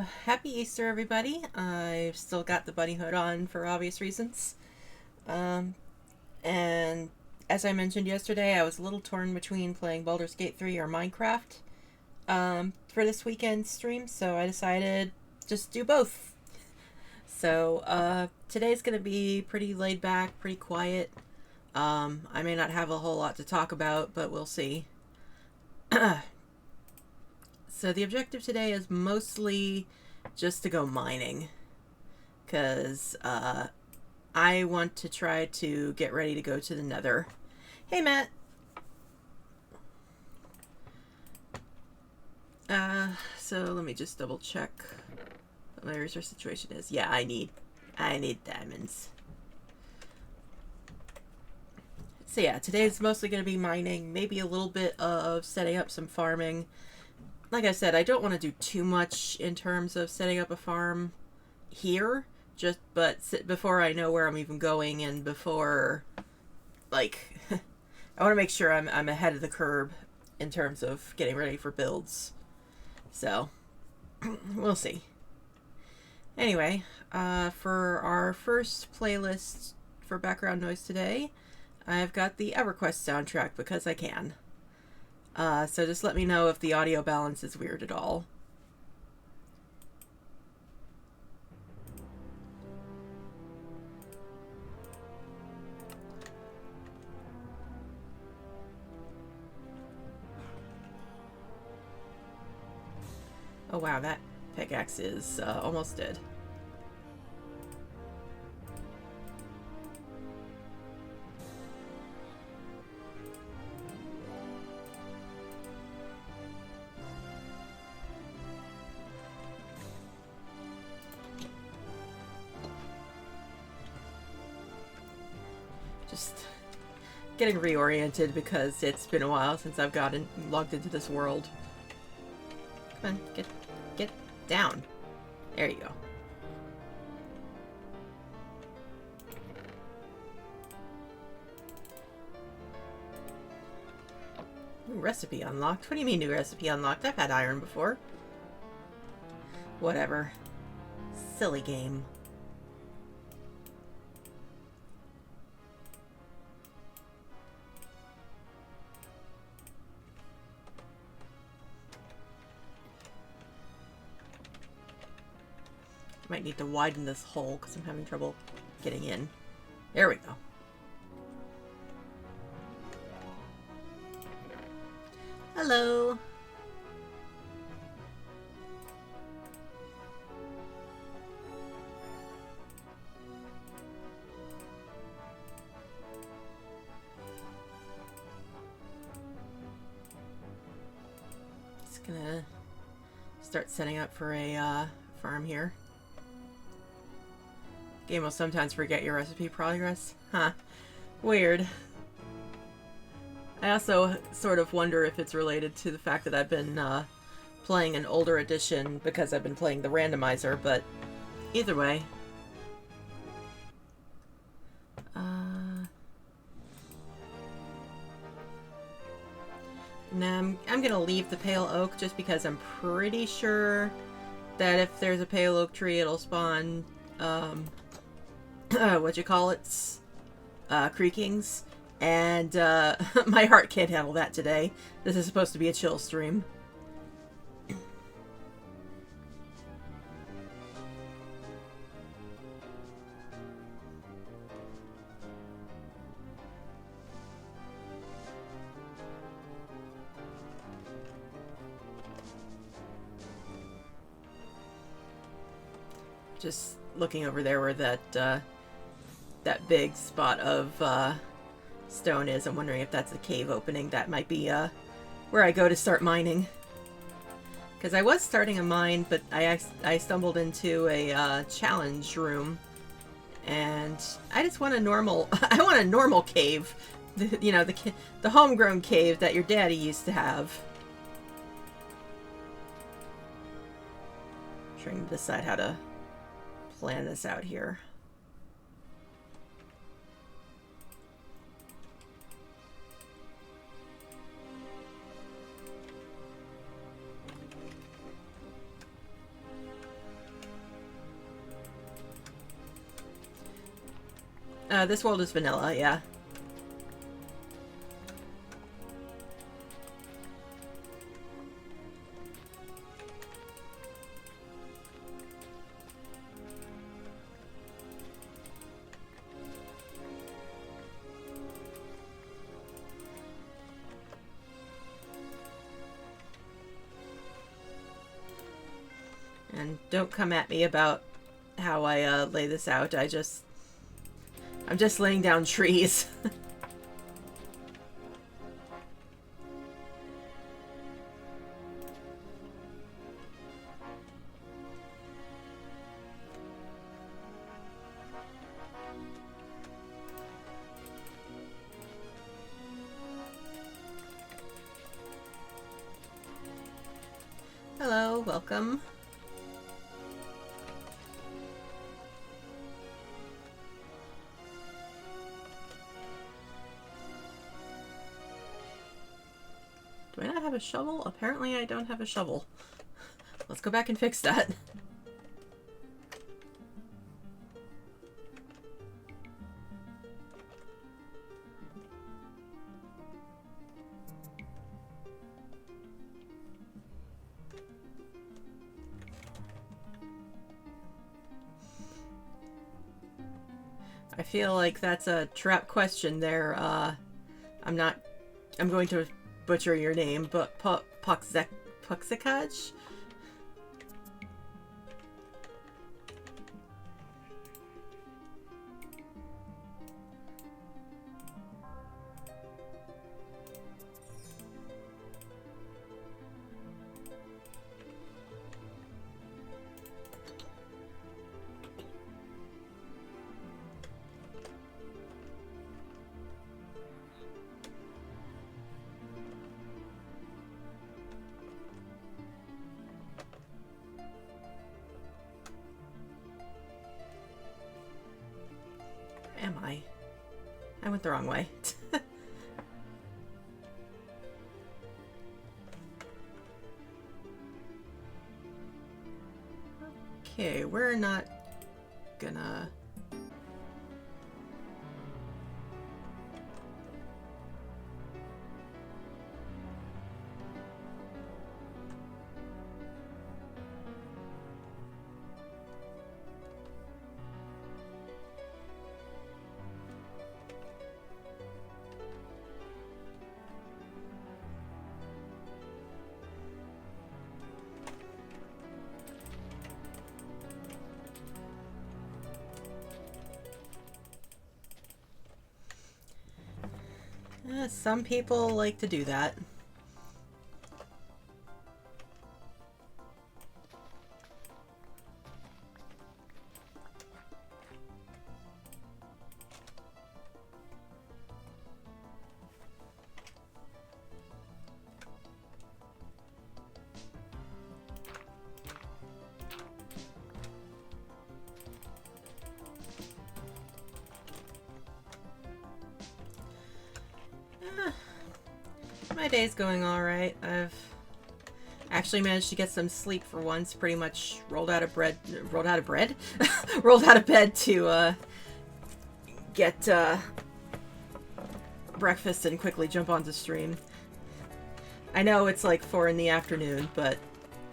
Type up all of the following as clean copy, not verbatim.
Happy Easter, everybody. I've still got the bunny hood on for obvious reasons. Um, and as I mentioned yesterday, I was a little torn between playing Baldur's Gate 3 or Minecraft for this weekend stream, so I decided just do both. So today's going to be pretty laid back, pretty quiet. I may not have a whole lot to talk about, but we'll see. So the objective today is mostly just to go mining, because I want to try to get ready to go to the Nether. Hey, Matt. So let me just double check what my resource situation is. Yeah, I need diamonds. So yeah, today's mostly going to be mining, maybe a little bit of setting up some farming. Like I said, I don't want to do too much in terms of setting up a farm here, but before I know where I'm even going, and before, like, I want to make sure I'm ahead of the curve in terms of getting ready for builds. So, we'll see. Anyway, for our first playlist for background noise today, I've got the EverQuest soundtrack because I can. So just let me know if the audio balance is weird at all. Oh wow, that pickaxe is almost dead. Just getting reoriented because it's been a while since I've logged into this world. Come on, get down. There you go. New recipe unlocked? What do you mean new recipe unlocked? I've had iron before. Whatever. Silly game. Might need to widen this hole because I'm having trouble getting in. There we go. Hello. Just gonna start setting up for a farm here. Game will sometimes forget your recipe progress. Huh. Weird. I also sort of wonder if it's related to the fact that I've been playing an older edition because I've been playing the randomizer, but either way. Now I'm gonna leave the pale oak just because I'm pretty sure that if there's a pale oak tree, it'll spawn creakings, and my heart can't handle that today. This is supposed to be a chill stream. Just looking over there where that big spot of stone is. I'm wondering if that's a cave opening. That might be where I go to start mining. Because I was starting a mine, but I stumbled into a challenge room, and I just want a normal. I want a normal cave, the homegrown cave that your daddy used to have. I'm trying to decide how to plan this out here. This world is vanilla, yeah. And don't come at me about how I lay this out. I'm just laying down trees. Hello, welcome. Do I not have a shovel? Apparently I don't have a shovel. Let's go back and fix that. I feel like that's a trap question there. I'm going to butcher your name, but Puxikaj? Am I? I went the wrong way. Okay, we're not gonna... some people like to do that. My day's going all right. I've actually managed to get some sleep for once. Pretty much rolled out of bed to get breakfast and quickly jump onto stream. I know it's like 4 in the afternoon, but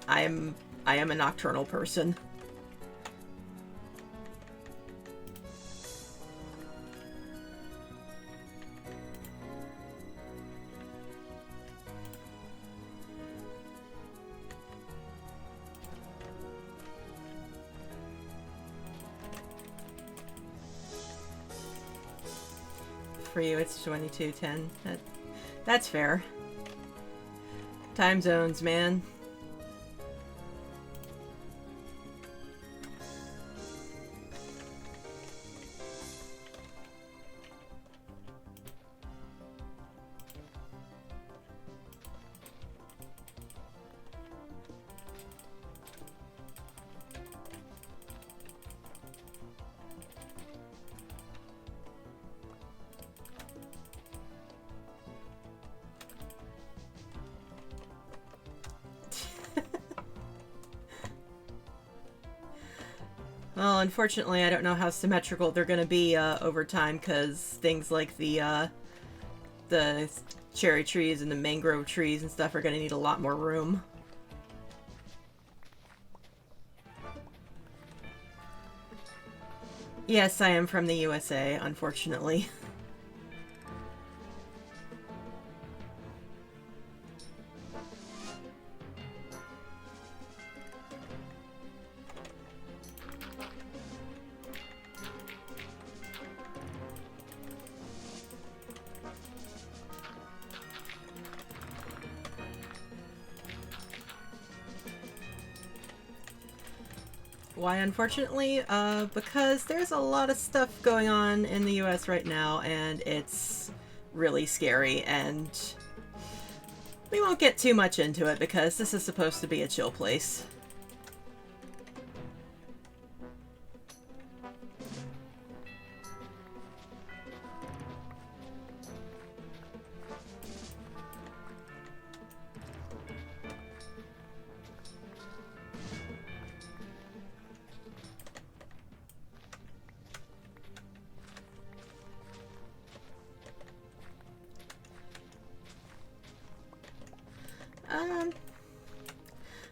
I am a nocturnal person. For you, it's 22:10. That's fair. Time zones, man. Well, unfortunately, I don't know how symmetrical they're going to be over time, because things like the cherry trees and the mangrove trees and stuff are going to need a lot more room. Yes, I am from the USA, unfortunately. Why, unfortunately? Because there's a lot of stuff going on in the US right now, and it's really scary, and we won't get too much into it because this is supposed to be a chill place.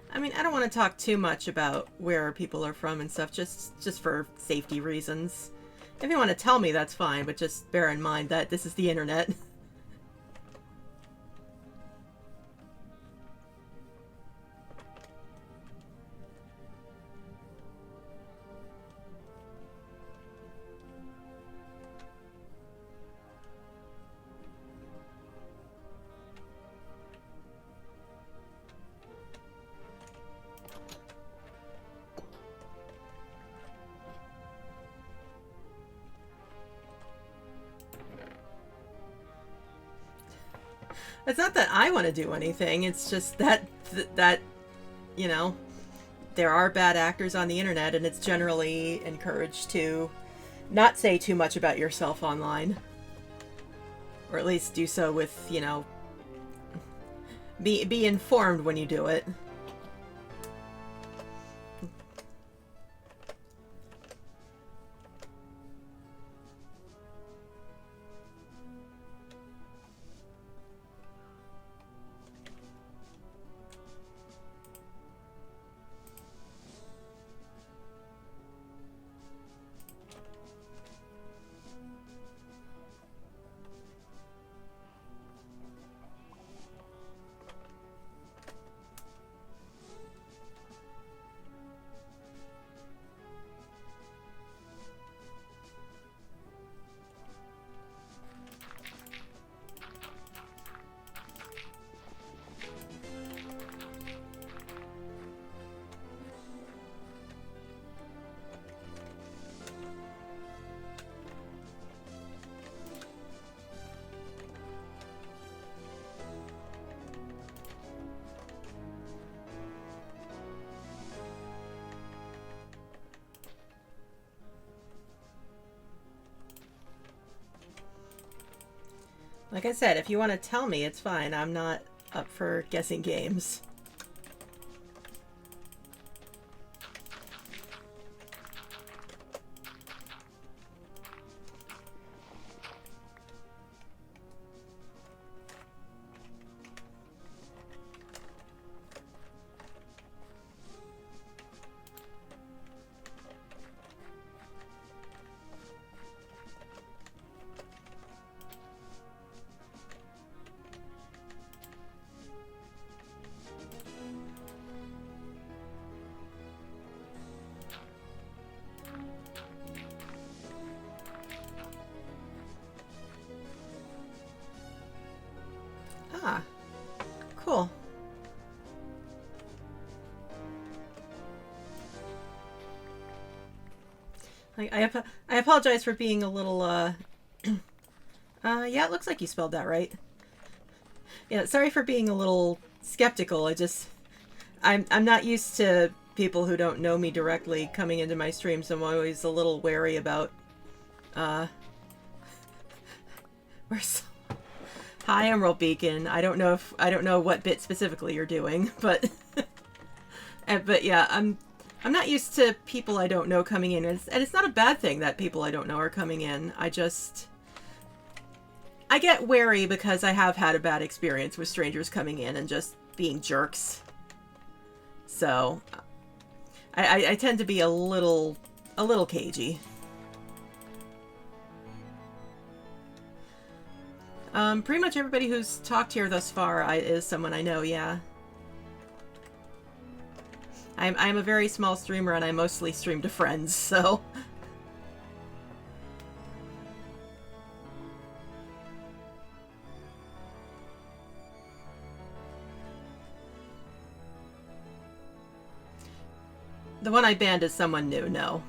I mean, I don't want to talk too much about where people are from and stuff, just for safety reasons. If you want to tell me, that's fine, but just bear in mind that this is the internet. It's not that I want to do anything, it's just that, you know, there are bad actors on the internet, and it's generally encouraged to not say too much about yourself online. Or at least do so with, you know, be informed when you do it. Like I said, if you want to tell me, it's fine. I'm not up for guessing games. Ah, cool. I apologize for being a little, yeah, it looks like you spelled that right. Yeah, sorry for being a little skeptical. I'm not used to people who don't know me directly coming into my stream, so I'm always a little wary about, where's... Hi, Emerald Beacon. I don't know what bit specifically you're doing, but but yeah, I'm not used to people I don't know coming in, and it's not a bad thing that people I don't know are coming in. I get wary because I have had a bad experience with strangers coming in and just being jerks. So, I tend to be a little cagey. Pretty much everybody who's talked here thus far is someone I know, yeah. I'm a very small streamer and I mostly stream to friends, so... The one I banned is someone new, no.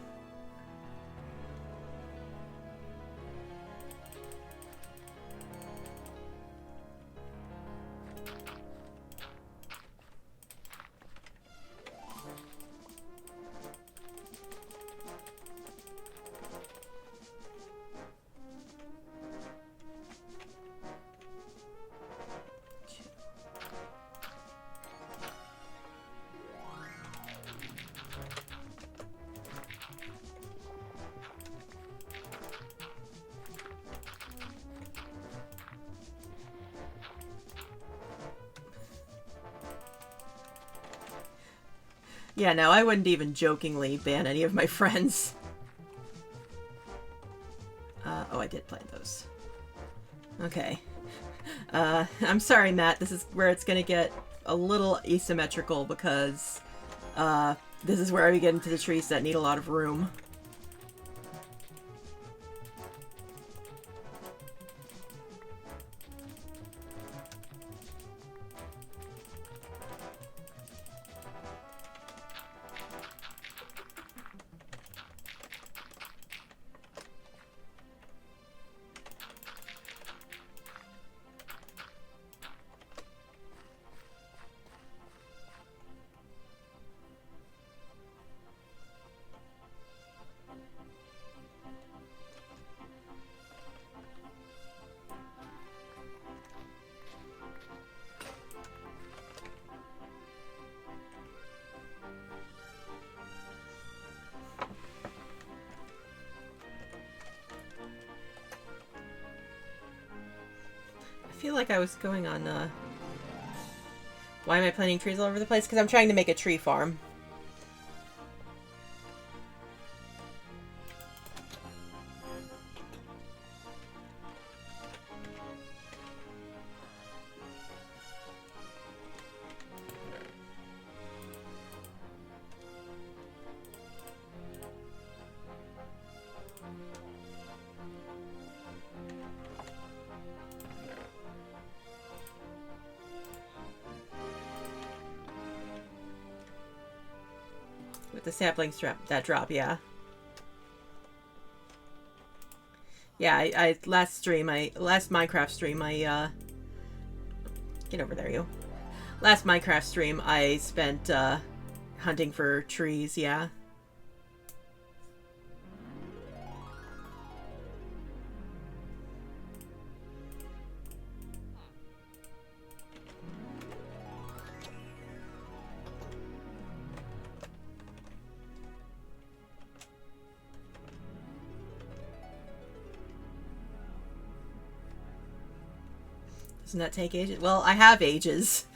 Yeah, no, I wouldn't even jokingly ban any of my friends. Oh, I did plant those. Okay. I'm sorry, Matt. This is where it's gonna get a little asymmetrical because, this is where we get into the trees that need a lot of room. I feel like I was going on, why am I planting trees all over the place? Because I'm trying to make a tree farm. With the saplings that drop, yeah. Yeah, I last Minecraft stream, I, get over there, you. Last Minecraft stream, I spent, hunting for trees, yeah. Doesn't that take ages? Well, I have ages.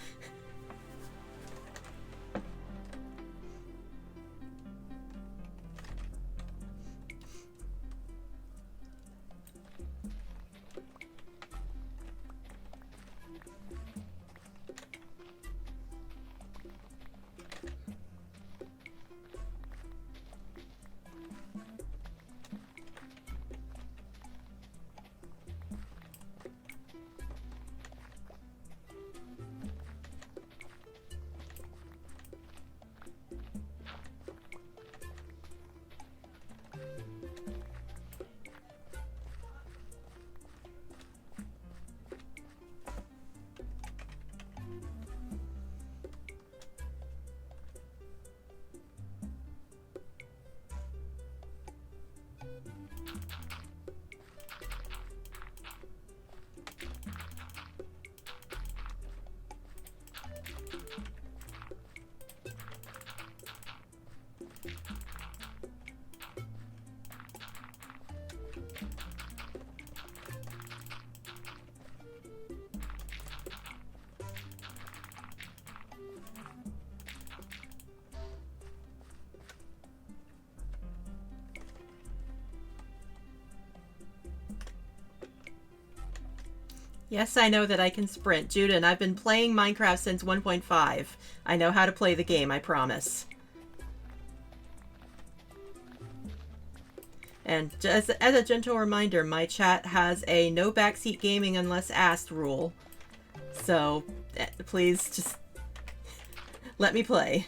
Yes, I know that I can sprint. Juden, I've been playing Minecraft since 1.5. I know how to play the game, I promise. And just as a gentle reminder, my chat has a no backseat gaming unless asked rule. So, please just let me play.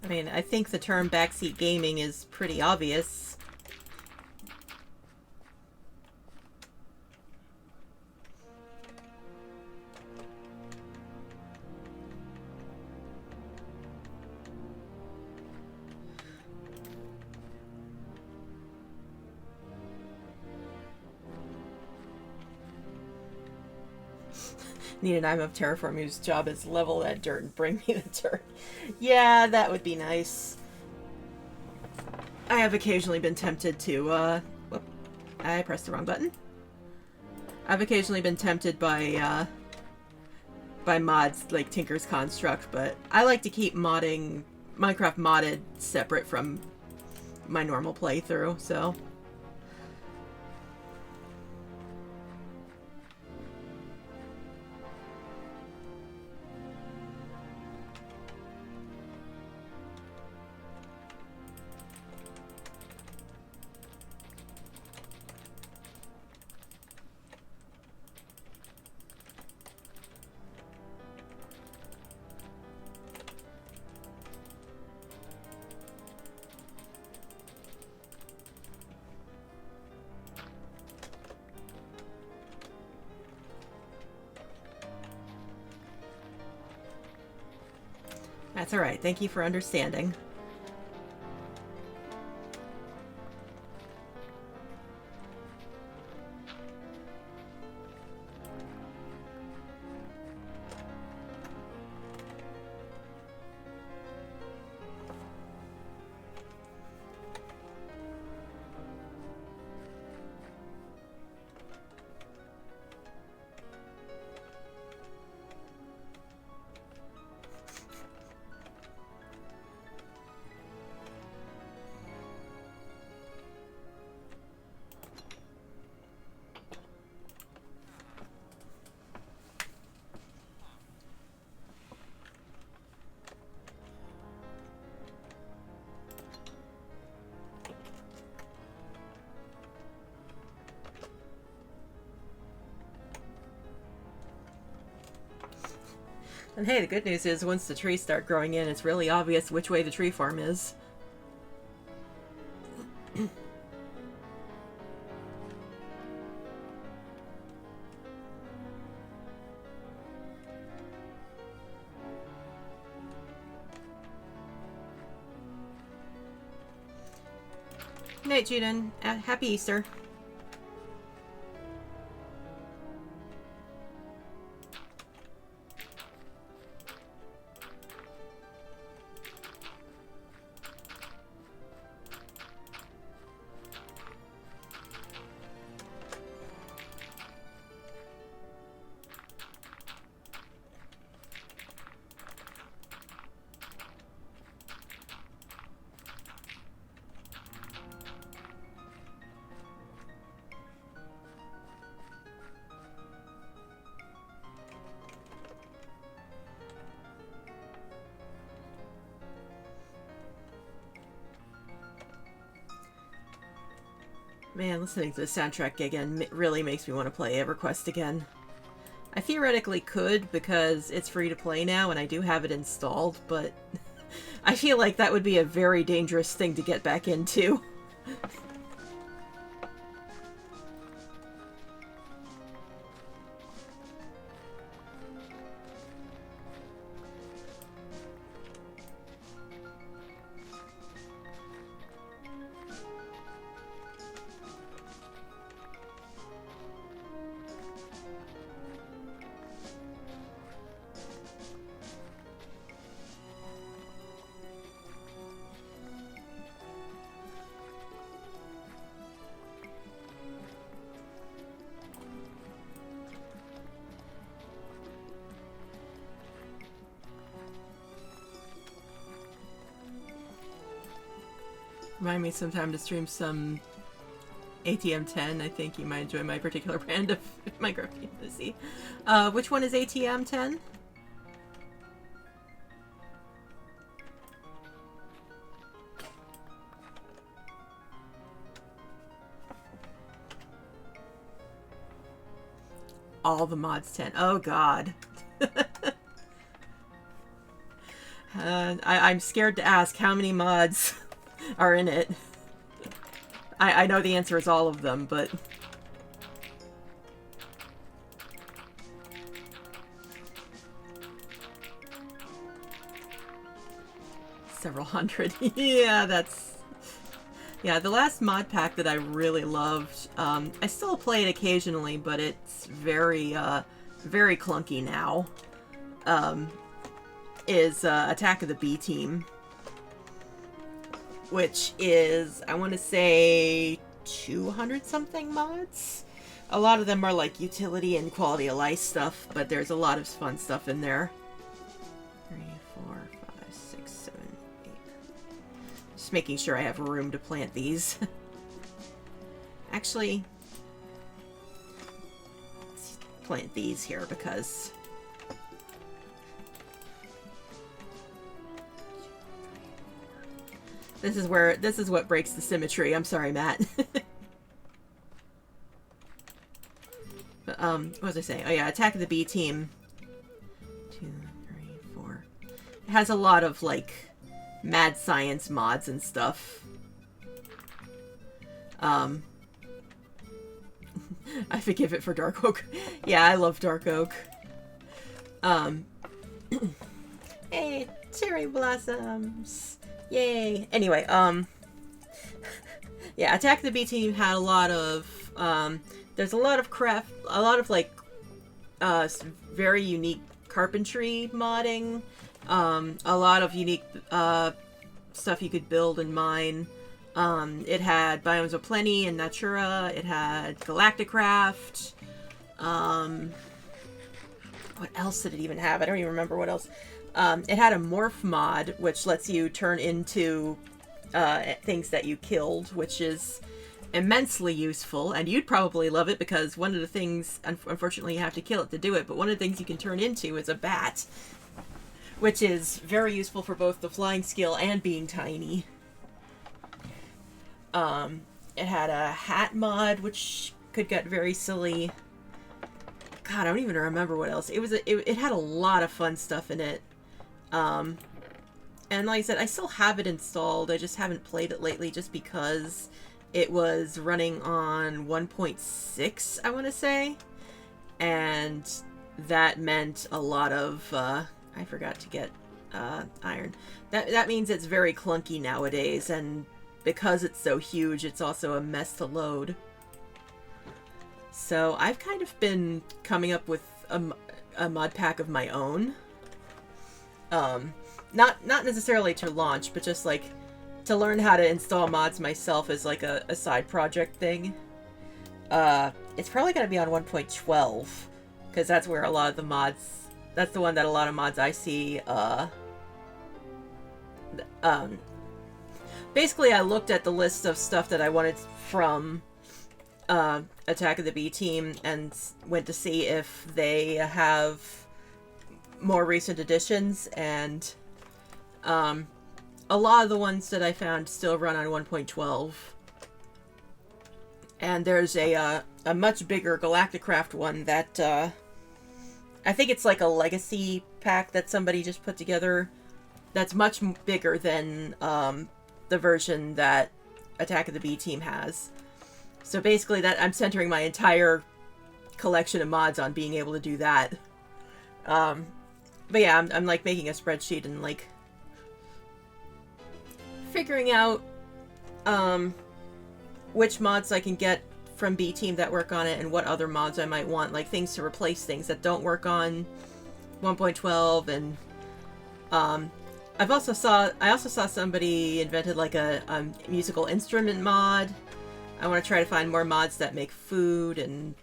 I mean, I think the term backseat gaming is pretty obvious. Need an I'm of Terraform whose job is level that dirt and bring me the dirt. Yeah, that would be nice. I have occasionally been tempted to, whoop, I pressed the wrong button. I've occasionally been tempted by mods like Tinker's Construct, but I like to keep modding Minecraft modded separate from my normal playthrough, so... That's alright, thank you for understanding. And hey, the good news is once the trees start growing in, it's really obvious which way the tree farm is. Good night, Juden. Happy Easter. Man, listening to the soundtrack again really makes me want to play EverQuest again. I theoretically could because it's free to play now and I do have it installed, but I feel like that would be a very dangerous thing to get back into. Remind me sometime to stream some ATM 10. I think you might enjoy my particular brand of microfantasy. Which one is ATM 10? All the mods 10. Oh god. I'm scared to ask how many mods are in it. I know the answer is all of them, but... Several hundred. Yeah, that's... Yeah, the last mod pack that I really loved, I still play it occasionally, but it's very, very clunky now, is Attack of the B Team, which is, I want to say, 200-something mods? A lot of them are like utility and quality of life stuff, but there's a lot of fun stuff in there. 3, 4, 5, 6, 7, 8. Just making sure I have room to plant these. Actually, let's plant these here because... This is what breaks the symmetry. I'm sorry, Matt. But, what was I saying? Oh yeah, Attack of the B Team. 2, 3, 4. It has a lot of, like, mad science mods and stuff. I forgive it for Dark Oak. Yeah, I love Dark Oak. Hey, cherry blossoms! Yay! Anyway, yeah, Attack the B Team had a lot of, there's a lot of craft, a lot of, like, very unique carpentry modding, a lot of unique, stuff you could build and mine. It had Biomes of Plenty and Natura, it had Galacticraft, what else did it even have? I don't even remember what else. It had a morph mod, which lets you turn into things that you killed, which is immensely useful, and you'd probably love it because one of the things, unfortunately you have to kill it to do it, but one of the things you can turn into is a bat, which is very useful for both the flying skill and being tiny. It had a hat mod, which could get very silly. God, I don't even remember what else. It had a lot of fun stuff in it. And like I said, I still have it installed. I just haven't played it lately just because it was running on 1.6, I want to say. And that meant a lot of, I forgot to get, iron. That means it's very clunky nowadays, and because it's so huge, it's also a mess to load. So I've kind of been coming up with a mod pack of my own. Not necessarily to launch, but just like to learn how to install mods myself as like a side project thing. It's probably going to be on 1.12 because that's where a lot of the mods, that's the one that a lot of mods I see, basically I looked at the list of stuff that I wanted from Attack of the B Team and went to see if they have more recent editions, and a lot of the ones that I found still run on 1.12. And there's a much bigger Galacticraft one that I think it's like a legacy pack that somebody just put together that's much bigger than the version that Attack of the B Team has. So basically that I'm centering my entire collection of mods on being able to do that. But yeah, I'm like making a spreadsheet and like figuring out which mods I can get from B Team that work on it and what other mods I might want, like things to replace things that don't work on 1.12. And I also saw somebody invented like a musical instrument mod. I want to try to find more mods that make food and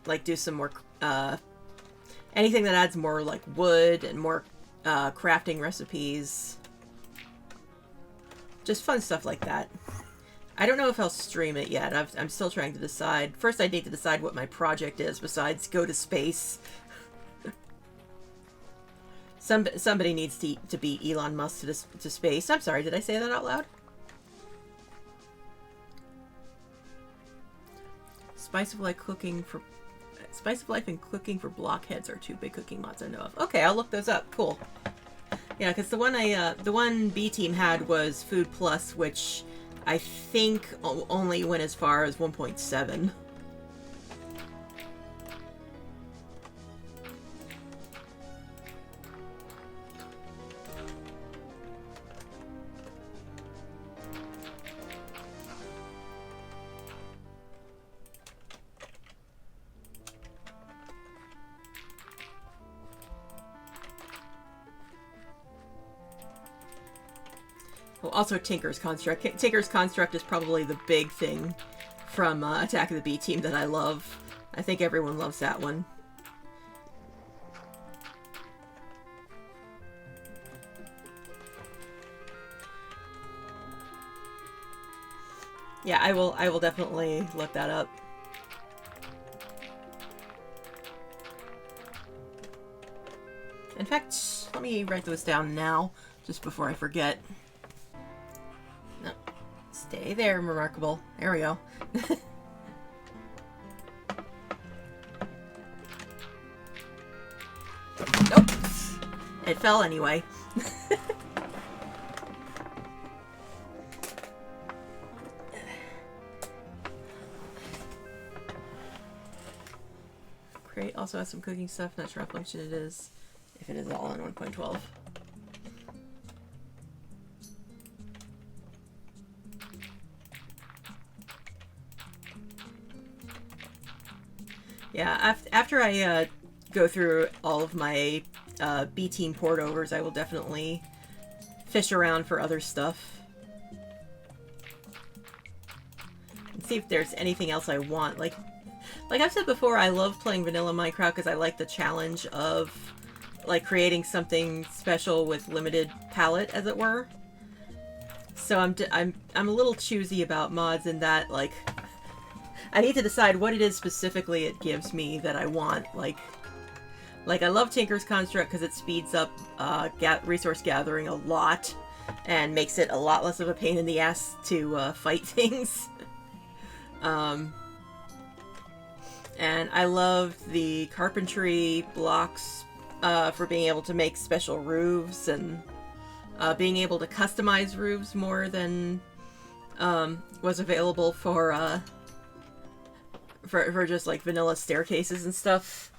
like do some more anything that adds more like wood and more crafting recipes. just fun stuff like that. I don't know if I'll stream it yet. I'm still trying to decide. First, I need to decide what my project is besides go to space. Somebody needs to beat Elon Musk to space. I'm sorry, did I say that out loud? Spice of Life and Cooking for Blockheads are two big cooking mods I know of. Okay, I'll look those up. Cool. Yeah, because the one B team had was Food Plus, which I think only went as far as 1.7. Also, Tinker's Construct. Tinker's Construct is probably the big thing from Attack of the B Team that I love. I think everyone loves that one. Yeah, I will definitely look that up. In fact, let me write those down now, just before I forget. Stay there, Remarkable. There we go. Nope. It fell anyway. Crate also has some cooking stuff. Not sure how function it is. If it is all in 1.12. Yeah, after I go through all of my B Team port overs, I will definitely fish around for other stuff. And see if there's anything else I want. Like I've said before, I love playing vanilla Minecraft because I like the challenge of like creating something special with limited palette, as it were. So I'm a little choosy about mods in that, like, I need to decide what it is specifically it gives me that I want. Like I love Tinker's Construct because it speeds up resource gathering a lot and makes it a lot less of a pain in the ass to fight things. And I love the carpentry blocks for being able to make special roofs and being able to customize roofs more than was available for just like vanilla staircases and stuff.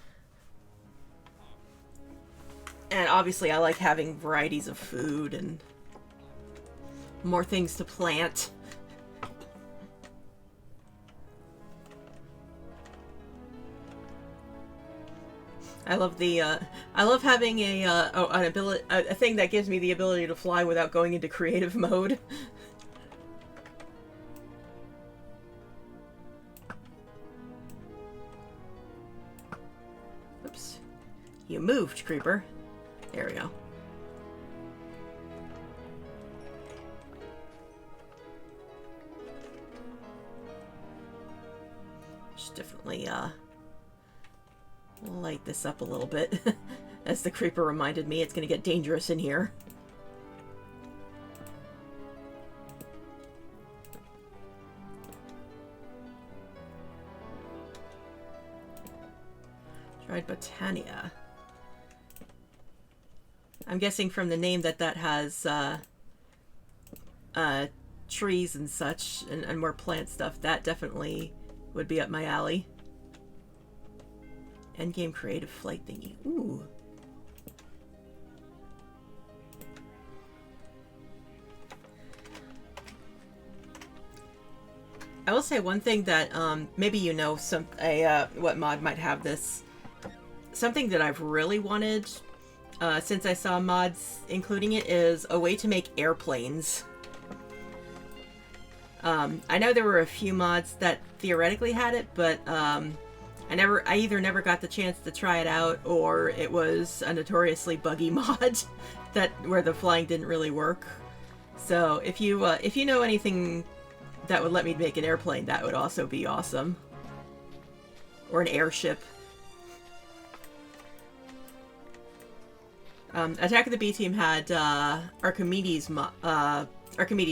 And obviously I like having varieties of food and more things to plant. I love the I love having a thing that gives me the ability to fly without going into creative mode. Oops. You moved, creeper. There we go. Should definitely light this up a little bit. As the creeper reminded me, it's gonna get dangerous in here. Dried Botania. I'm guessing from the name that has trees and such and more plant stuff. That definitely would be up my alley. Endgame creative flight thingy. Ooh. I will say one thing that maybe you know what mod might have this. Something that I've really wanted since I saw mods including it is a way to make airplanes. I know there were a few mods that theoretically had it, but I either never got the chance to try it out, or it was a notoriously buggy mod where the flying didn't really work. So if you know anything that would let me make an airplane, that would also be awesome. Or an airship. Attack of the B-Team had Archimedes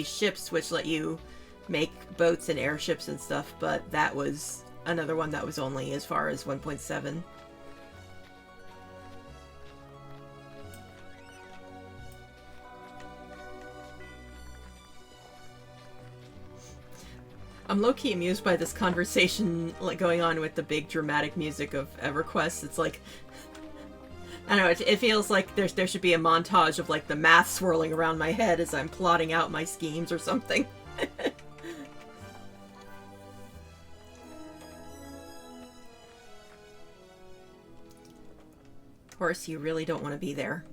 ships, which let you make boats and airships and stuff, but that was another one that was only as far as 1.7. I'm low-key amused by this conversation going on with the big dramatic music of EverQuest. It's like, I don't know, it feels like there should be a montage of like the math swirling around my head as I'm plotting out my schemes or something. Horse, you really don't want to be there.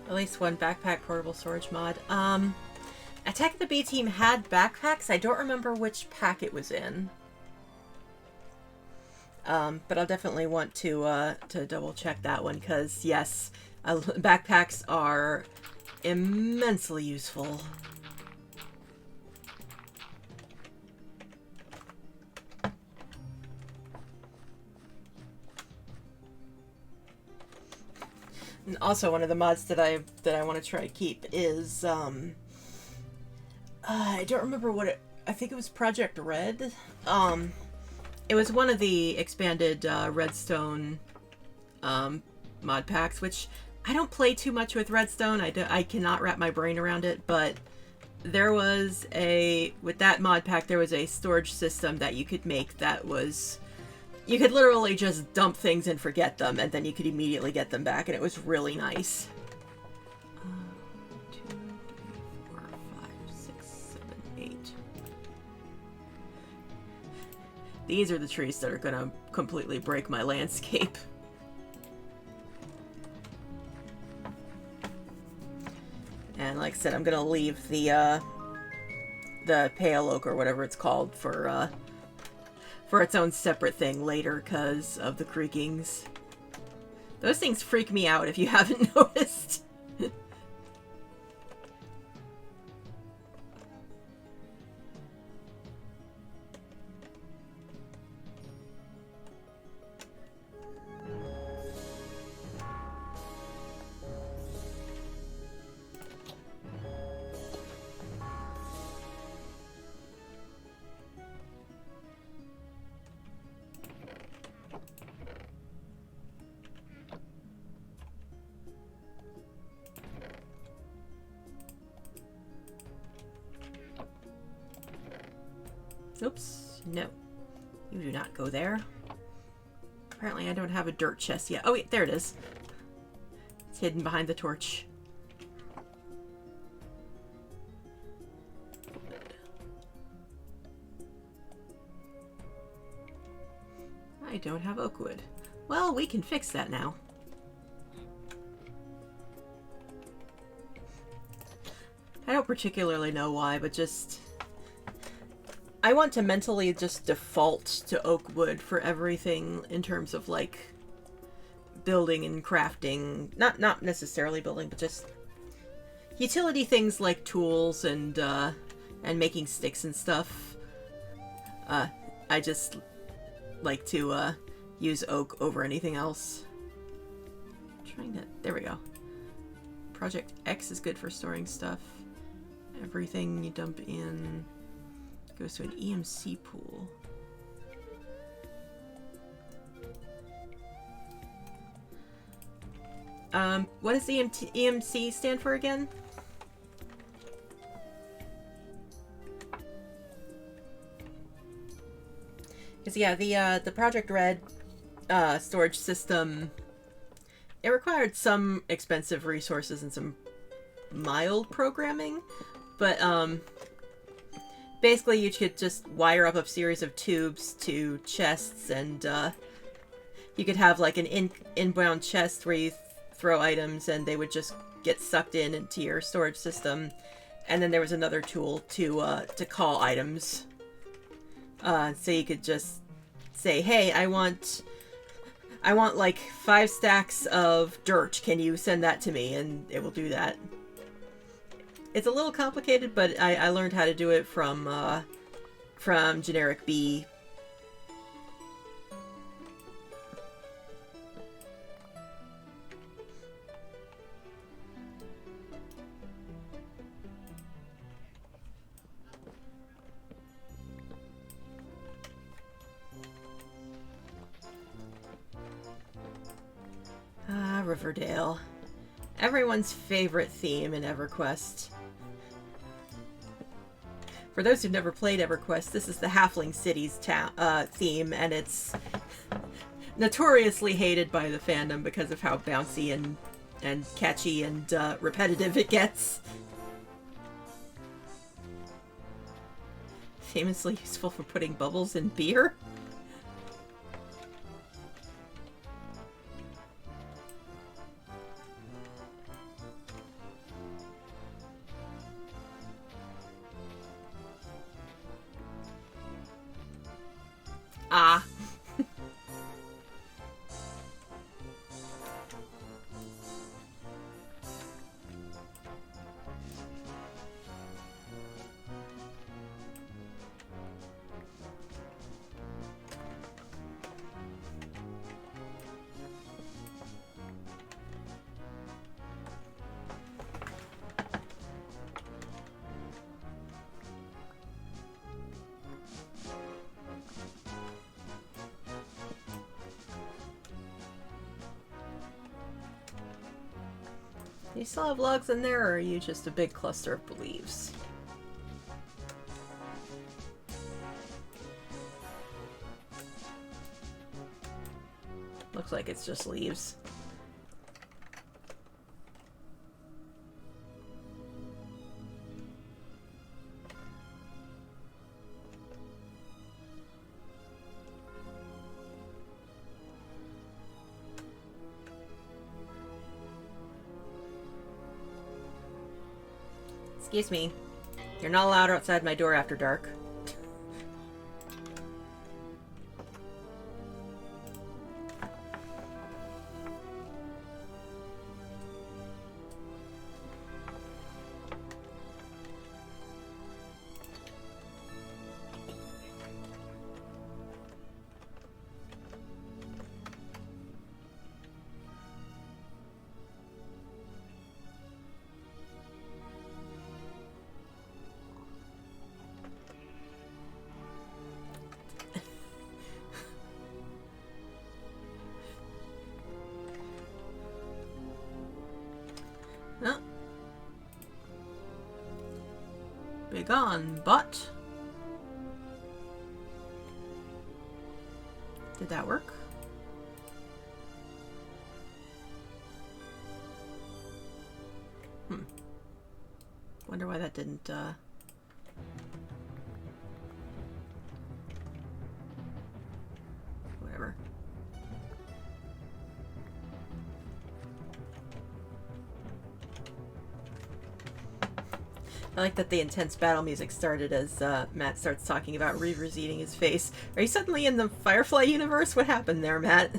At least one backpack portable storage mod. Attack of the B-Team had backpacks. I don't remember which pack it was in. But I'll definitely want to double check that one, because yes, backpacks are immensely useful. And also, one of the mods that I want to try to keep is I don't remember what it. I think it was Project Red. It was one of the expanded Redstone mod packs, which I don't play too much with Redstone. I cannot wrap my brain around it, but there was with that mod pack, there was a storage system that you could make that was, you could literally just dump things and forget them, and then you could immediately get them back, and it was really nice. 2, 3, 4, 5, 6, 7, 8. These are the trees that are gonna completely break my landscape. And like I said, I'm gonna leave the pale oak or whatever it's called for its own separate thing later because of the creakings. Those things freak me out if you haven't noticed. Oops. No. You do not go there. Apparently I don't have a dirt chest yet. Oh wait, there it is. It's hidden behind the torch. I don't have oak wood. Well, we can fix that now. I don't particularly know why, but just... I want to mentally just default to oak wood for everything in terms of, like, building and crafting. Not necessarily building, but just utility things like tools and making sticks and stuff. I just like to use oak over anything else. There we go. Project X is good for storing stuff. Everything you dump in goes to an EMC pool. What does EMC stand for again? Because yeah, the Project Red storage system, it required some expensive resources and some mild programming, but basically you could just wire up a series of tubes to chests, and you could have like an inbound chest where you throw items and they would just get sucked into your storage system, and then there was another tool to call items. So you could just say, hey, I want like 5 stacks of dirt. Can you send that to me? And it will do that. It's a little complicated, but I learned how to do it from Generic B. Ah, Riverdale. Everyone's favorite theme in EverQuest. For those who've never played EverQuest, this is the Halfling Cities theme, and it's notoriously hated by the fandom because of how bouncy and catchy and repetitive it gets. Famously useful for putting bubbles in beer. Ah. Do you still have logs in there, or are you just a big cluster of leaves? Looks like it's just leaves. Excuse me. You're not allowed outside my door after dark. Oh. Begone, but... Did that work? Wonder why that didn't, whatever. I like that the intense battle music started as Matt starts talking about Reavers eating his face. Are you suddenly in the Firefly universe? What happened there, Matt?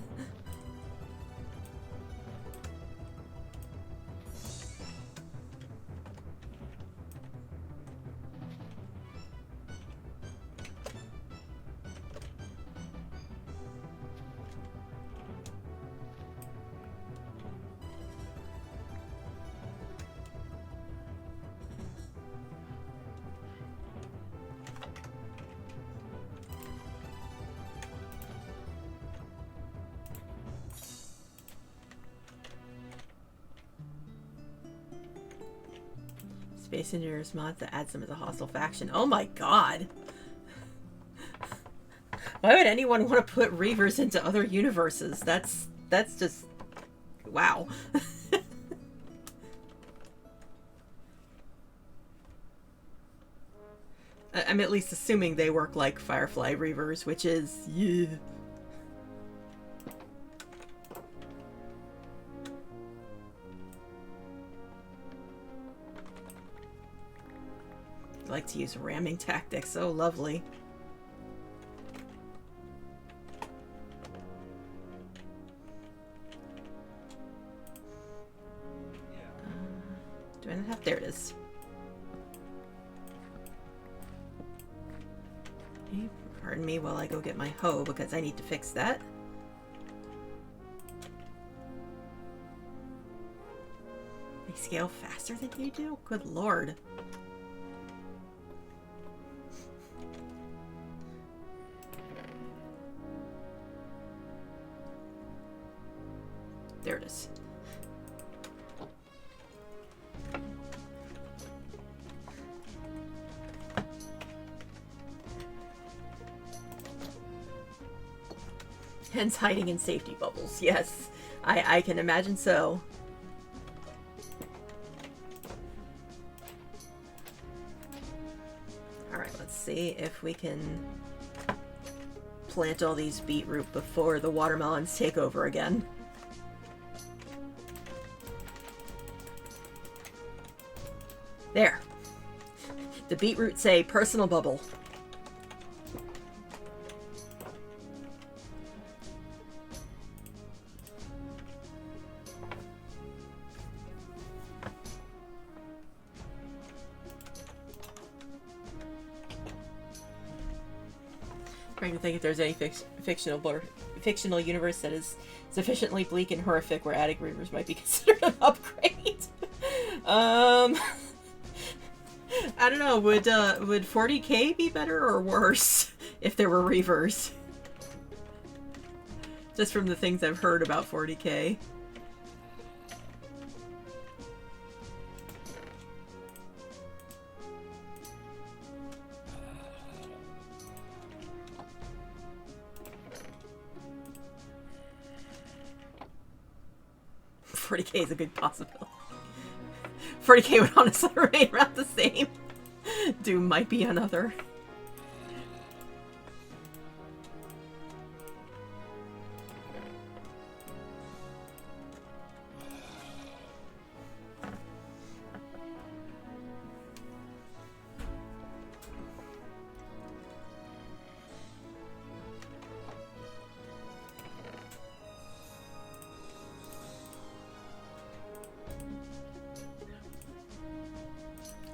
Space Engineers mod that adds them as a hostile faction. Oh my god! Why would anyone want to put Reavers into other universes? That's just... wow. I'm at least assuming they work like Firefly Reavers, which is... yeah. I like to use ramming tactics. Oh, lovely. Do I not have... there it is. Okay, pardon me while I go get my hoe because I need to fix that. They scale faster than you do? Good lord. There it is. Hence hiding in safety bubbles. Yes, I can imagine so. Alright, let's see if we can plant all these beetroot before the watermelons take over again. There. The beetroot say personal bubble. Trying to think if there's any fictional universe that is sufficiently bleak and horrific where attic reavers might be considered an upgrade. I don't know, would 40k be better or worse if there were reavers? Just from the things I've heard about 40k. $40k is a good possibility. 40k would honestly remain around the same. Doom might be another.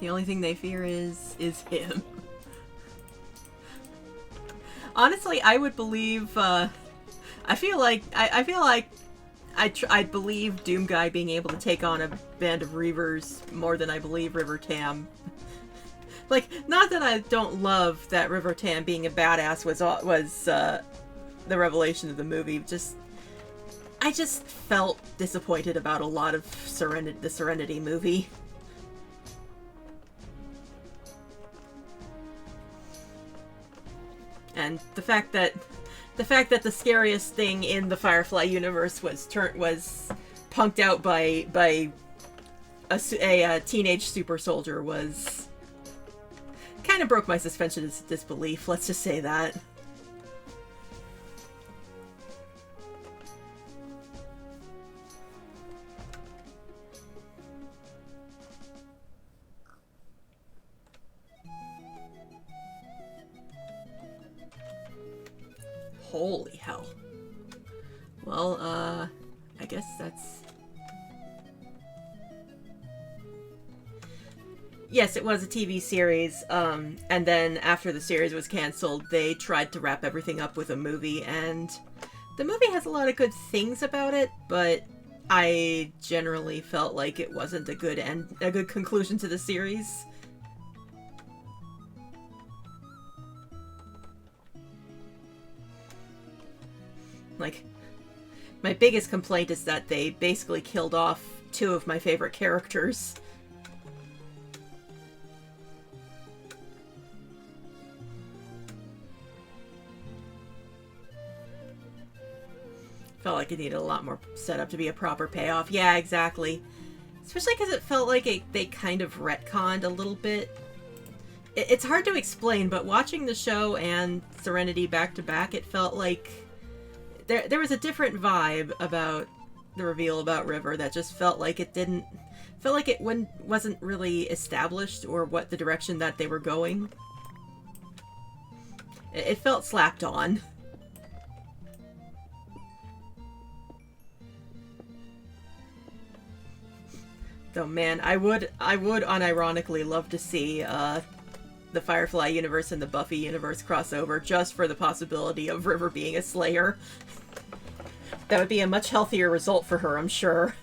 The only thing they fear is him. Honestly, I would believe. I feel like I'd believe Doom Guy being able to take on a band of Reavers more than I believe River Tam. Like, not that I don't love that River Tam being a badass was the revelation of the movie. I just felt disappointed about a lot of the Serenity movie. And the fact that the fact that the scariest thing in the Firefly universe was punked out by a teenage super soldier was kind of broke my suspension of disbelief. Let's just say that. Holy hell. Well, I guess that's... Yes, it was a TV series, and then after the series was canceled, they tried to wrap everything up with a movie, and the movie has a lot of good things about it, but I generally felt like it wasn't a good conclusion to the series. Like, my biggest complaint is that they basically killed off two of my favorite characters. Felt like it needed a lot more setup to be a proper payoff. Yeah, exactly. Especially because it felt like they kind of retconned a little bit. It's hard to explain, but watching the show and Serenity back to back, it felt like there was a different vibe about the reveal about River that just felt like it wasn't really established or what the direction that they were going. It felt slapped on. Though, man, I would unironically love to see the Firefly universe and the Buffy universe crossover just for the possibility of River being a Slayer. That would be a much healthier result for her, I'm sure.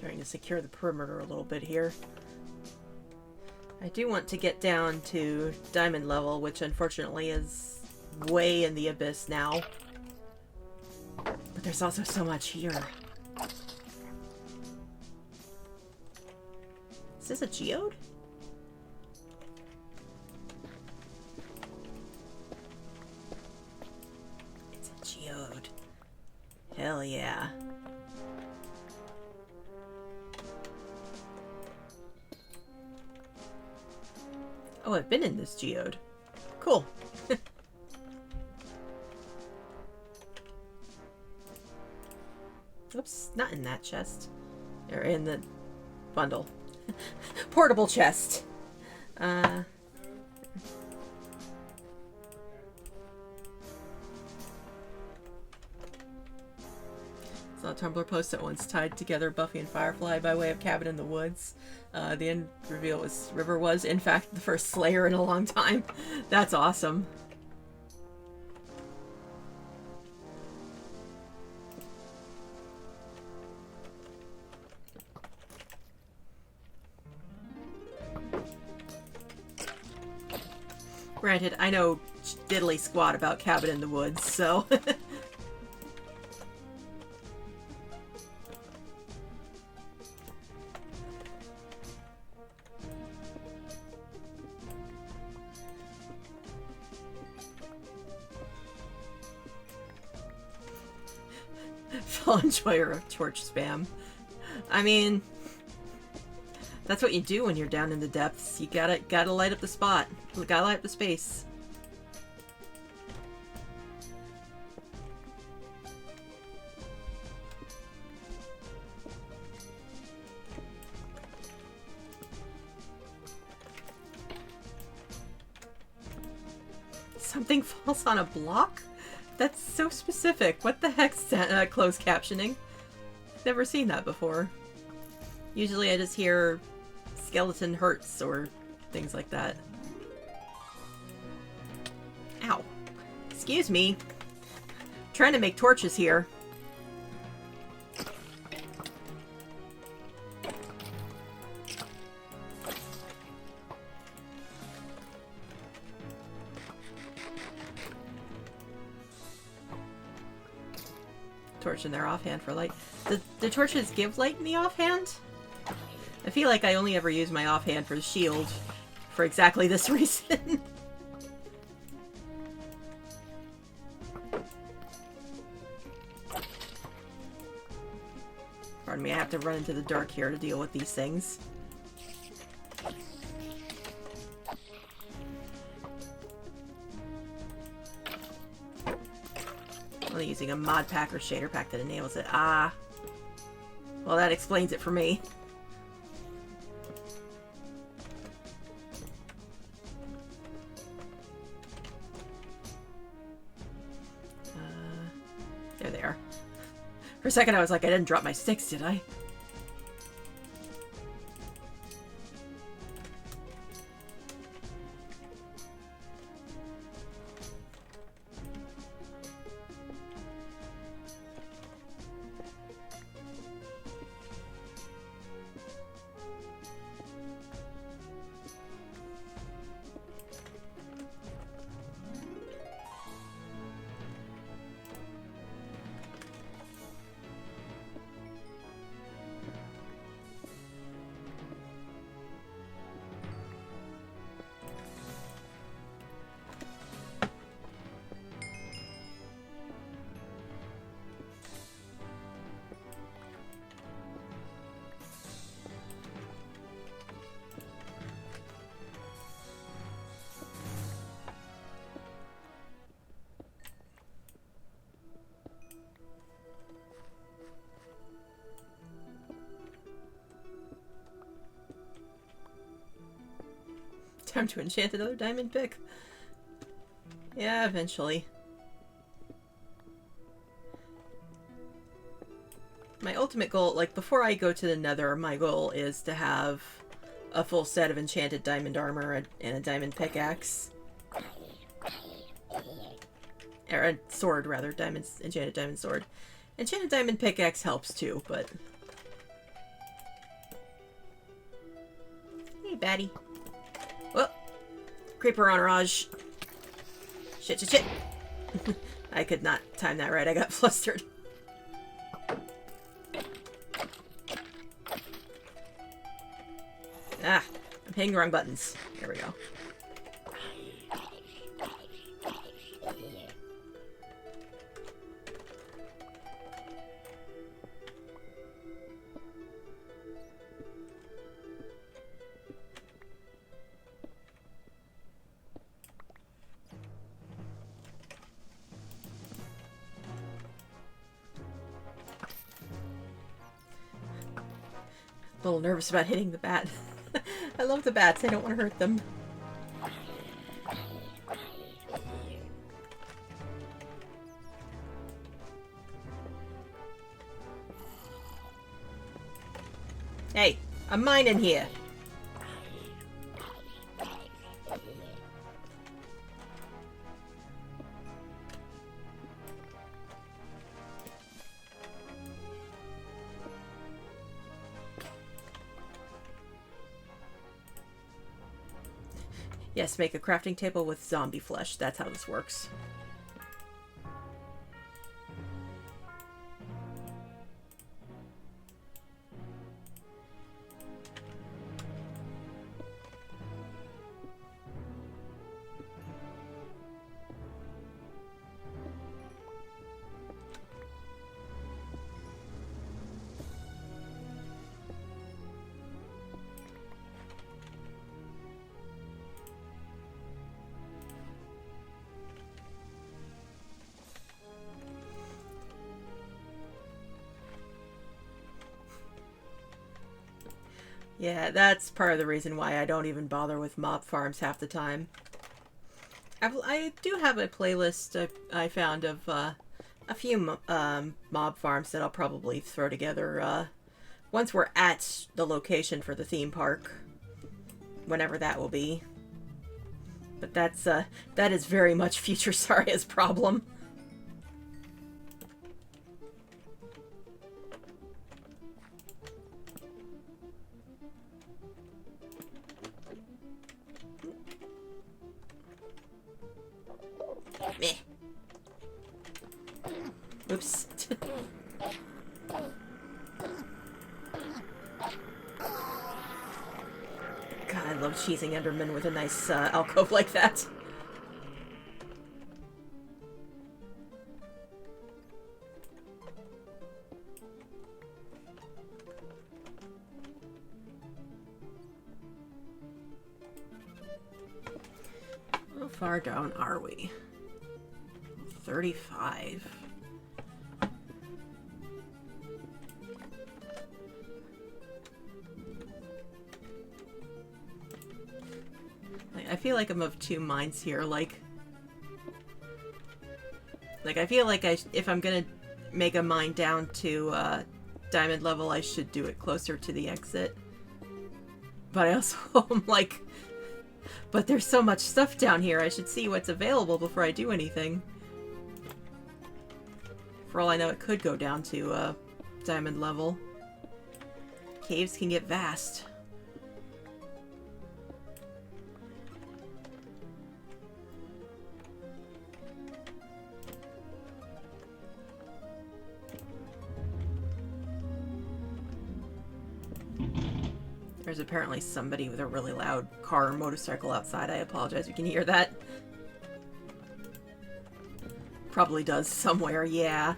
Trying to secure the perimeter a little bit here. I do want to get down to diamond level, which unfortunately is way in the abyss now. But there's also so much here. Is this a geode? It's a geode. Hell yeah. Oh, I've been in this geode. Cool. Oops, not in that chest. Or in the bundle. Portable chest. Saw a Tumblr post that once tied together Buffy and Firefly by way of Cabin in the Woods. The end reveal was River was, in fact, the first Slayer in a long time. That's awesome. Granted, I know diddly squat about Cabin in the Woods, so... Full enjoyer of torch spam. I mean, that's what you do when you're down in the depths. You gotta light up the spot. You gotta light up the space. Something falls on a block? That's so specific. What the heck's closed captioning? Never seen that before. Usually I just hear skeleton hurts or things like that. Ow. Excuse me. I'm trying to make torches here. Torch in their offhand for light. The torches give light in the offhand? I feel like I only ever use my offhand for the shield for exactly this reason. Pardon me, I have to run into the dark here to deal with these things. Only using a mod pack or shader pack that enables it. Ah. Well, that explains it for me. There they are. For a second I was like, I didn't drop my sticks, did I? Time to enchant another diamond pick. Yeah, eventually. My ultimate goal, like before I go to the Nether, my goal is to have a full set of enchanted diamond armor and a diamond pickaxe. Or a sword, rather. Enchanted diamond sword. Enchanted diamond pickaxe helps too, but... Hey, baddie. Whoa! Creeper on Raj. Shit, shit, shit. I could not time that right. I got flustered. Ah, I'm hitting the wrong buttons. There we go. A little nervous about hitting the bat. I love the bats. I don't want to hurt them. Hey, I'm mining here. Yes, make a crafting table with zombie flesh. That's how this works. Yeah, that's part of the reason why I don't even bother with mob farms half the time. I do have a playlist I found of a few mob farms that I'll probably throw together once we're at the location for the theme park, whenever that will be. But that is very much future Saria's problem. Meh. Oops. God, I love cheesing Enderman with a nice alcove like that. How far down are we? 35. I feel like I'm of two minds here. Like I feel like if I'm gonna make a mine down to diamond level, I should do it closer to the exit. But I also am like, but there's so much stuff down here, I should see what's available before I do anything. For all I know, it could go down to diamond level. Caves can get vast. There's apparently somebody with a really loud car or motorcycle outside. I apologize, you can hear that. Probably does somewhere, yeah.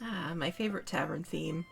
Ah, my favorite tavern theme.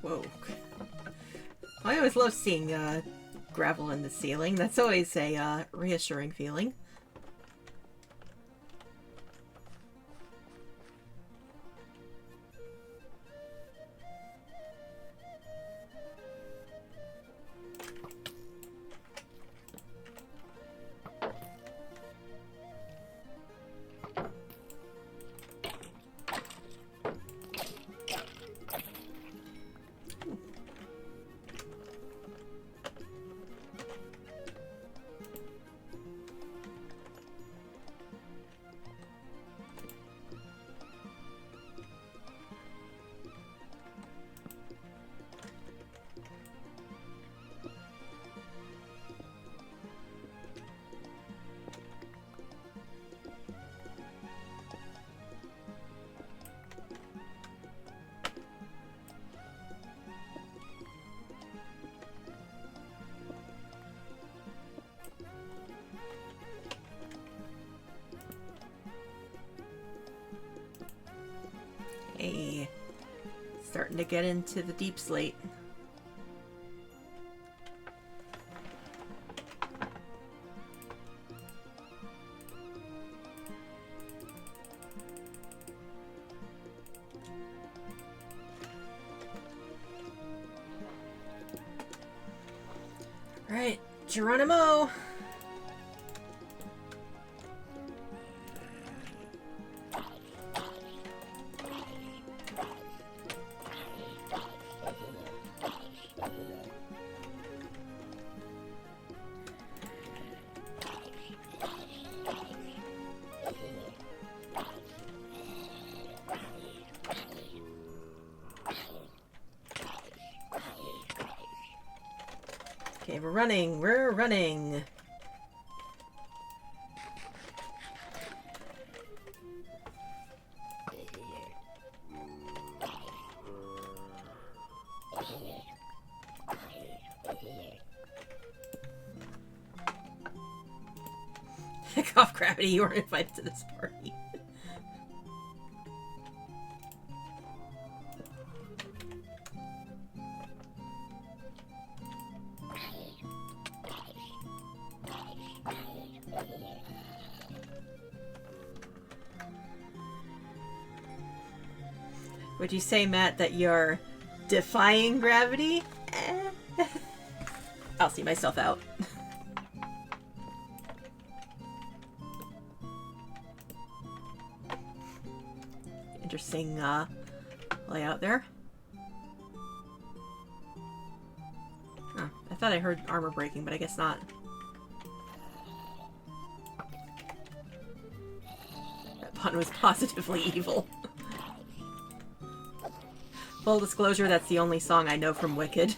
Whoa. I always love seeing gravel in the ceiling. That's always a reassuring feeling. Hey, starting to get into the deep slate. Right, Geronimo! Okay, we're running. We're running. Cough gravity, you weren't invited to this party. Would you say, Matt, that you're defying gravity? I'll see myself out. Interesting layout there. Oh, I thought I heard armor breaking, but I guess not. That pun was positively evil. Full disclosure, that's the only song I know from Wicked.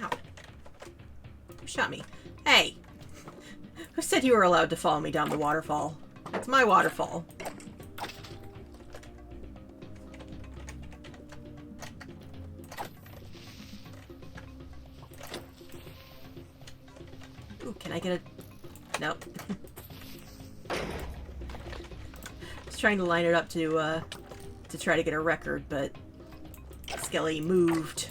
Ow. Who shot me? Hey! Who said you were allowed to follow me down the waterfall? It's my waterfall. Ooh, can I get a... Nope. Just trying to line it up to try to get a record, but Skelly moved.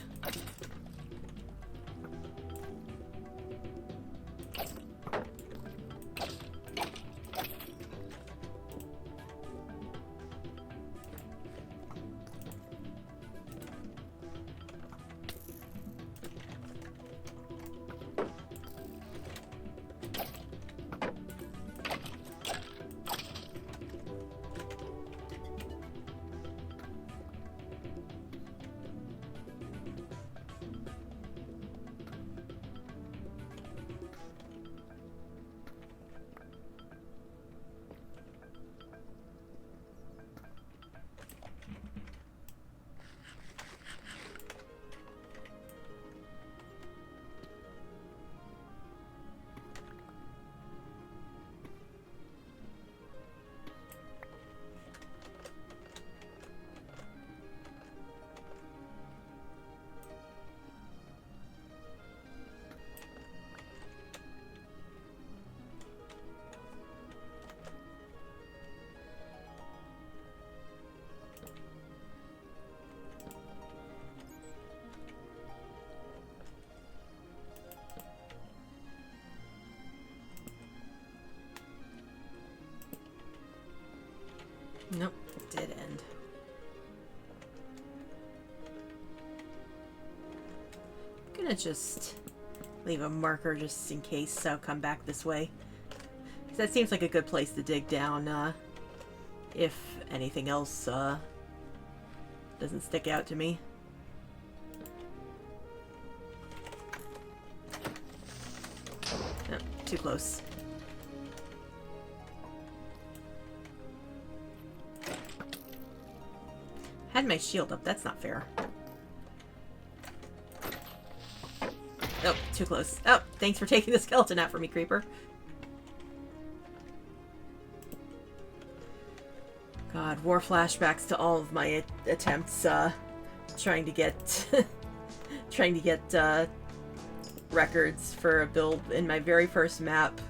Nope, it did end. I'm gonna just leave a marker just in case I'll come back this way. 'Cause that seems like a good place to dig down, if anything else, doesn't stick out to me. Oh, too close. Had my shield up. That's not fair. Oh, too close. Oh, thanks for taking the skeleton out for me, creeper. God, war flashbacks to all of my attempts, trying to get records for a build in my very first map.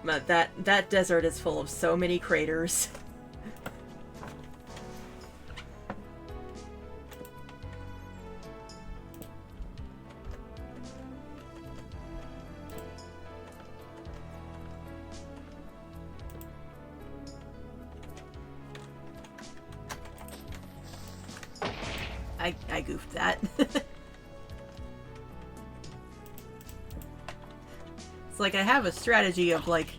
But that desert is full of so many craters. I goofed that. It's like I have a strategy of like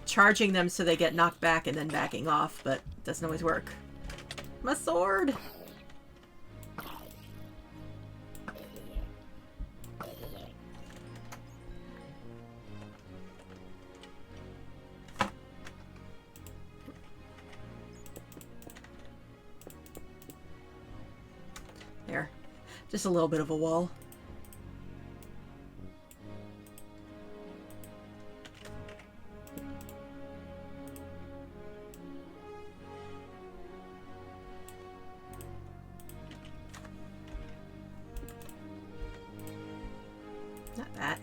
charging them so they get knocked back and then backing off, but it doesn't always work. My sword! Just a little bit of a wall. Not bad.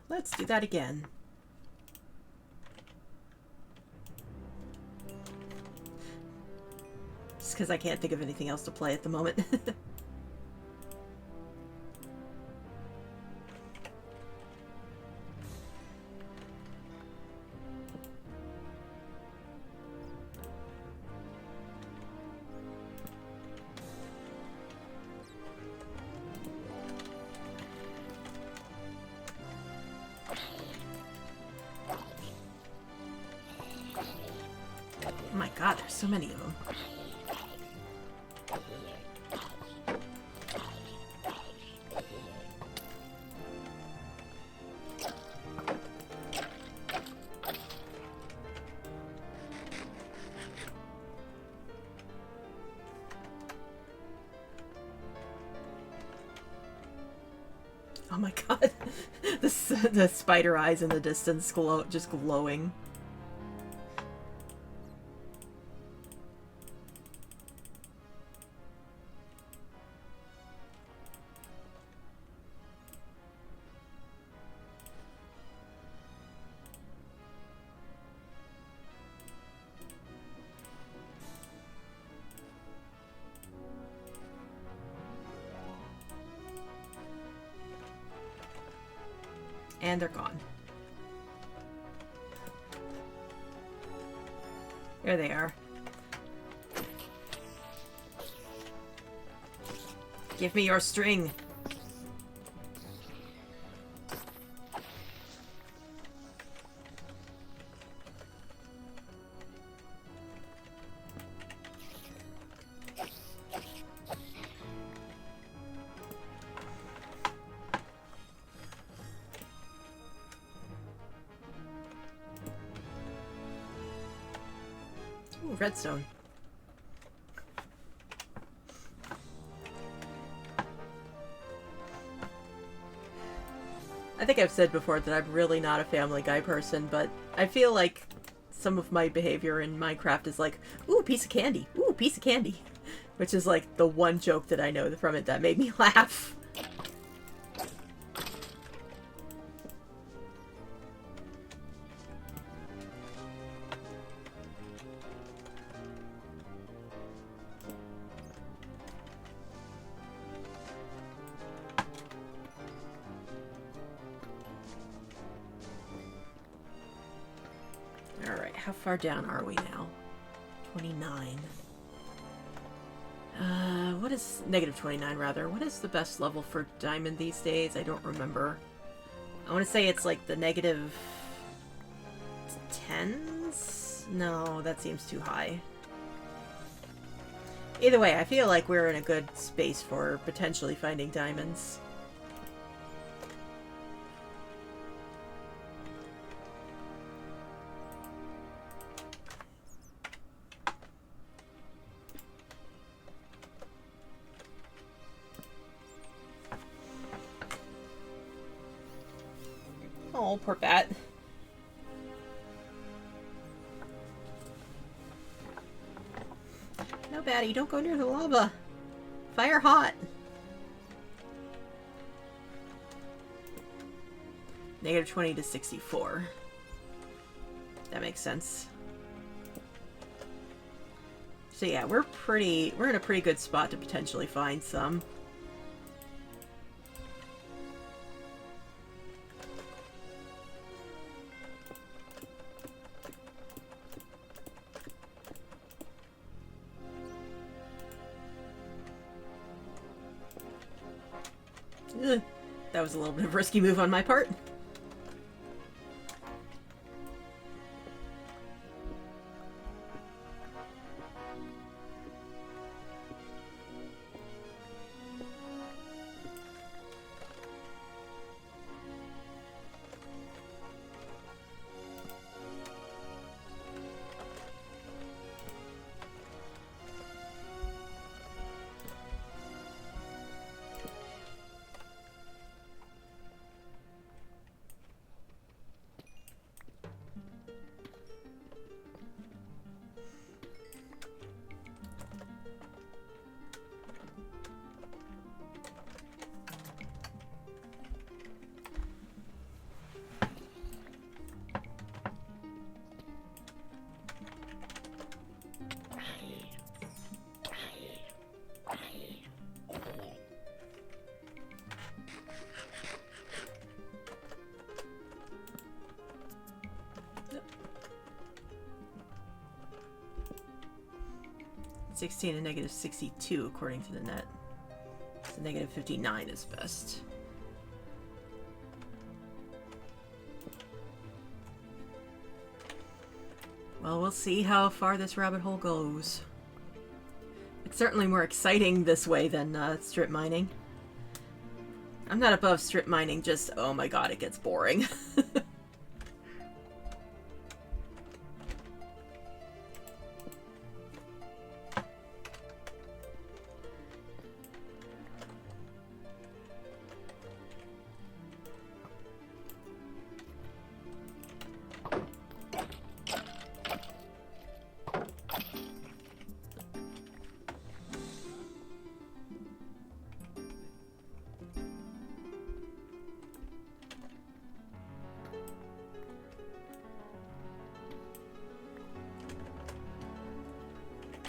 Let's do that again. Just because I can't think of anything else to play at the moment. Oh my god, there's so many of them. Oh my god, the spider eyes in the distance just glowing. And they're gone. There they are. Give me your string. Ooh, redstone. I think I've said before that I'm really not a Family Guy person, but I feel like some of my behavior in Minecraft is like, ooh, piece of candy, ooh, piece of candy, which is like the one joke that I know from it that made me laugh. Alright, how far down are we now? 29. What is... Negative 29, rather. What is the best level for diamond these days? I don't remember. I want to say it's like the negative... 10s? No, that seems too high. Either way, I feel like we're in a good space for potentially finding diamonds. Oh, poor bat. No, Batty, don't go near the lava. Fire hot. Negative 20 to 64. That makes sense. So yeah, we're in a pretty good spot to potentially find some. That was a little bit of a risky move on my part. -16 and -62 according to the net. So -59 is best. Well, we'll see how far this rabbit hole goes. It's certainly more exciting this way than strip mining. I'm not above strip mining, just, oh my god, it gets boring.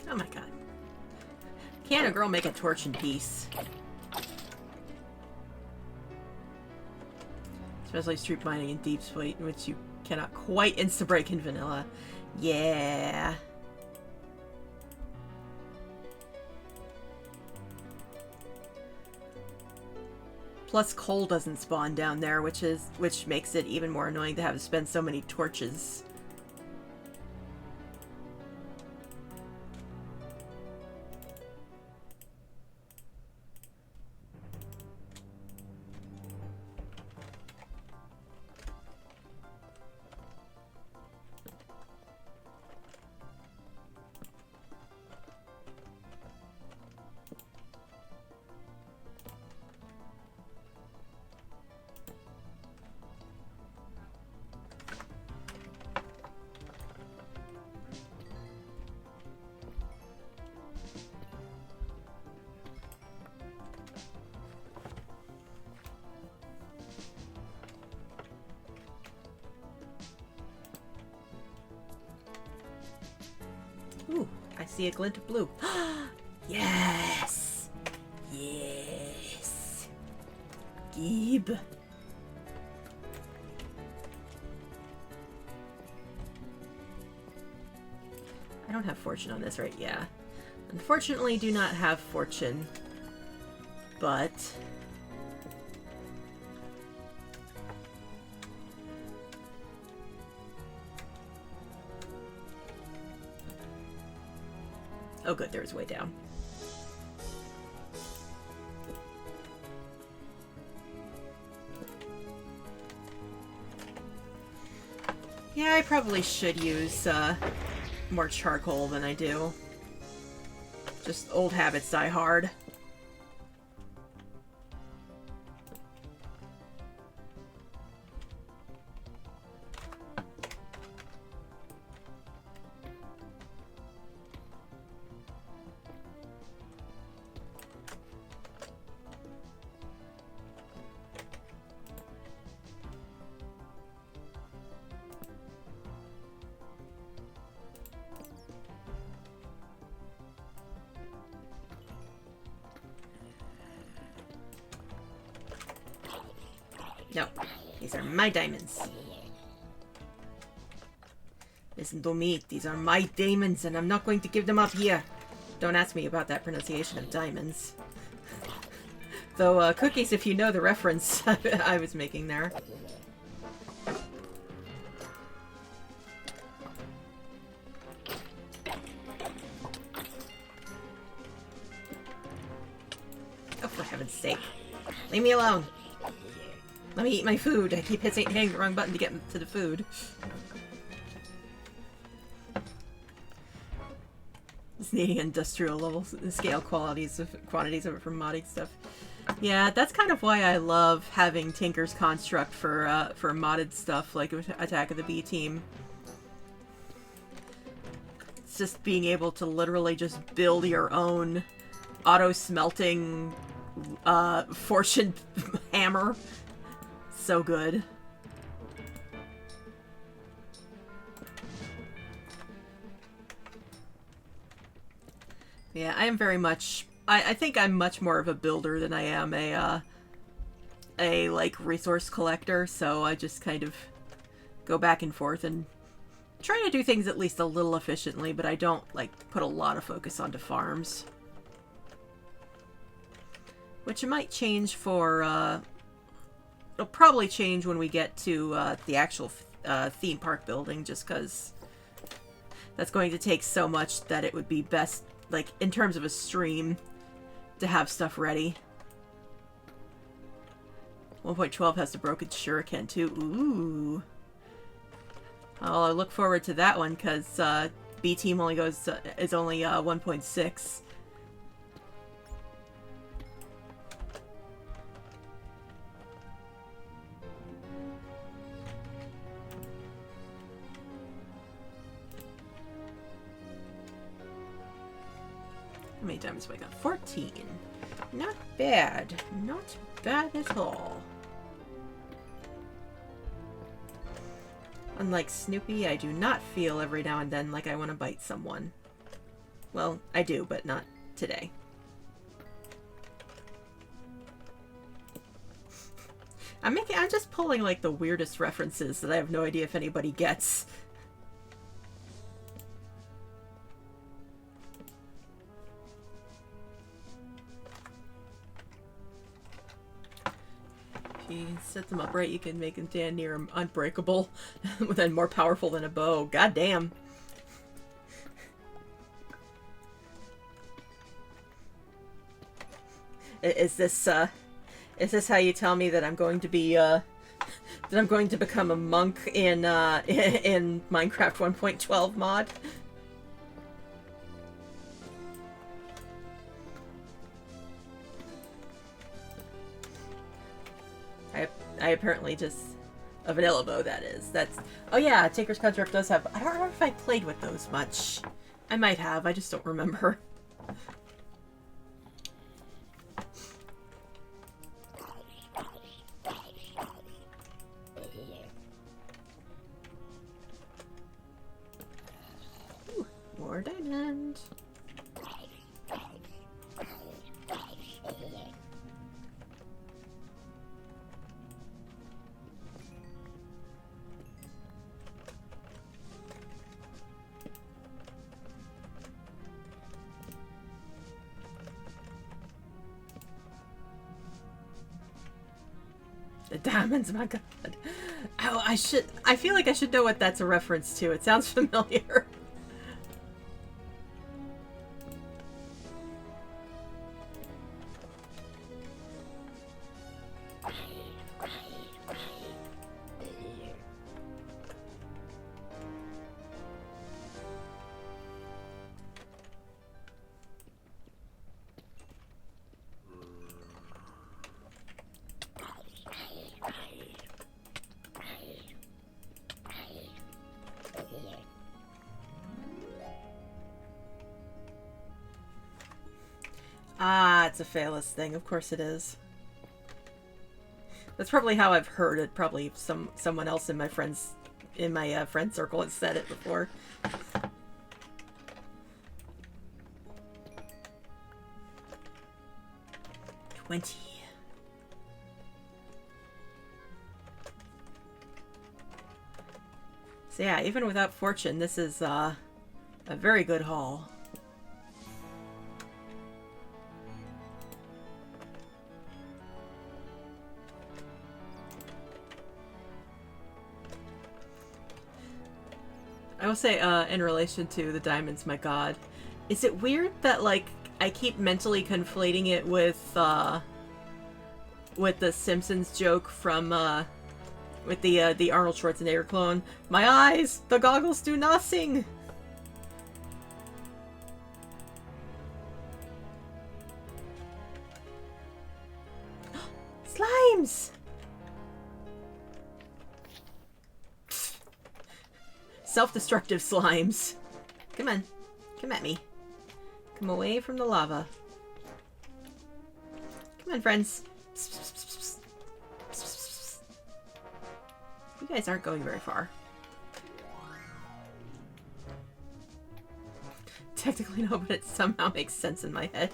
Oh my god. Can a girl make a torch in peace? Especially street mining in deep slate, in which you cannot quite insta-break in vanilla. Yeah. Plus coal doesn't spawn down there, which makes it even more annoying to have to spend so many torches. Ooh, I see a glint of blue. Yes! Yes! Gib. I don't have fortune on this, right? Yeah. Unfortunately, do not have fortune. But... oh good, there's way down. Yeah, I probably should use more charcoal than I do. Just old habits die hard. No, these are my diamonds. Listen to me, these are my diamonds and I'm not going to give them up here. Don't ask me about that pronunciation of diamonds. Though, cookies, if you know the reference I was making there. Oh, for heaven's sake. Leave me alone. Let me eat my food. I keep hitting the wrong button to get to the food. Just needing industrial levels, scale quantities of it for modding stuff. Yeah, that's kind of why I love having Tinker's Construct for modded stuff like Attack of the B Team. It's just being able to literally just build your own auto-smelting fortune hammer. So good. Yeah, I am very much... I think I'm much more of a builder than I am a like, resource collector, so I just kind of go back and forth and try to do things at least a little efficiently, but I don't, like, put a lot of focus onto farms. Which might change for, it'll probably change when we get to the actual theme park building, just because that's going to take so much that it would be best, like, in terms of a stream, to have stuff ready. 1.12 has the broken shuriken too. Ooh. Oh, I look forward to that one because B Team only goes is only 1.6. How many times have I got? 14. Not bad. Not bad at all. Unlike Snoopy, I do not feel every now and then like I want to bite someone. Well, I do, but not today. I'm just pulling like the weirdest references that I have no idea if anybody gets. If you set them up right, you can make them damn near unbreakable, then more powerful than a bow. God damn. Is this how you tell me that I'm going to be that I'm going to become a monk in in Minecraft 1.12 mod? I apparently just... A vanilla bow, that is. That's... Oh yeah, Tinker's Construct does have... I don't remember if I played with those much. I might have, I just don't remember. Ooh, more diamond. The diamonds, my god. Oh, I feel like I should know what that's a reference to. It sounds familiar. Ah, it's a Phalus thing. Of course it is. That's probably how I've heard it. Probably someone else in my friend circle has said it before. $20. So yeah, even without fortune, this is a very good haul. I will say, in relation to the diamonds, my god, is it weird that, like, I keep mentally conflating it with the Simpsons joke from, with the Arnold Schwarzenegger clone? My eyes! The goggles do nothing! Slimes! Self-destructive slimes. Come on. Come at me. Come away from the lava. Come on, friends. You guys aren't going very far. Technically no, but it somehow makes sense in my head.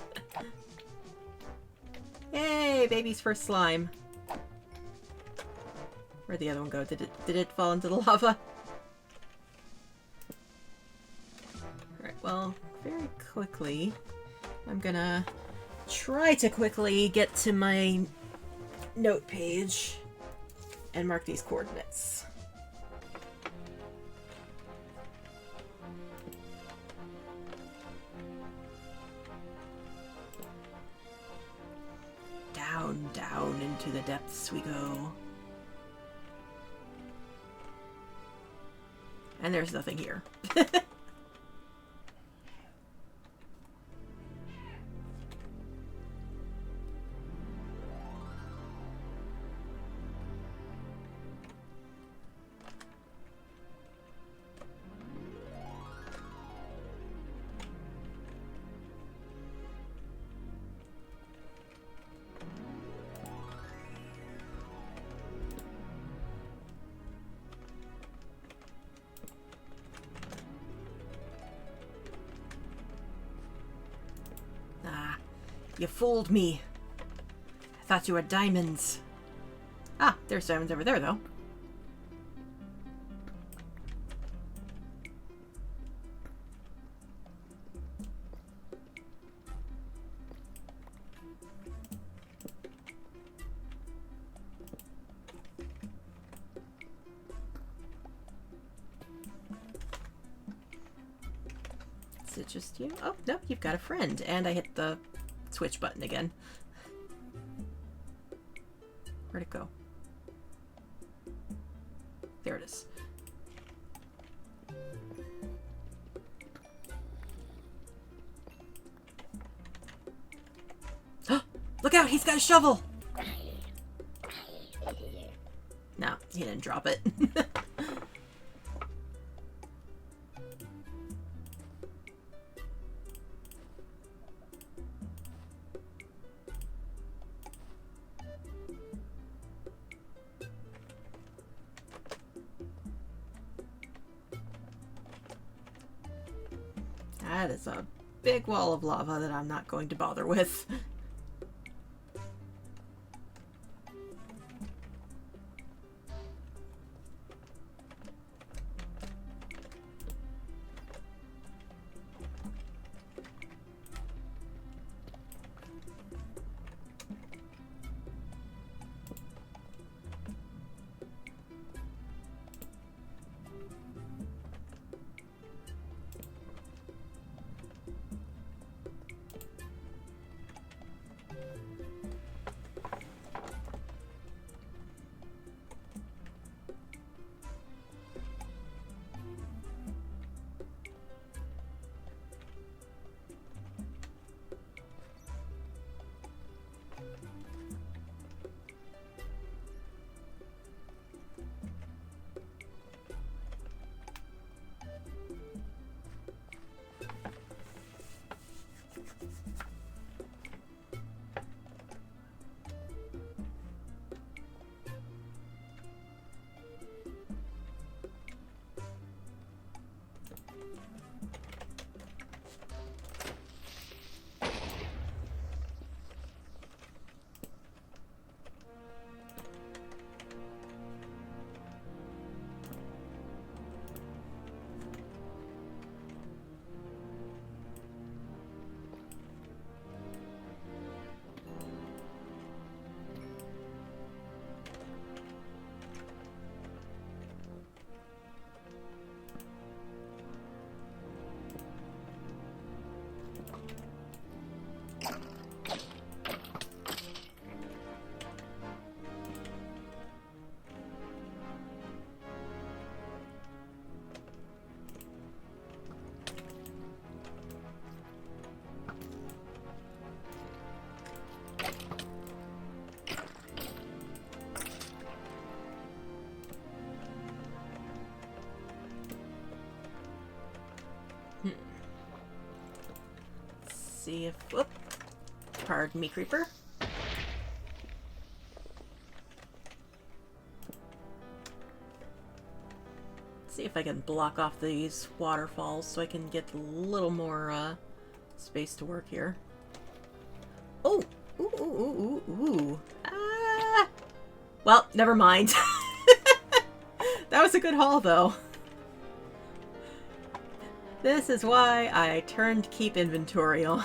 Yay! Baby's first slime. Where'd the other one go? Did it fall into the lava? Alright, well, very quickly, I'm gonna try to quickly get to my note page and mark these coordinates. Down, down into the depths we go. And there's nothing here. You fooled me. I thought you were diamonds. Ah, there's diamonds over there, though. Is it just you? Oh, no, you've got a friend. And I hit the switch button again. Where'd it go? There it is. Look out! He's got a shovel! No, he didn't drop it. That is a big wall of lava that I'm not going to bother with. see if... Whoop. Pardon me, creeper. See if I can block off these waterfalls so I can get a little more space to work here. Oh! Ooh, ooh, ooh, ooh, ooh. Ah! Well, never mind. That was a good haul, though. This is why I turned keep inventory on.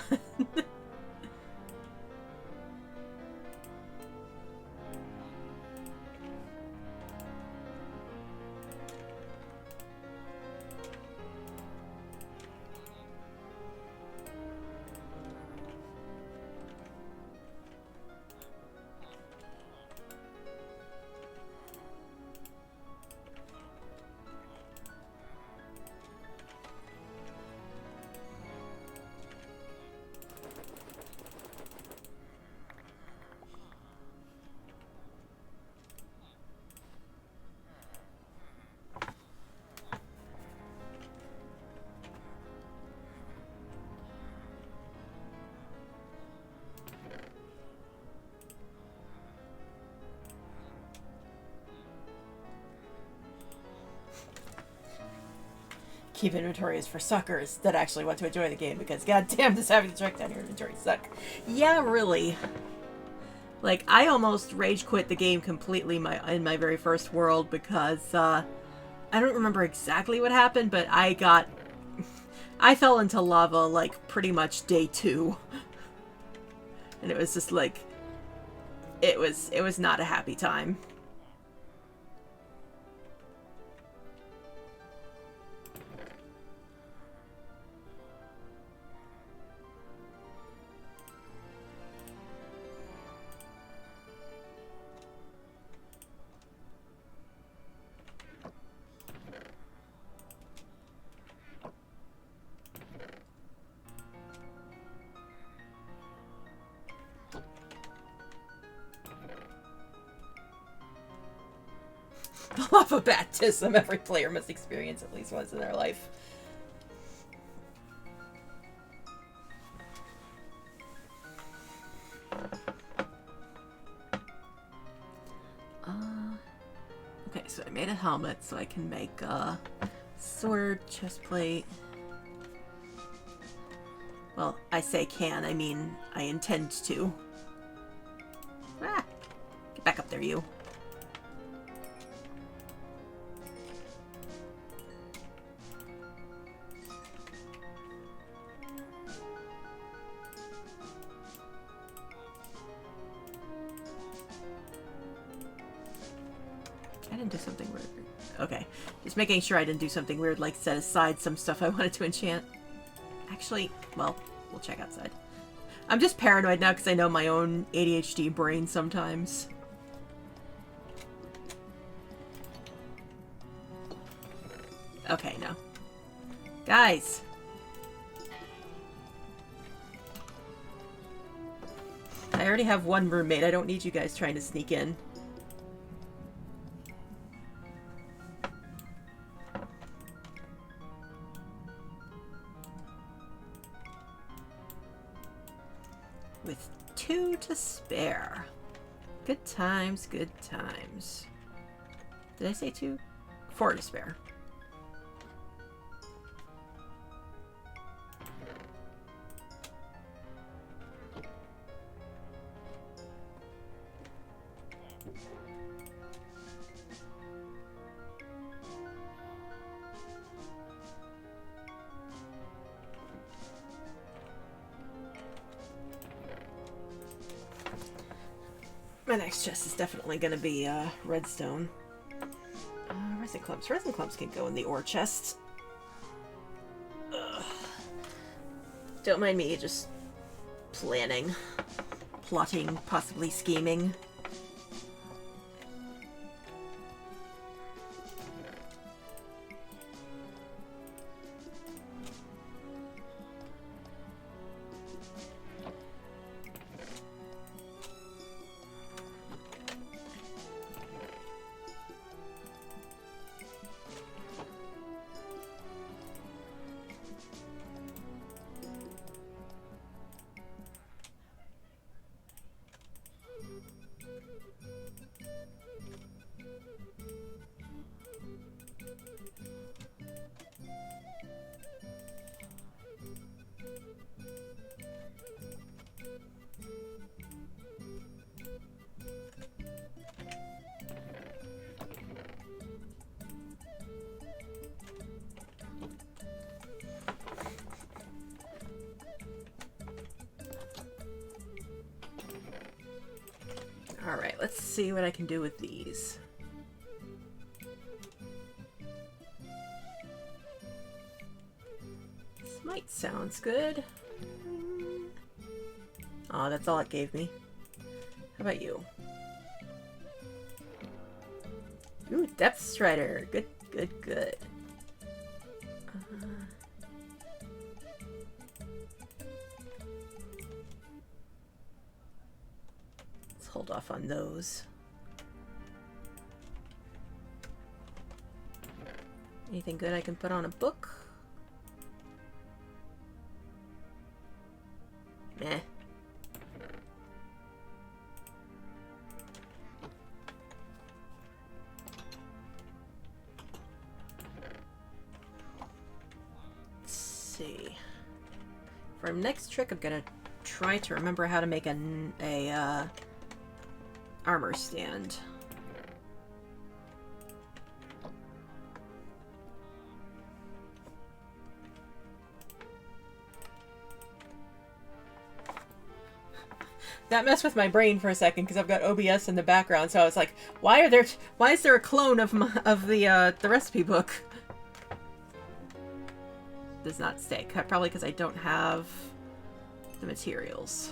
Keep inventory is for suckers that actually want to enjoy the game, because goddamn does having to track down your inventory suck. Yeah, really. Like, I almost rage quit the game completely in my very first world because, I don't remember exactly what happened, but I fell into lava, like, pretty much day 2. And it was just like, it was not a happy time. The lava baptism every player must experience at least once in their life. Okay, so I made a helmet so I can make a sword, chestplate. Well, I say can, I mean I intend to. Ah! Get back up there, you. I didn't do something weird. Okay. Just making sure I didn't do something weird, like set aside some stuff I wanted to enchant. Actually, well, we'll check outside. I'm just paranoid now because I know my own ADHD brain sometimes. Okay, no. Guys! I already have one roommate. I don't need you guys trying to sneak in. With 2 to spare. Good times, good times. Did I say 2? 4 to spare. My next chest is definitely going to be redstone. Resin clumps. Resin clumps can go in the ore chest. Ugh. Don't mind me just planning, plotting, possibly scheming. let's see what I can do with these. This might sounds good. Oh, that's all it gave me. How about you? Ooh, Depth Strider. Good, good, good. Let's hold off on those. Anything good I can put on a book? Meh. See. For next trick, I'm gonna try to remember how to make a armor stand. That messed with my brain for a second because I've got OBS in the background, so I was like, why is there a clone of the recipe book? Does not stay. Probably because I don't have the materials.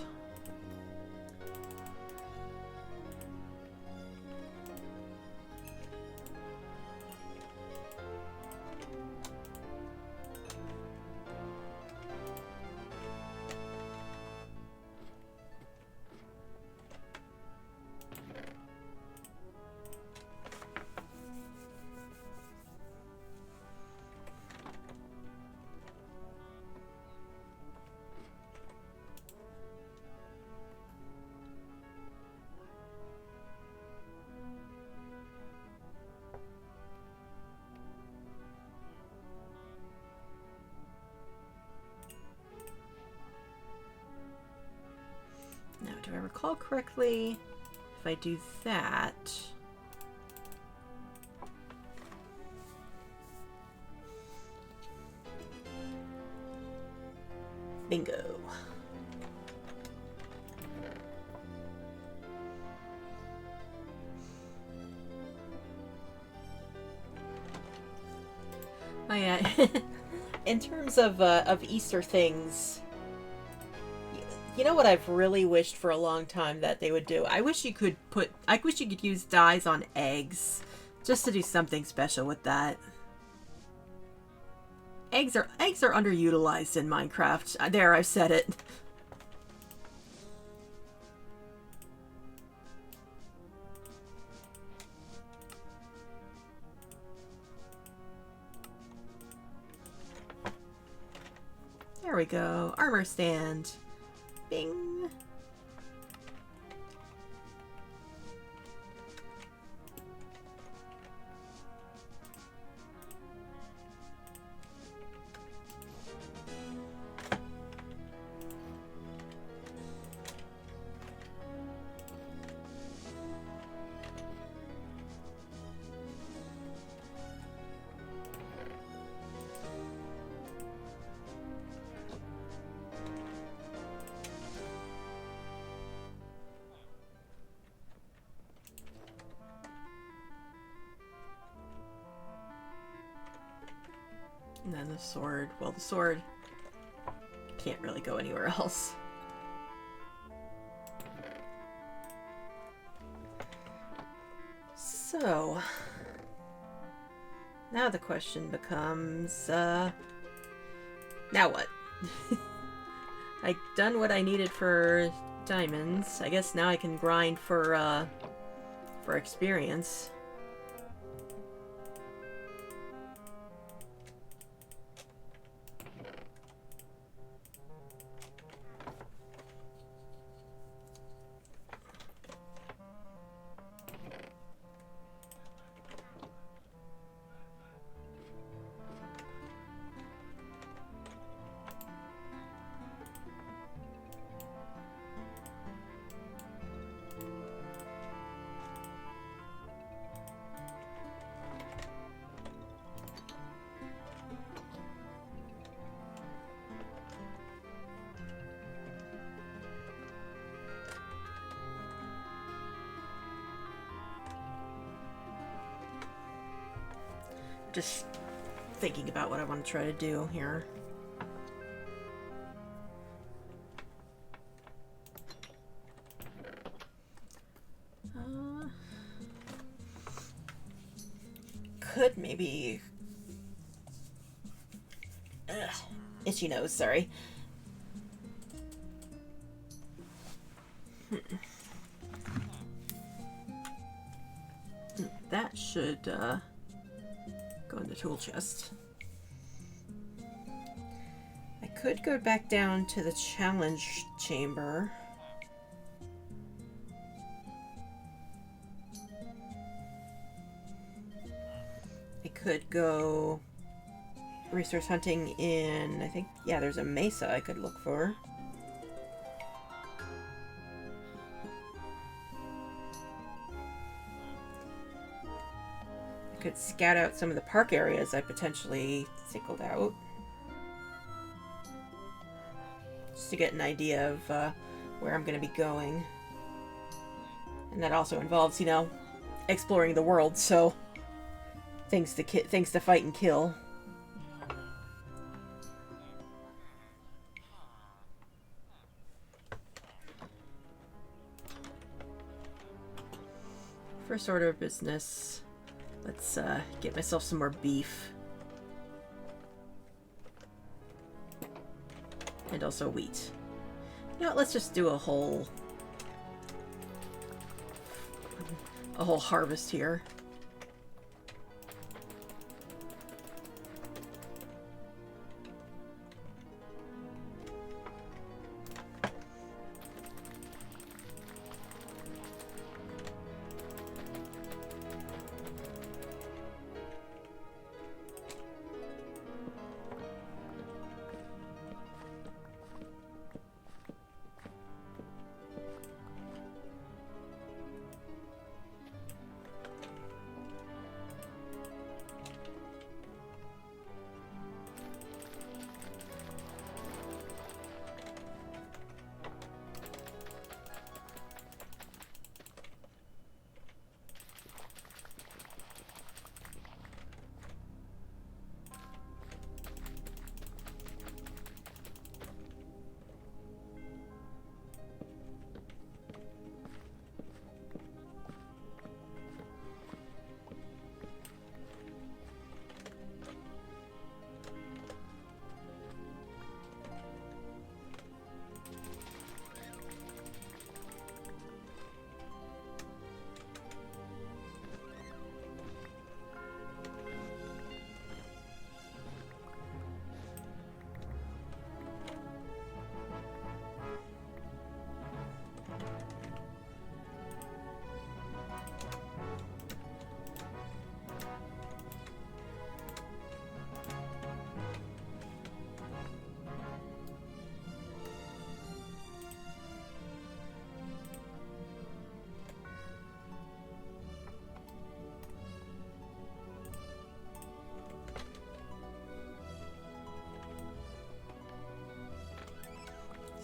Now, do I recall correctly? If I do that... Bingo. Oh yeah. In terms of Easter things, you know what I've really wished for a long time that they would do? I wish you could use dyes on eggs, just to do something special with that. Eggs are underutilized in Minecraft. There, I've said it. There we go. Armor stand. Bing. And then the sword. Well, the sword can't really go anywhere else. So, now the question becomes, now what? I've done what I needed for diamonds. I guess now I can grind for experience. Just thinking about what I want to try to do here. Could maybe... itchy nose, sorry. That should go in the tool chest. I could go back down to the challenge chamber. I could go resource hunting in, I think, yeah, there's a mesa I could look for. I could scout out some of the park areas I potentially singled out, just to get an idea of where I'm going to be going. And that also involves, you know, exploring the world, so things to fight and kill. First order of business, let's get myself some more beef. And also wheat. You know what, let's just do a whole harvest here.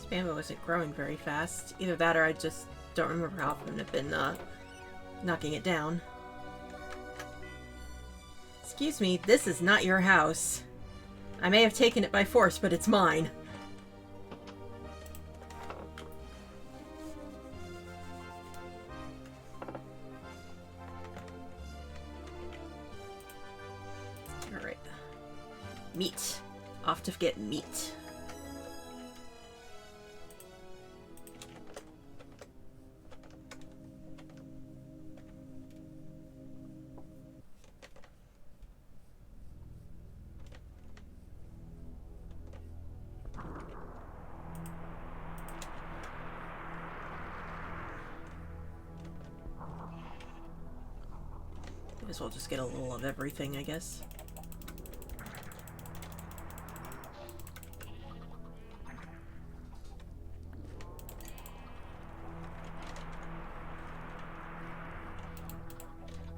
Bamboo isn't growing very fast. Either that or I just don't remember how often I've been knocking it down. Excuse me, this is not your house. I may have taken it by force, but it's mine. Alright. Meat. Off to get meat. Guess we'll just get a little of everything, I guess.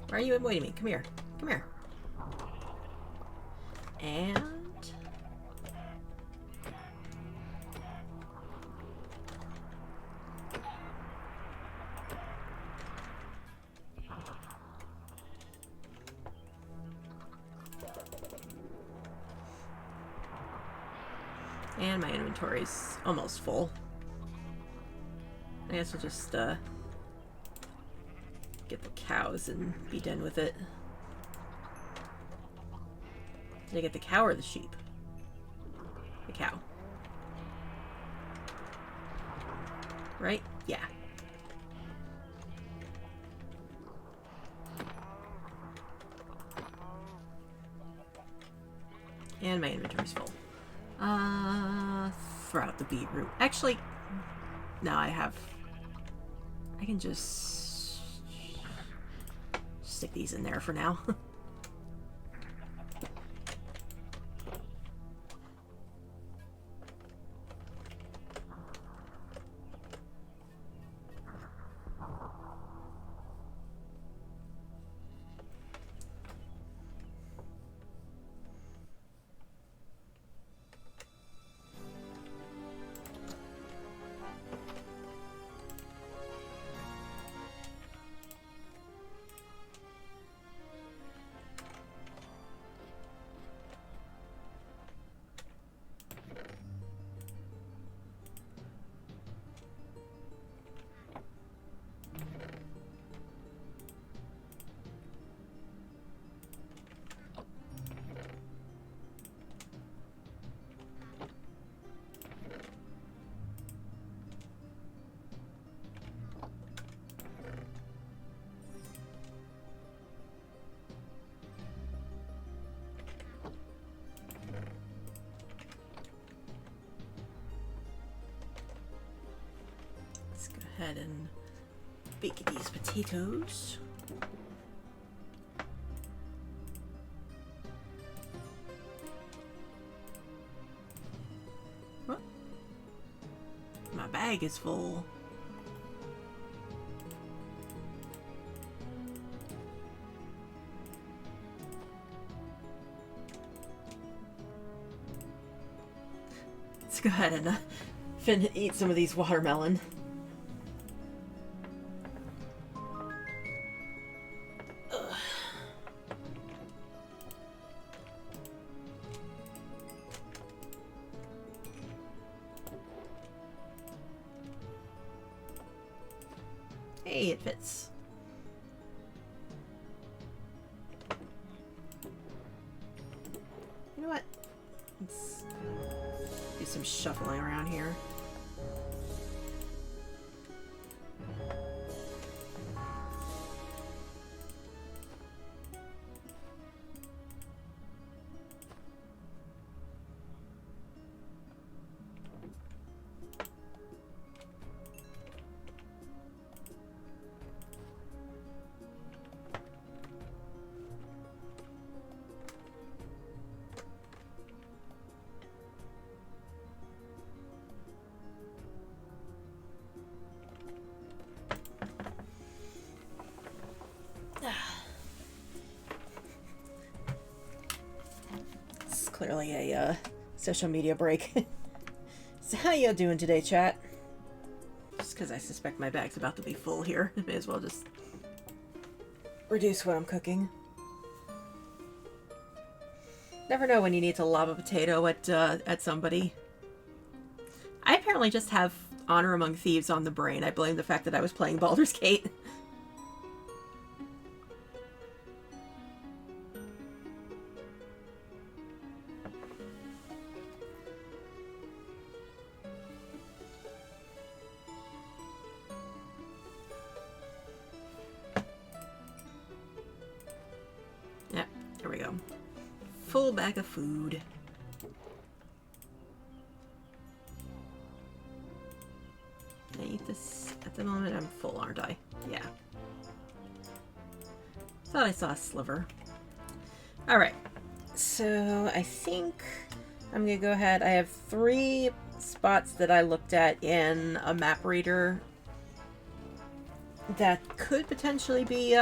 Why are you avoiding me? Come here. Come here. And... And my inventory's almost full. I guess we'll just get the cows and be done with it. Did I get the cow or the sheep? The cow. Right? Yeah. And my inventory's full. Throw out the beetroot. Actually, no, I can just stick these in there for now. Ahead and bake these potatoes. What? My bag is full. Let's go ahead and eat some of these watermelon. Hey, it fits. You know what? Let's do some shuffling around here. Clearly a social media break. So how you doing today, chat? Just because I suspect my bag's about to be full here, may as well just reduce what I'm cooking. Never know when you need to lob a potato at somebody. I apparently just have Honor Among Thieves on the brain. I blame the fact that I was playing Baldur's Gate. Full bag of food. Can I eat this? At the moment I'm full, aren't I? Yeah. Thought I saw a sliver. Alright. So I think I'm gonna go ahead. I have 3 spots that I looked at in a map reader that could potentially be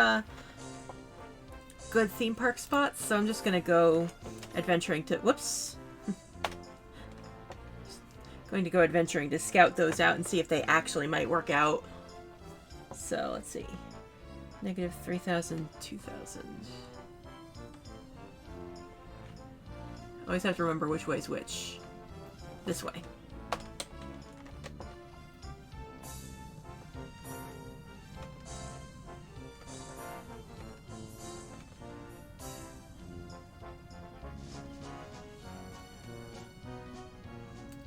good theme park spots, so I'm just gonna go adventuring to going to go adventuring to scout those out and see if they actually might work out. So let's see. Negative 3,000, 2,000. Always have to remember which way's which. This way.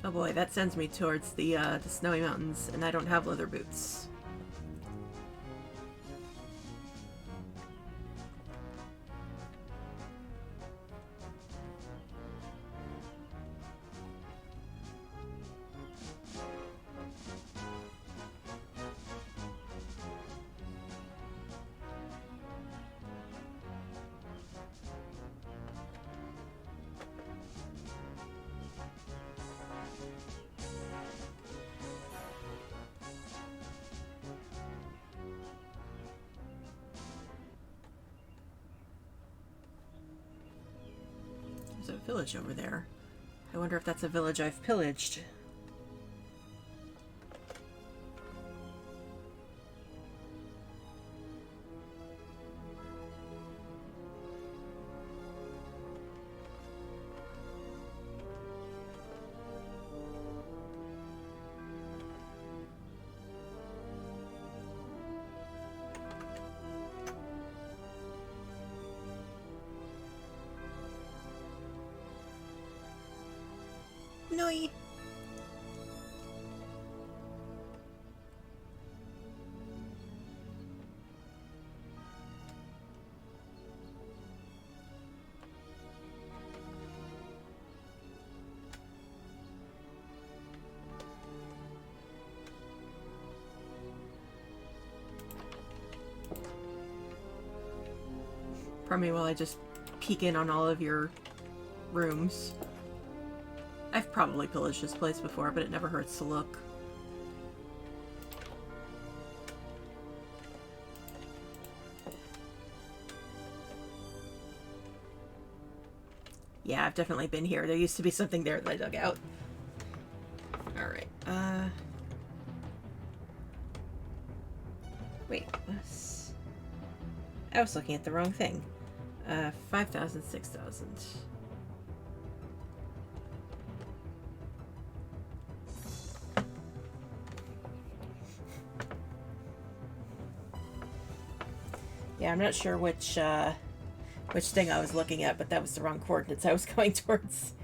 Oh boy, that sends me towards the snowy mountains, and I don't have leather boots. There's a village over there. I wonder if that's a village I've pillaged. No. Pardon me while I just peek in on all of your rooms. I've probably pillaged this place before, but it never hurts to look. Yeah, I've definitely been here. There used to be something there that I dug out. Alright, wait, I was looking at the wrong thing. 5,000, 6,000. Yeah, I'm not sure which thing I was looking at, but that was the wrong coordinates I was going towards.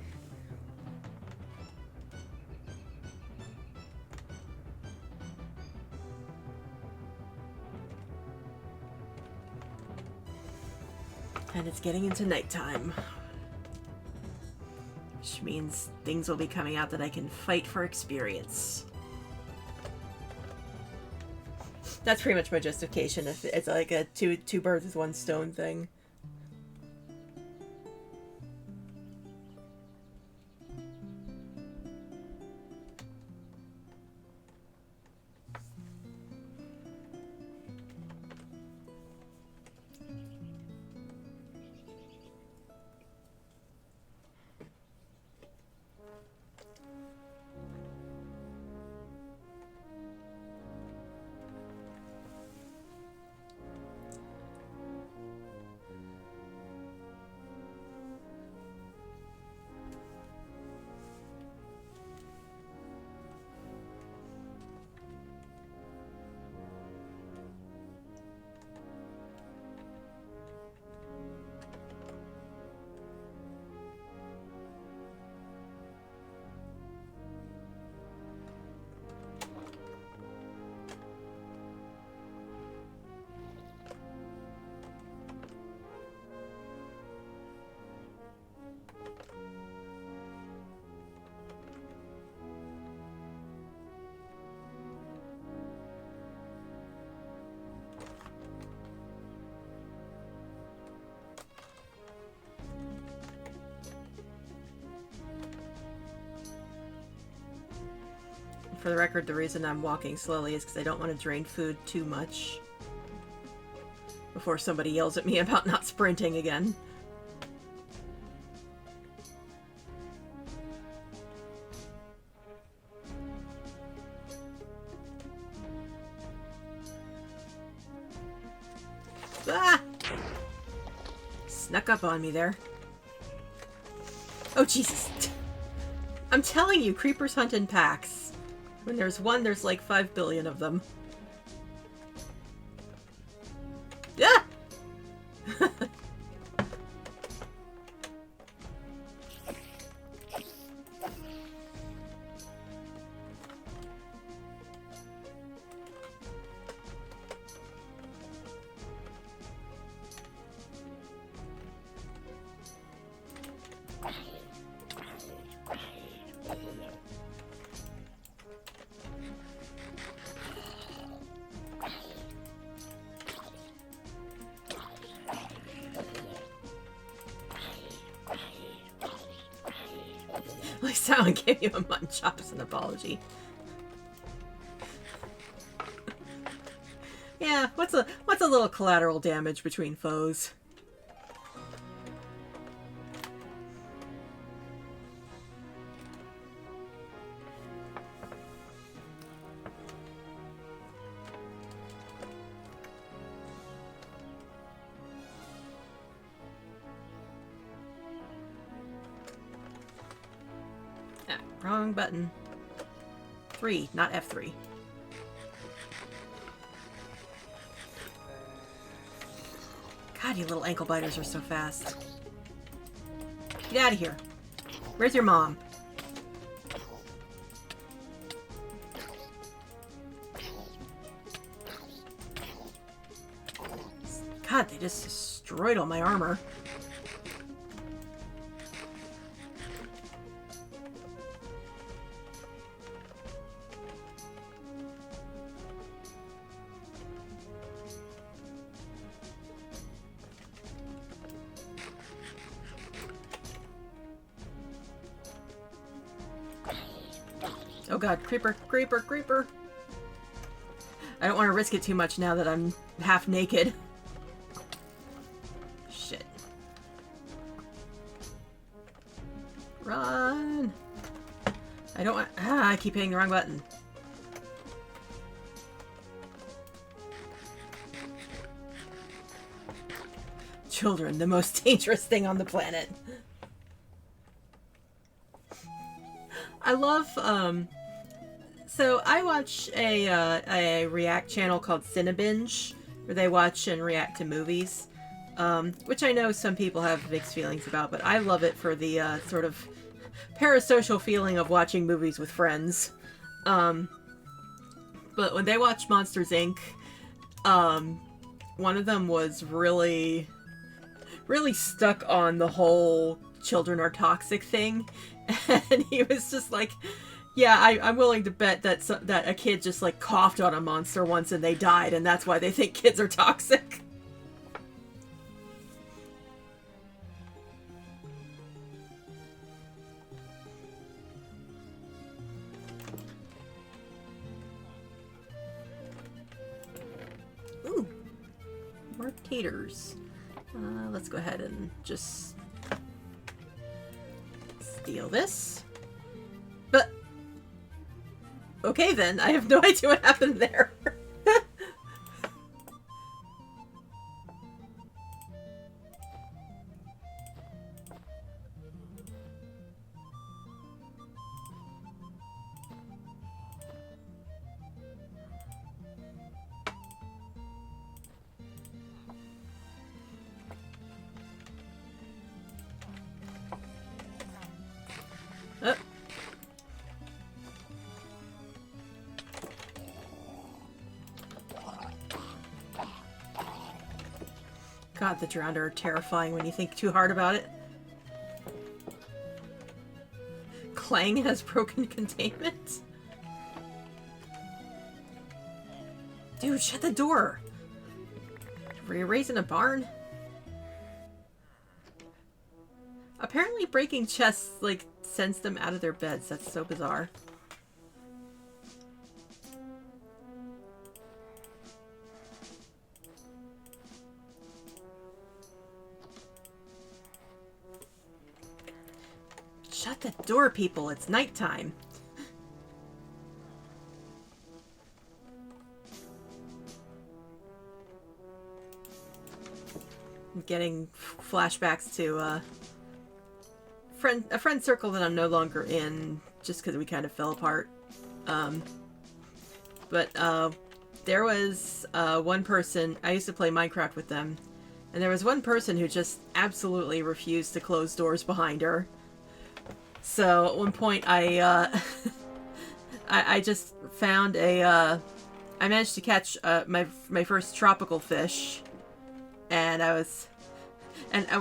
And it's getting into nighttime. Which means things will be coming out that I can fight for experience. That's pretty much my justification. If it's like a two birds with one stone thing. For the record, the reason I'm walking slowly is because I don't want to drain food too much before somebody yells at me about not sprinting again. Ah! Snuck up on me there. Oh, Jesus. I'm telling you, creepers hunt in packs. When there's one, there's like 5 billion of them. Yeah! At least someone gave you a mutton chop as an apology. Yeah, what's a little collateral damage between foes? Wrong button. 3, not F3. God, you little ankle biters are so fast. Get out of here. Where's your mom? God, they just destroyed all my armor. Oh god, creeper, creeper, creeper. I don't want to risk it too much now that I'm half naked. Shit. Run! I don't want... I keep hitting the wrong button. Children, the most dangerous thing on the planet. I love, so I watch a React channel called Cinebinge, where they watch and react to movies, which I know some people have mixed feelings about, but I love it for the sort of parasocial feeling of watching movies with friends. But when they watched Monsters, Inc., one of them was really stuck on the whole children are toxic thing. And he was just like, yeah, I'm willing to bet that that a kid just like coughed on a monster once and they died, and that's why they think kids are toxic. Ooh, more taters. Let's go ahead and just steal this. But okay then, I have no idea what happened there. God, the drowned are terrifying when you think too hard about it. Clang has broken containment? Dude, shut the door! Were you raising a barn? Apparently breaking chests, like, sends them out of their beds. That's so bizarre. Shut the door, people. It's nighttime. I'm getting flashbacks to friend circle that I'm no longer in, just because we kind of fell apart. But there was one person, I used to play Minecraft with them, and there was one person who just absolutely refused to close doors behind her. So at one point I I just found I managed to catch my first tropical fish, and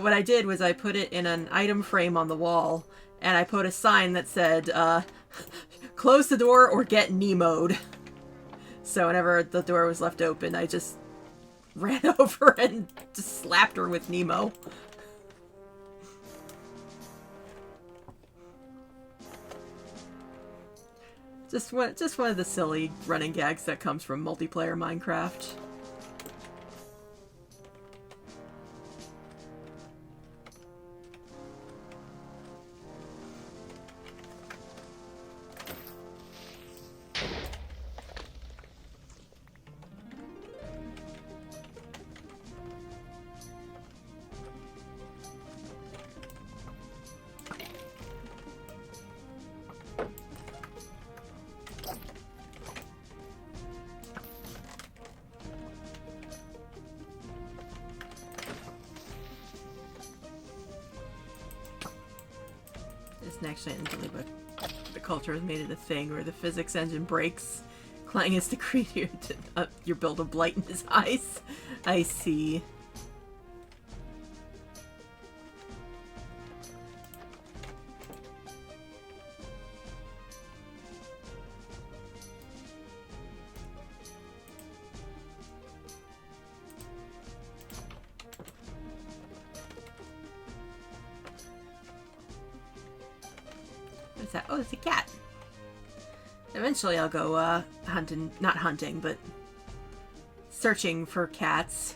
what I did was I put it in an item frame on the wall, and I put a sign that said, close the door or get Nemo'd. So whenever the door was left open, I just ran over and just slapped her with Nemo. Just one of the silly running gags that comes from multiplayer Minecraft. Actually, I didn't believe it. The culture has made it a thing where the physics engine breaks. Clang is the creature to your build of blight in his eyes. I see. What's that? Oh, it's a cat. Eventually I'll go hunting, not hunting, but searching for cats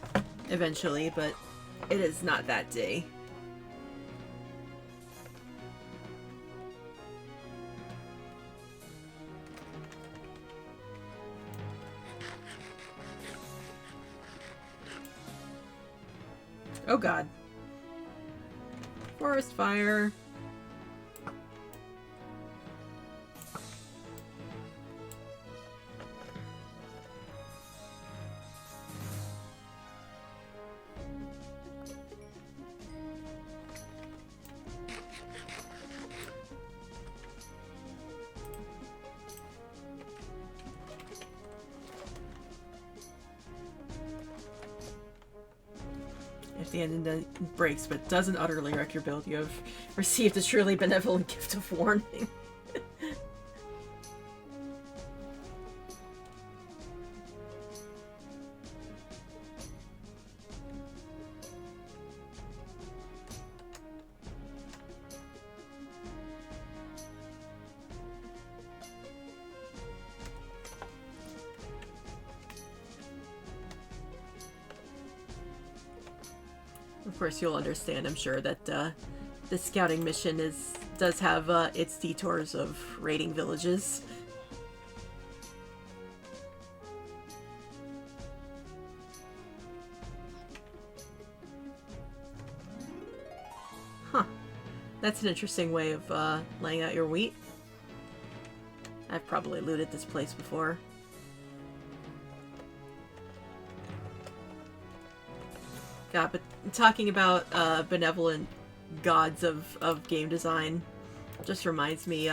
eventually, but it is not that day. Oh god. Forest fire. If the engine breaks but doesn't utterly wreck your build, you have received a truly benevolent gift of warning. Of course, you'll understand, I'm sure, that the scouting mission does have its detours of raiding villages. Huh. That's an interesting way of laying out your wheat. I've probably looted this place before. God, but talking about benevolent gods of game design just reminds me,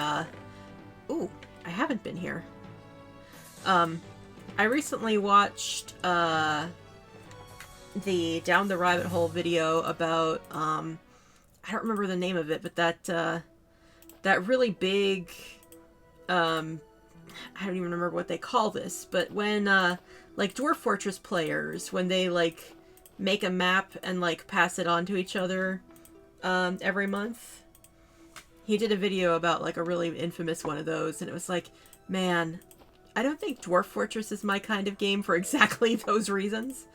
ooh, I haven't been here. I recently watched the Down the Rabbit Hole video about, I don't remember the name of it, but that really big, I don't even remember what they call this, but when, like, Dwarf Fortress players, when they, like, make a map and like pass it on to each other every month. He did a video about like a really infamous one of those, and it was like, man, I don't think Dwarf Fortress is my kind of game for exactly those reasons,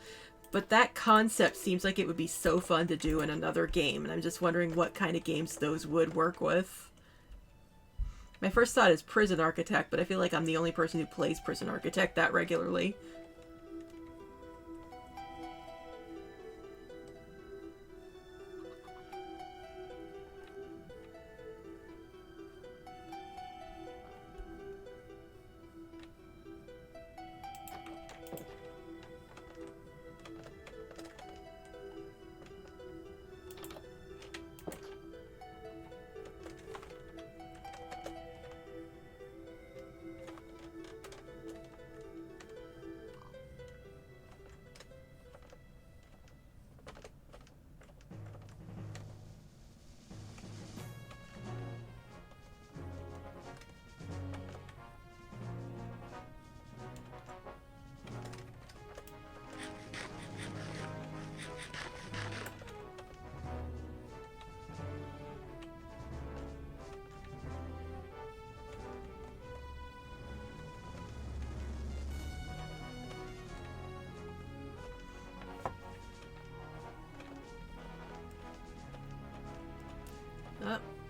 but that concept seems like it would be so fun to do in another game, and I'm just wondering what kind of games those would work with. My first thought is Prison Architect, but I feel like I'm the only person who plays Prison Architect that regularly.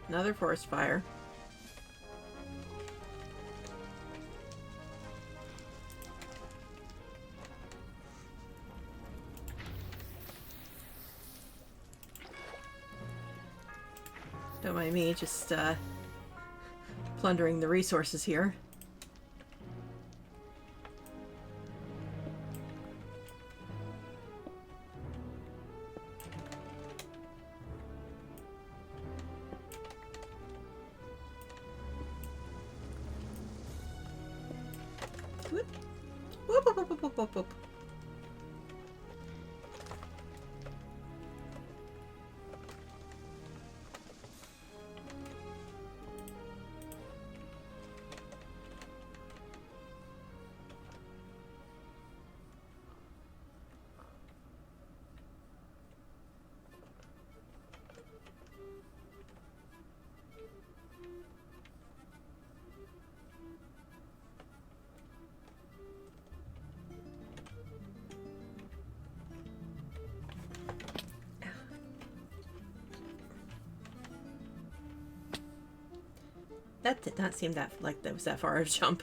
Another forest fire. Don't mind me, just plundering the resources here. Whoop. Whoop, whoop, whoop, whoop, whoop, whoop. That did not seem that like that was that far of a jump.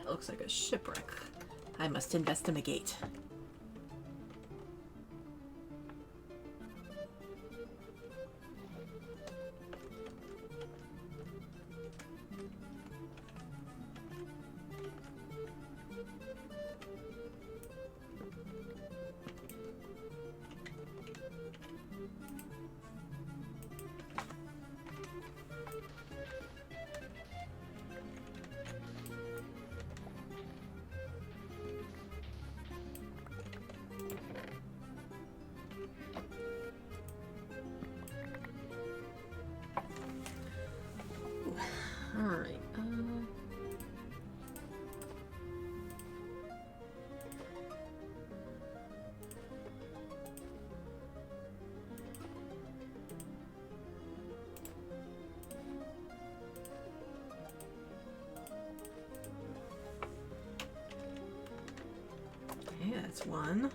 Looks like a shipwreck. I must investigate. Alright, okay, that's one.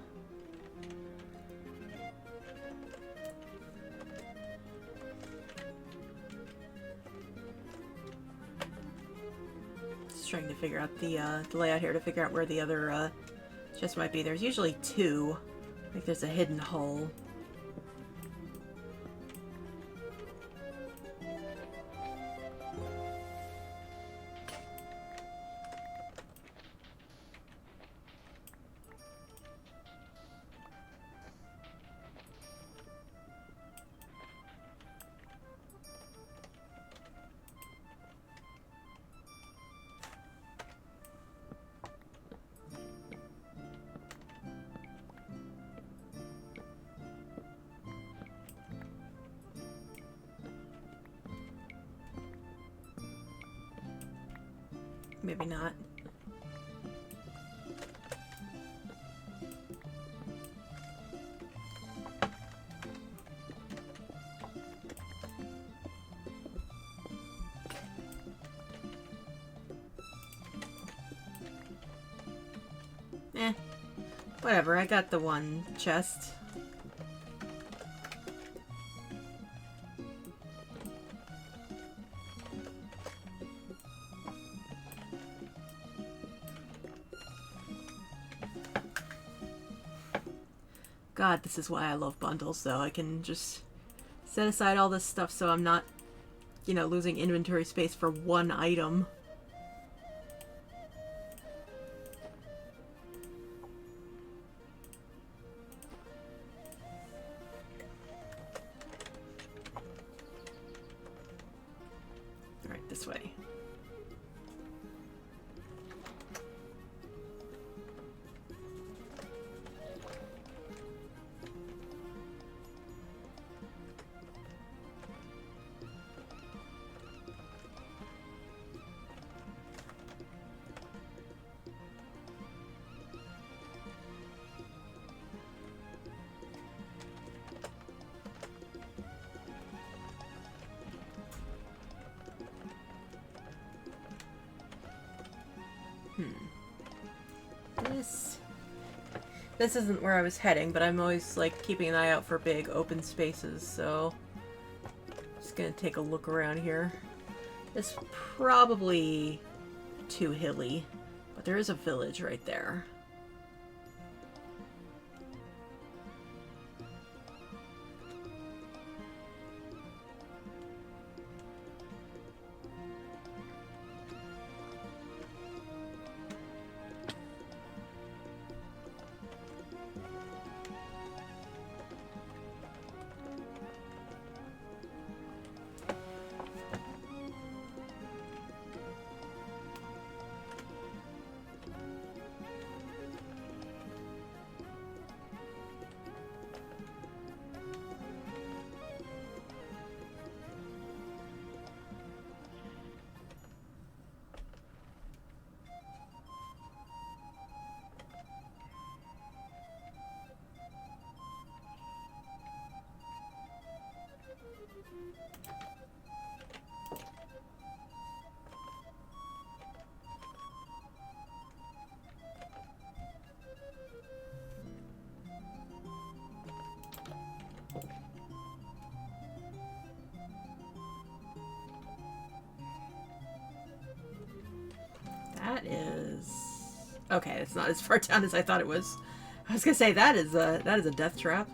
Trying to figure out the layout here to figure out where the other chest might be. There's usually two. I think there's a hidden hole. Maybe not. Whatever, I got the one chest. God, this is why I love bundles, though. I can just set aside all this stuff so I'm not, you know, losing inventory space for one item. Alright, this way. This isn't where I was heading, but I'm always, like, keeping an eye out for big open spaces, so... Just gonna take a look around here. It's probably too hilly, but there is a village right there. That is... Okay, it's not as far down as I thought it was. I was gonna say, that is a death trap.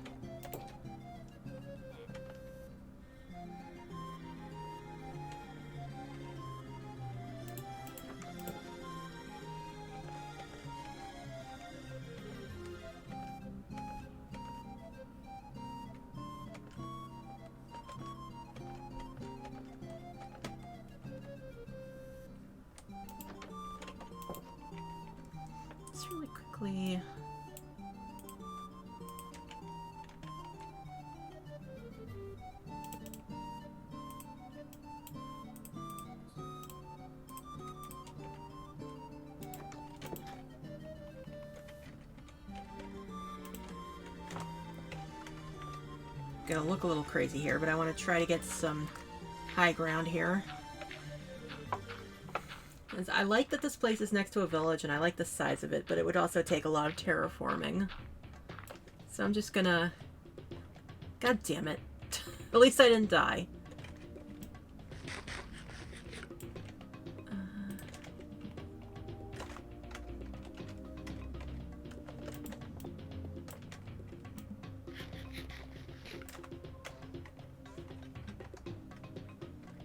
Really quickly. Gonna look a little crazy here, but I want to try to get some high ground here. I like that this place is next to a village, and I like the size of it, but it would also take a lot of terraforming. So I'm just gonna... God damn it. At least I didn't die.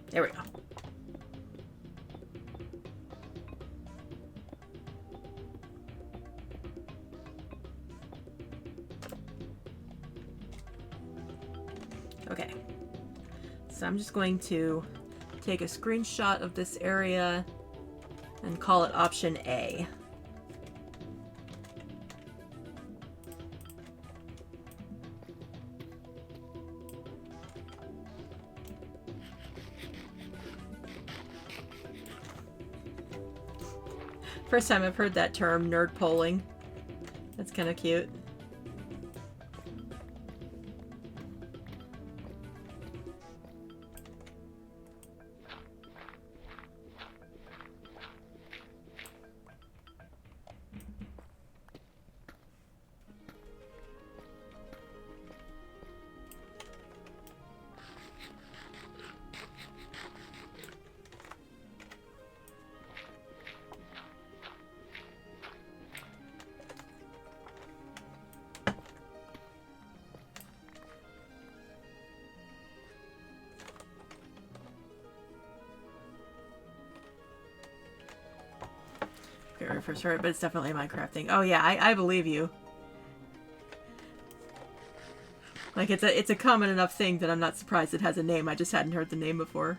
There we go. Okay, so I'm just going to take a screenshot of this area and call it option A. First time I've heard that term, nerd polling. That's kind of cute. For sure, but it's definitely a Minecraft thing. Oh yeah, I believe you. Like, it's a common enough thing that I'm not surprised it has a name. I just hadn't heard the name before.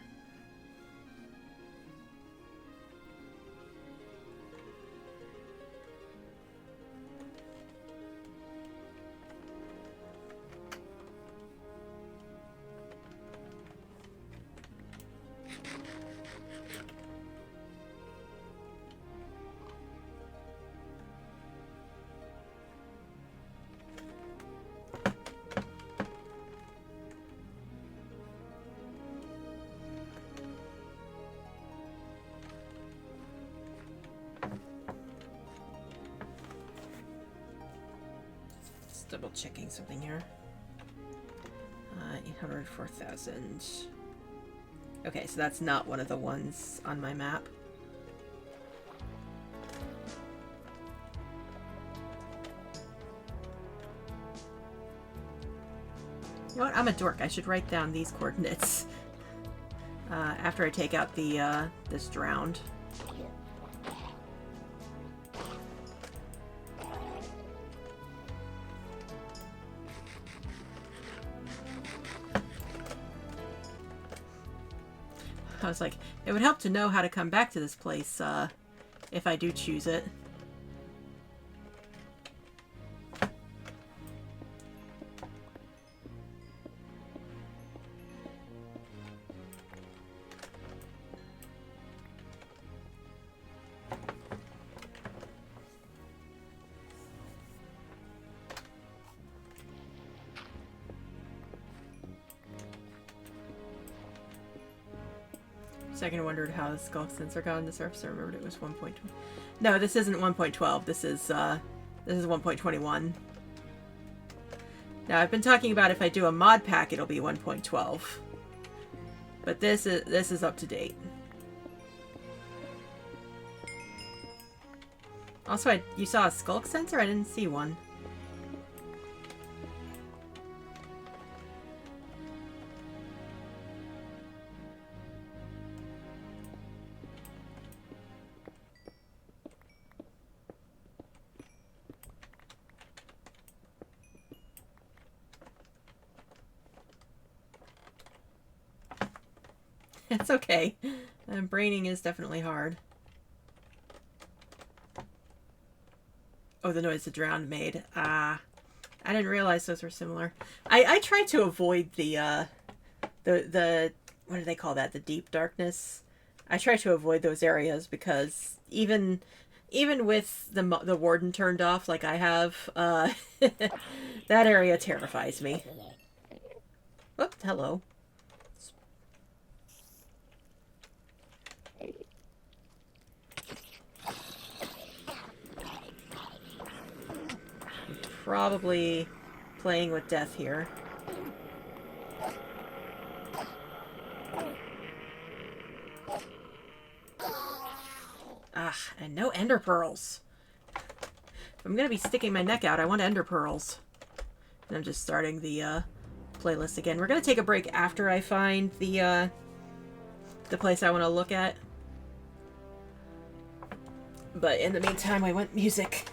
double checking something here. 804,000. Okay, so that's not one of the ones on my map. You know what? I'm a dork. I should write down these coordinates after I take out the this drowned. I was like, it would help to know how to come back to this place if I do choose it. Second, I wondered how the skull sensor got on the surface. I remembered it was 1.2. No, this isn't 1.12. This is 1.21. Now I've been talking about if I do a mod pack, it'll be 1.12. But this is up to date. Also, you saw a skulk sensor? I didn't see one. It's okay. Braining is definitely hard. Oh, the noise the drowned made. I didn't realize those were similar. I try to avoid the what do they call that? The deep darkness. I try to avoid those areas because even with the warden turned off like I have, that area terrifies me. Whoop, hello. Probably playing with death here. Ah, and no ender pearls. If I'm gonna be sticking my neck out, I want ender pearls. And I'm just starting the playlist again. We're gonna take a break after I find the place I want to look at. But in the meantime, I want music.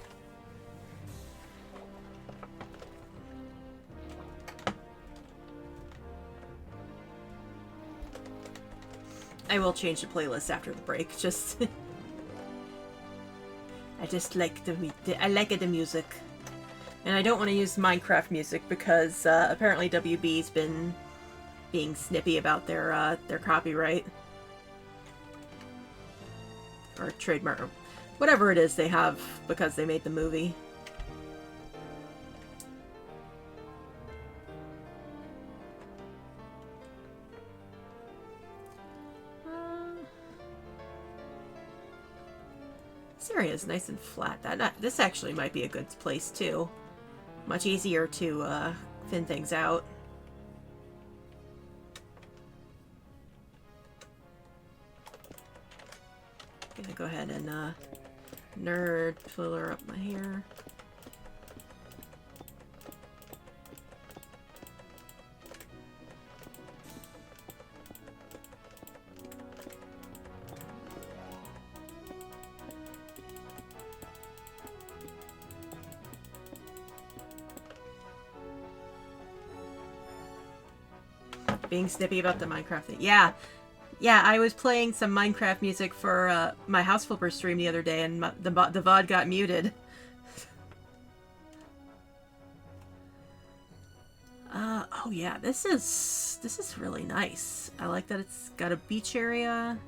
I will change the playlist after the break. Just, I just like I like the music, and I don't want to use Minecraft music because apparently WB's been being snippy about their copyright or trademark or whatever it is they have because they made the movie. This area is nice and flat. This actually might be a good place too. Much easier to thin things out. Gonna go ahead and nerd filler up my hair. Being snippy about the Minecraft thing. Yeah, I was playing some Minecraft music for my House Flipper stream the other day, and the VOD got muted. Oh yeah, this is really nice. I like that it's got a beach area,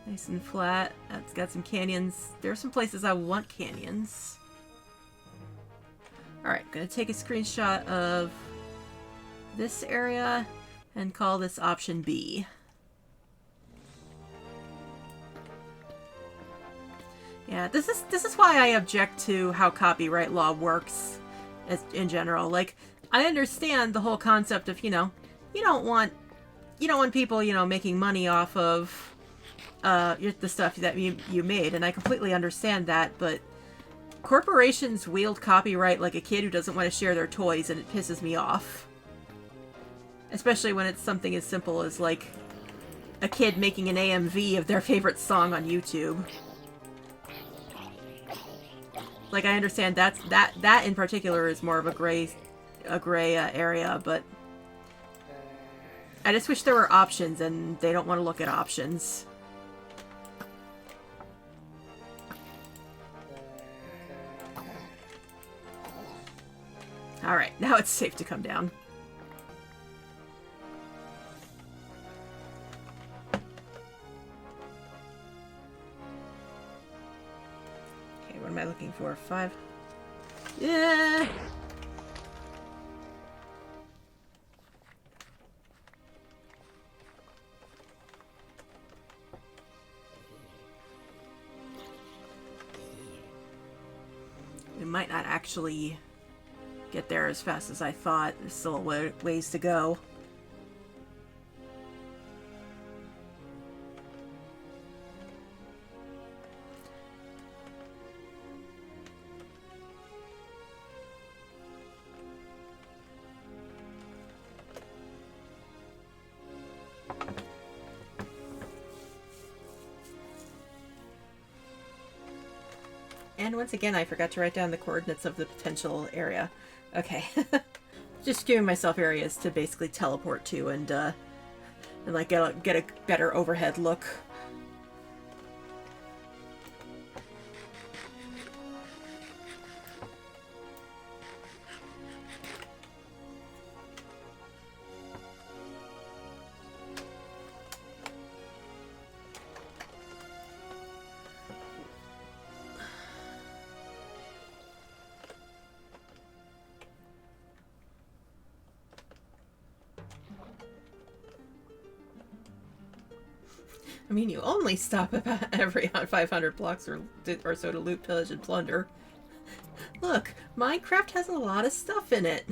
nice and flat. It's got some canyons. There are some places I want canyons. All right, gonna take a screenshot of this area and call this option B. Yeah, this is why I object to how copyright law works as, in general. Like, I understand the whole concept of, you know, you don't want people, you know, making money off of the stuff that you made, and I completely understand that, but corporations wield copyright like a kid who doesn't want to share their toys, and it pisses me off. Especially when it's something as simple as, like, a kid making an AMV of their favorite song on YouTube. Like, I understand that in particular is more of a gray area, but I just wish there were options, and they don't want to look at options. Alright, now it's safe to come down. Okay, what am I looking for? 5? Yeah! We might not actually get there as fast as I thought. There's still a ways to go. And once again, I forgot to write down the coordinates of the potential area. Okay. Just giving myself areas to basically teleport to and like get a better overhead look. I mean, you only stop about every 500 blocks or so to loot, pillage, and plunder. Look, Minecraft has a lot of stuff in it.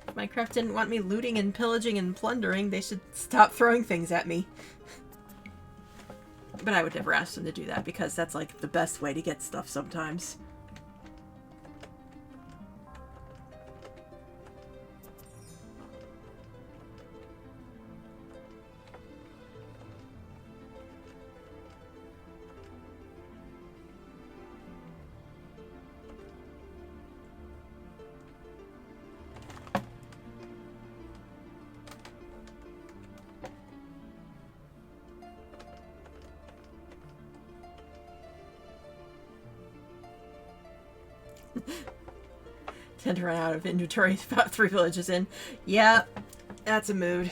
If Minecraft didn't want me looting and pillaging and plundering, they should stop throwing things at me. But I would never ask them to do that, because that's, like, the best way to get stuff sometimes. Tend to run out of inventory about 3 villages in. Yeah, that's a mood.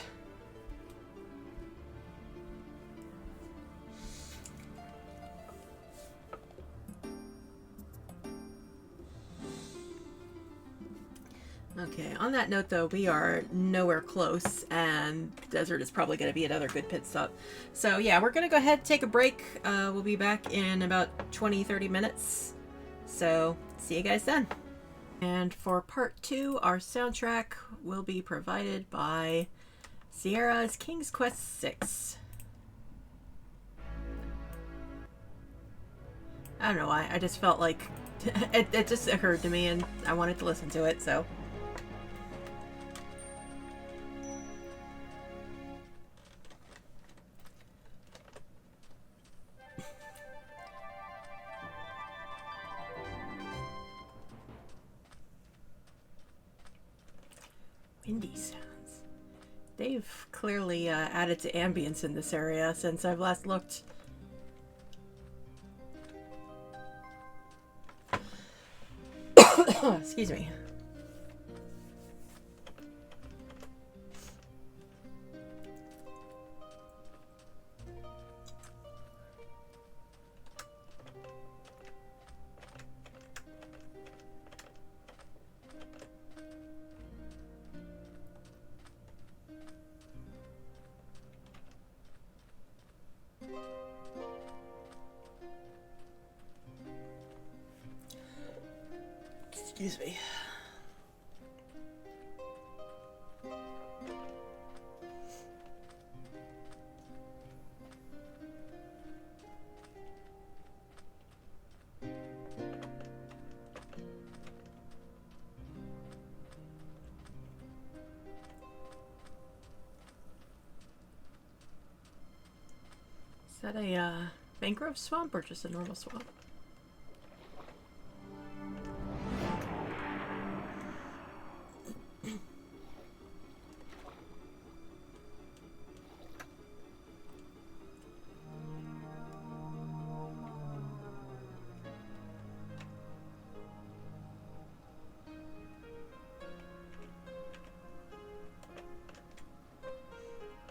Okay, on that note though, we are nowhere close, and desert is probably going to be another good pit stop. So yeah, we're going to go ahead and take a break. We'll be back in about 20-30 minutes. So see you guys then. And for part 2, our soundtrack will be provided by Sierra's King's Quest VI. I don't know why, I just felt like it just occurred to me and I wanted to listen to it, so. Windy sounds. They've clearly added to ambience in this area since I've last looked. Excuse me. Excuse me. Is that a mangrove swamp or just a normal swamp?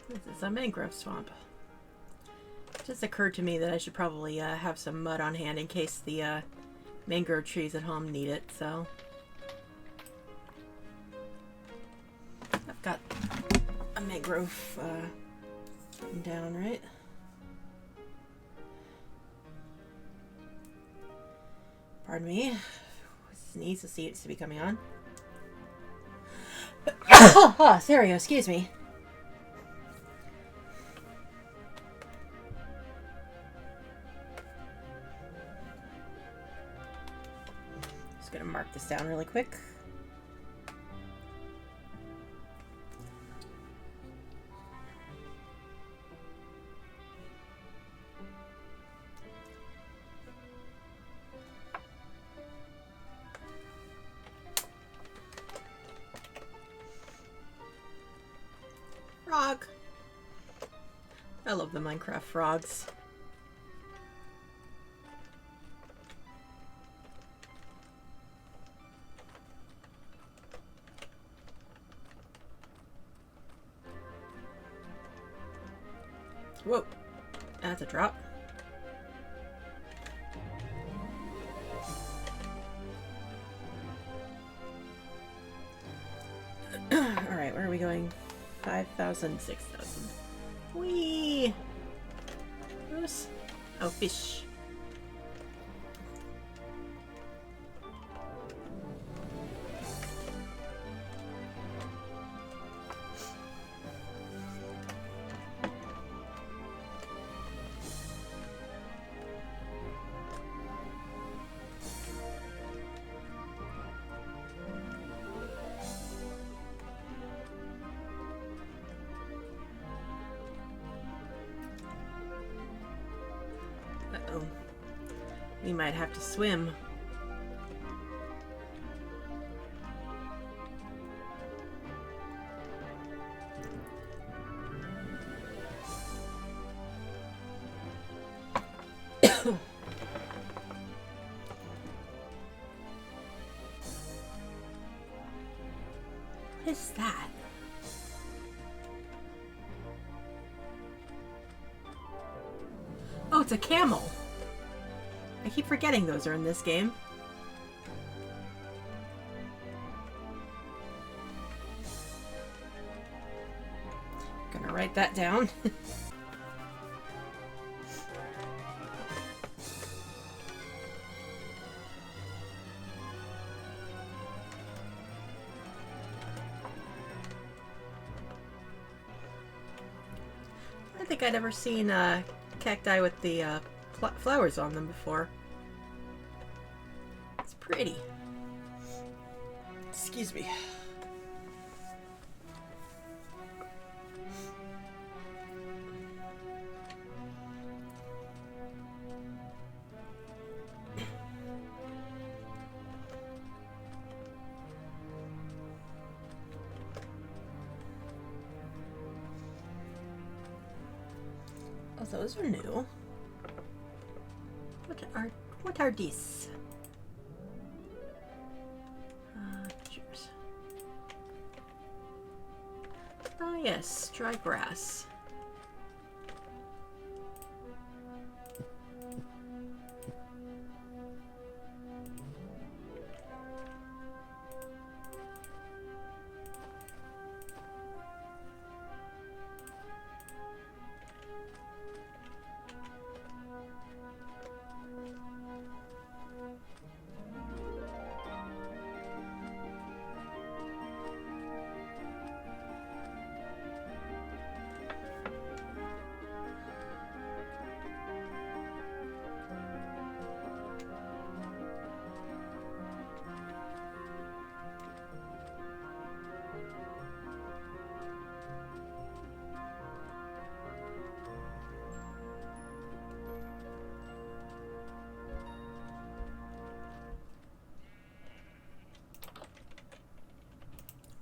This is a mangrove swamp. It just occurred to me that I should probably have some mud on hand in case the mangrove trees at home need it, so... I've got a mangrove down, right? Pardon me. Sneeze seems to be coming on. Oh, Sario, excuse me. Gonna mark this down really quick. Frog. I love the Minecraft frogs. Whoa, that's a drop. Alright, where are we going? 5,000, 6,000. Whee! Moose? Oh, fish. Uh-oh. We might have to swim. What is that? Oh, it's a camel. I keep forgetting those are in this game. Gonna write that down. I don't think I'd ever seen cacti with the flowers on them before. It's pretty. Excuse me. Oh, those are new. What are these? Cheers. Oh yes, dry grass.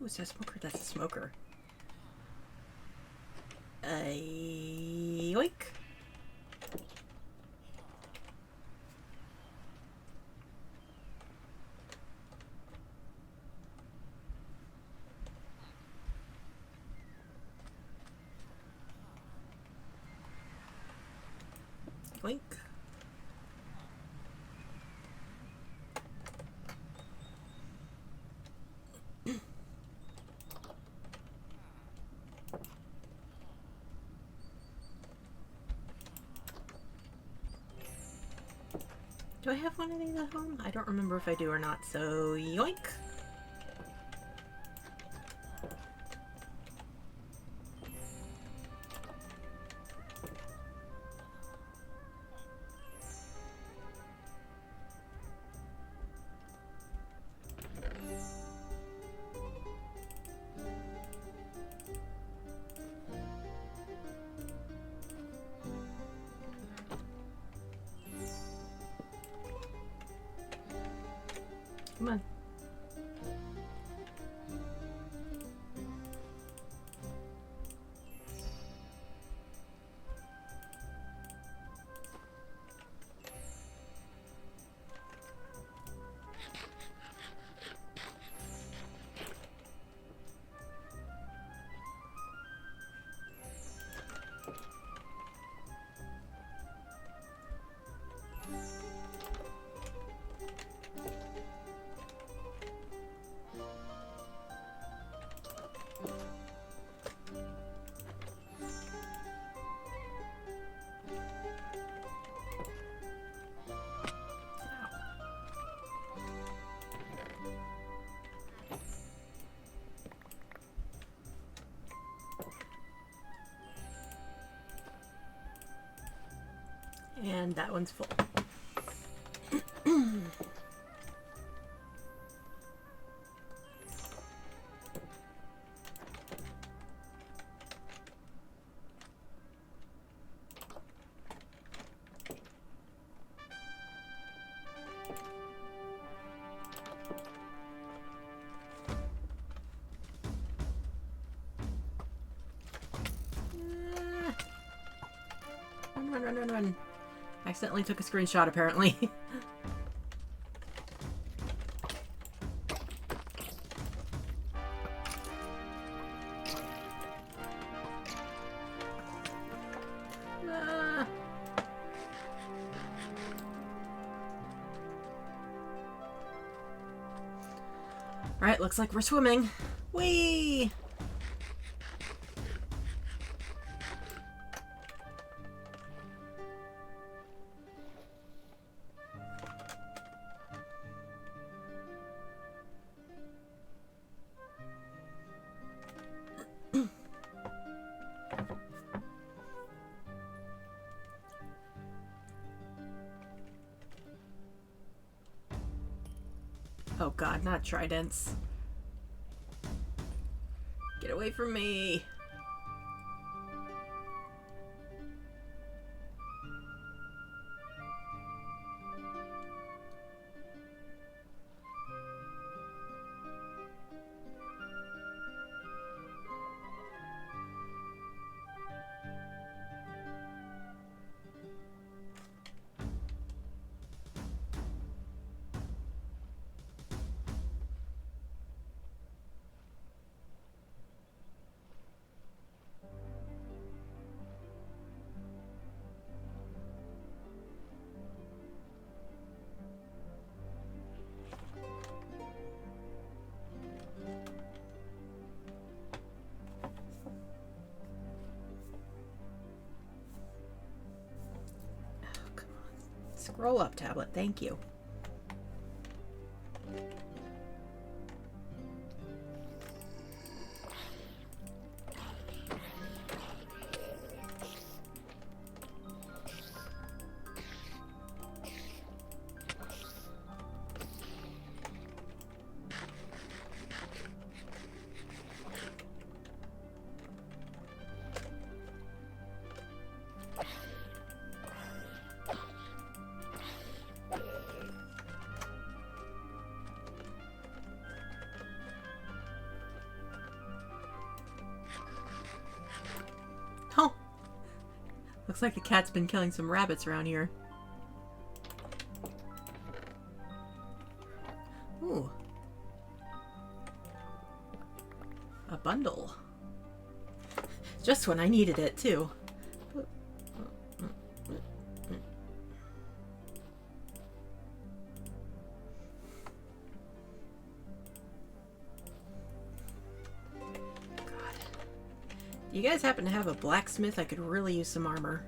Ooh, is that a smoker? That's a smoker. Yoink. Yoink. Do I have one of these at home? I don't remember if I do or not, so yoink! Come on. And that one's full. Run, run, run, run. Accidentally took a screenshot, apparently. Alright, looks like we're swimming. Whee! Oh god, not tridents. Get away from me. Scroll up, tablet. Thank you. Looks like the cat's been killing some rabbits around here. Ooh. A bundle. Just when I needed it, too. You guys happen to have a blacksmith? I could really use some armor.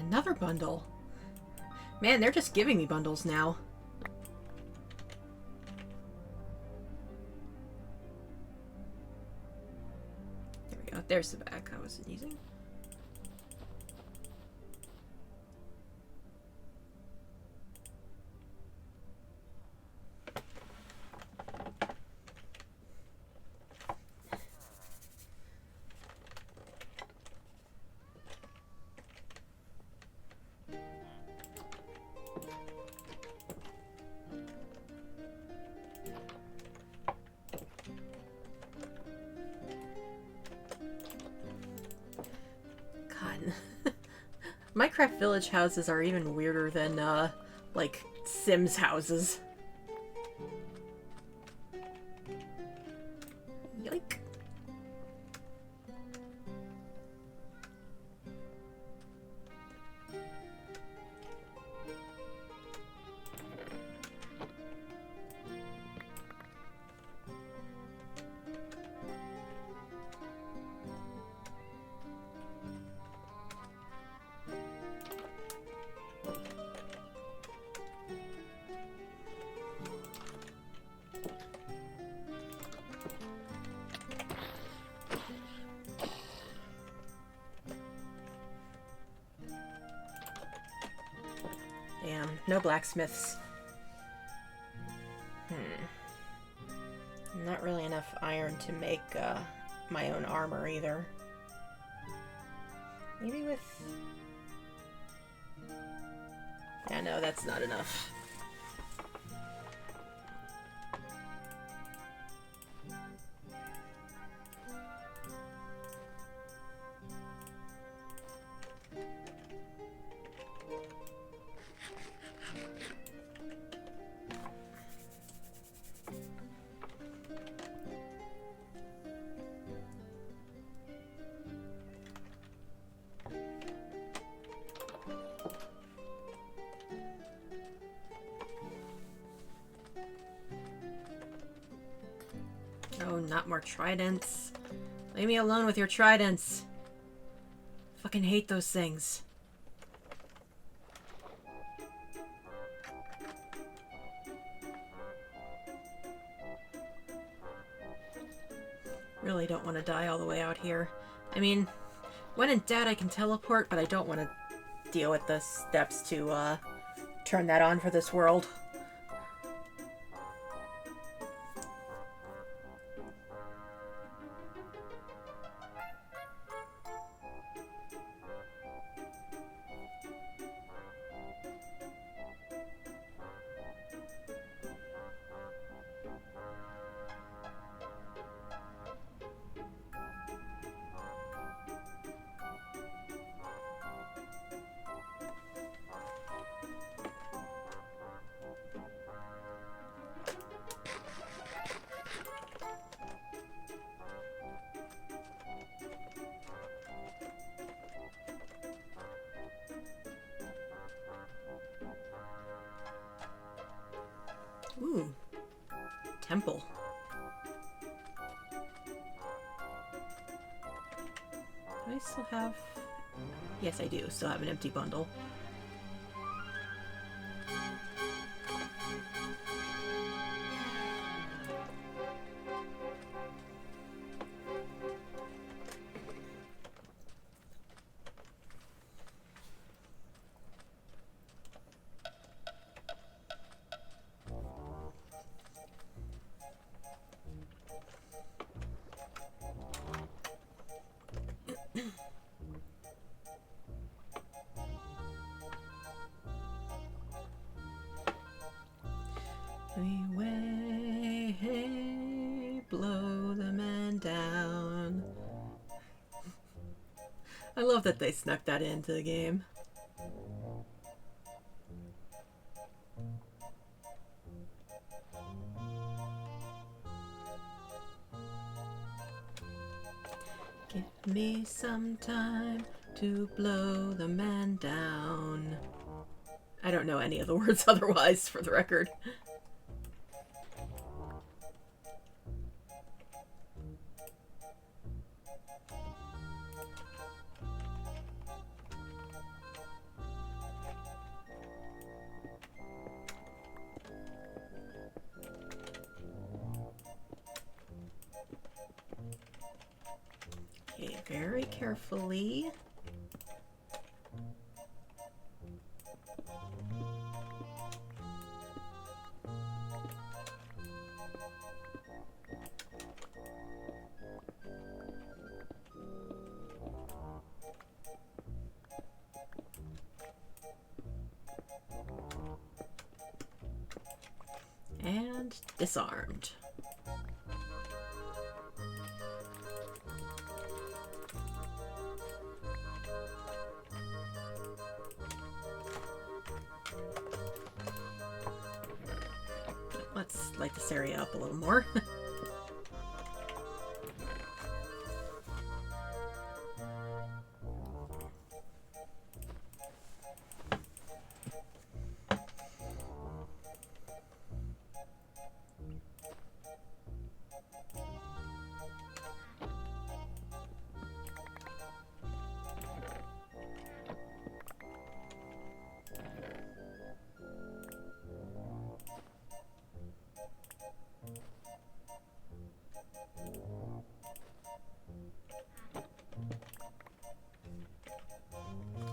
Another bundle. Man, they're just giving me bundles now. There we go. There's the bag I wasn't using. Minecraft village houses are even weirder than, like, Sims houses. Yoink. Damn, no blacksmiths. Not really enough iron to make my own armor either. Maybe with... Yeah, no, that's not enough. Oh, not more tridents. Leave me alone with your tridents. Fucking hate those things. Really don't want to die all the way out here. I mean, when in doubt I can teleport, but I don't want to deal with the steps to turn that on for this world. temple. Do I still have... Yes, I do. Still have an empty bundle. Hey, blow the man down. I love that they snuck that into the game. Give me some time to blow the man down. I don't know any of the words otherwise, for the record. Okay, very carefully. And disarmed. Let's light this area up a little more.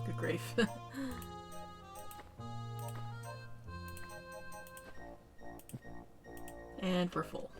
Good grief. And we're full.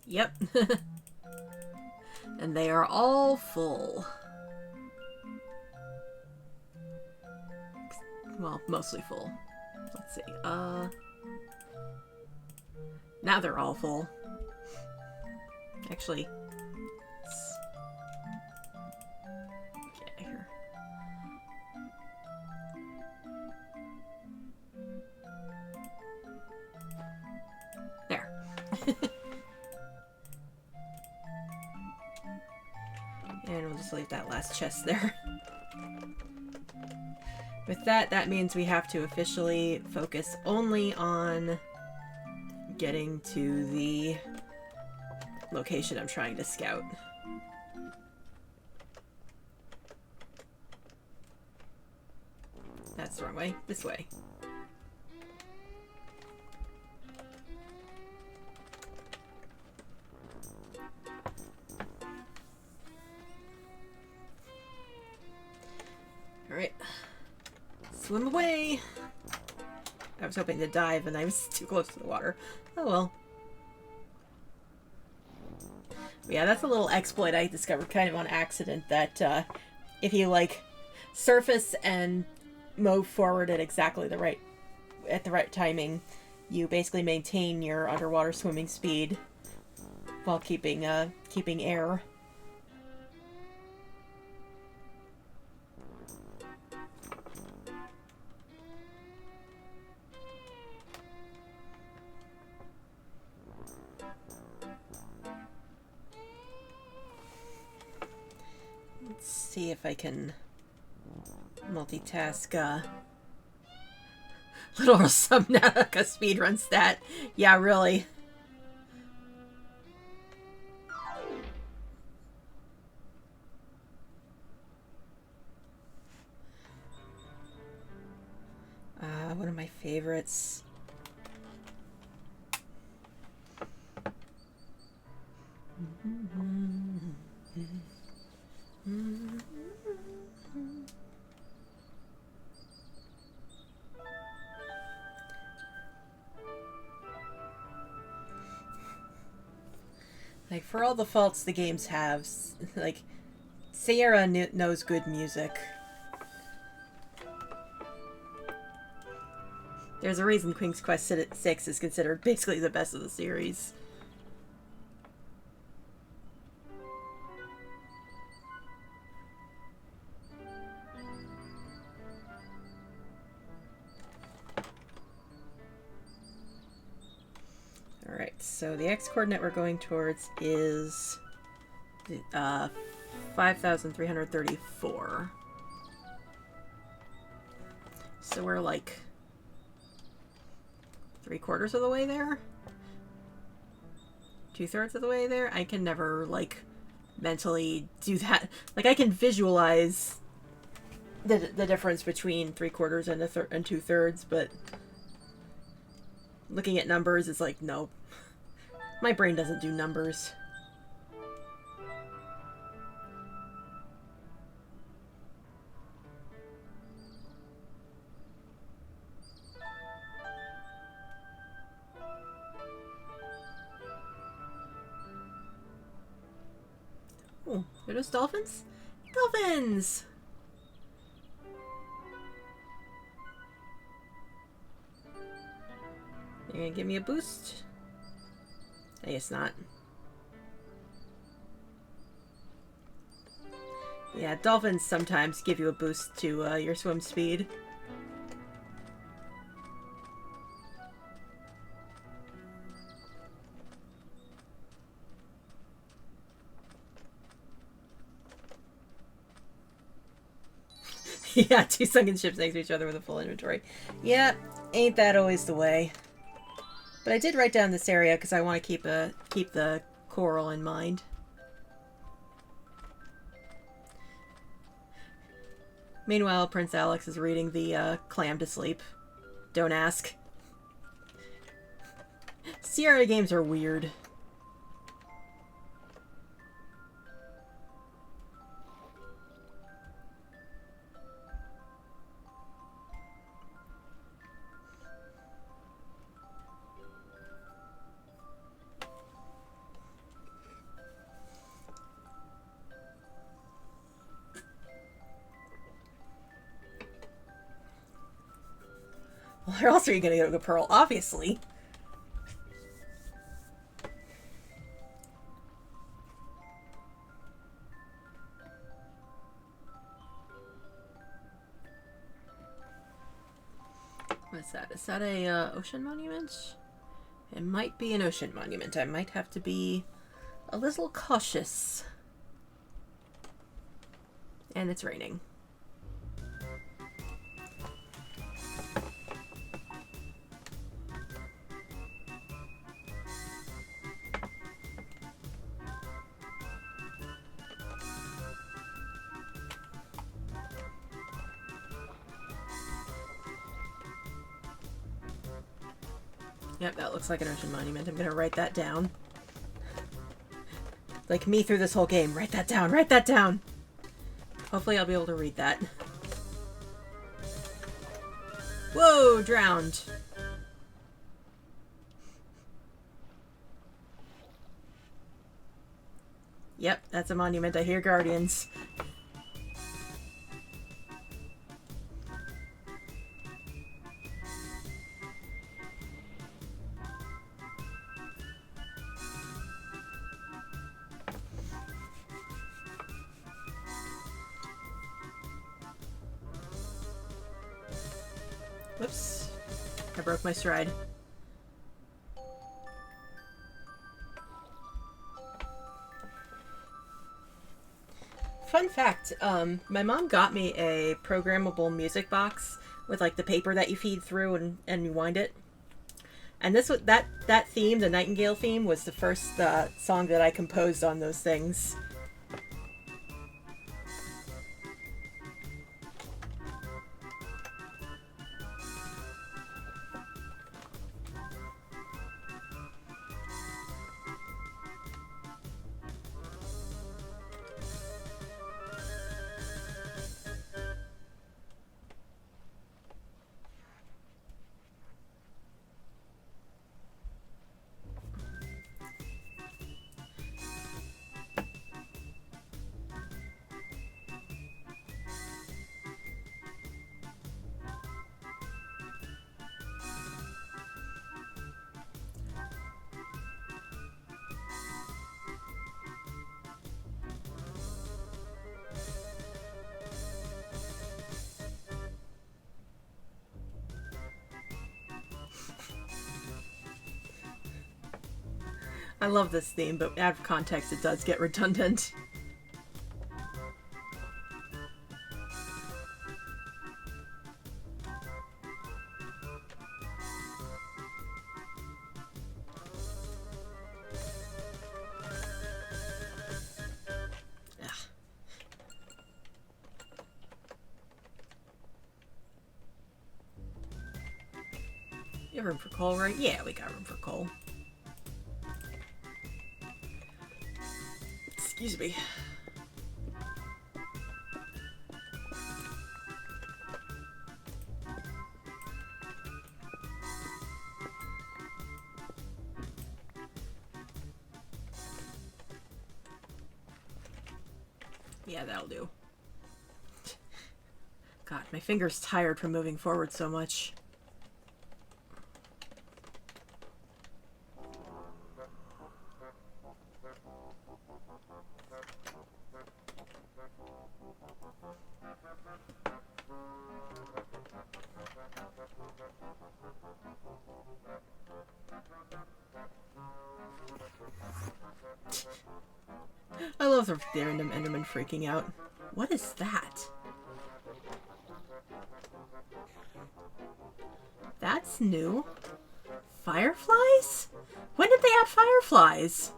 Yep. And they are all full. Well, mostly full. Let's see. Now they're all full. Actually, get here. There. And we'll just leave that last chest there. With that, that means we have to officially focus only on getting to the location I'm trying to scout. That's the wrong way. This way. Swim away! I was hoping to dive and I was too close to the water. Oh well. But yeah, that's a little exploit I discovered kind of on accident, that if you like surface and move forward at exactly the right timing, you basically maintain your underwater swimming speed while keeping air. Let's see if I can multitask Little Subnautica speedrun stat. Yeah, really. One of my favorites. Like, for all the faults the games have, like, Sierra knows good music. There's a reason Queen's Quest 6 is considered basically the best of the series. Alright, so the X coordinate we're going towards is 5,334. So we're like 3/4 of the way there? 2/3 of the way there? I can never, like, mentally do that. Like, I can visualize the difference between 3/4 and 2/3, but looking at numbers is like, nope. My brain doesn't do numbers. Oh, are those dolphins? Dolphins! You're gonna give me a boost? I guess not. Yeah, dolphins sometimes give you a boost to your swim speed. Yeah, 2 sunken ships next to each other with a full inventory. Yeah, ain't that always the way. But I did write down this area because I want to keep the coral in mind. Meanwhile, Prince Alex is reading the clam to sleep. Don't ask. Sierra games are weird. Well, where else are you gonna go to Pearl? Obviously. What's that? Is that a ocean monument? It might be an ocean monument. I might have to be a little cautious. And it's raining. Yep, that looks like an ocean monument. I'm gonna write that down. Like me through this whole game. Write that down! Write that down! Hopefully I'll be able to read that. Whoa, drowned. Yep, that's a monument. I hear guardians. Whoops. I broke my stride. Fun fact, my mom got me a programmable music box with like the paper that you feed through and you wind it. And this was that theme, the Nightingale theme, was the first song that I composed on those things. I love this theme, but out of context it does get redundant. You have room for coal, right? Yeah, we got room for coal. Excuse me. Yeah, that'll do. God, my finger's tired from moving forward so much. I love the random Enderman freaking out. What is that? That's new. Fireflies? When did they add fireflies?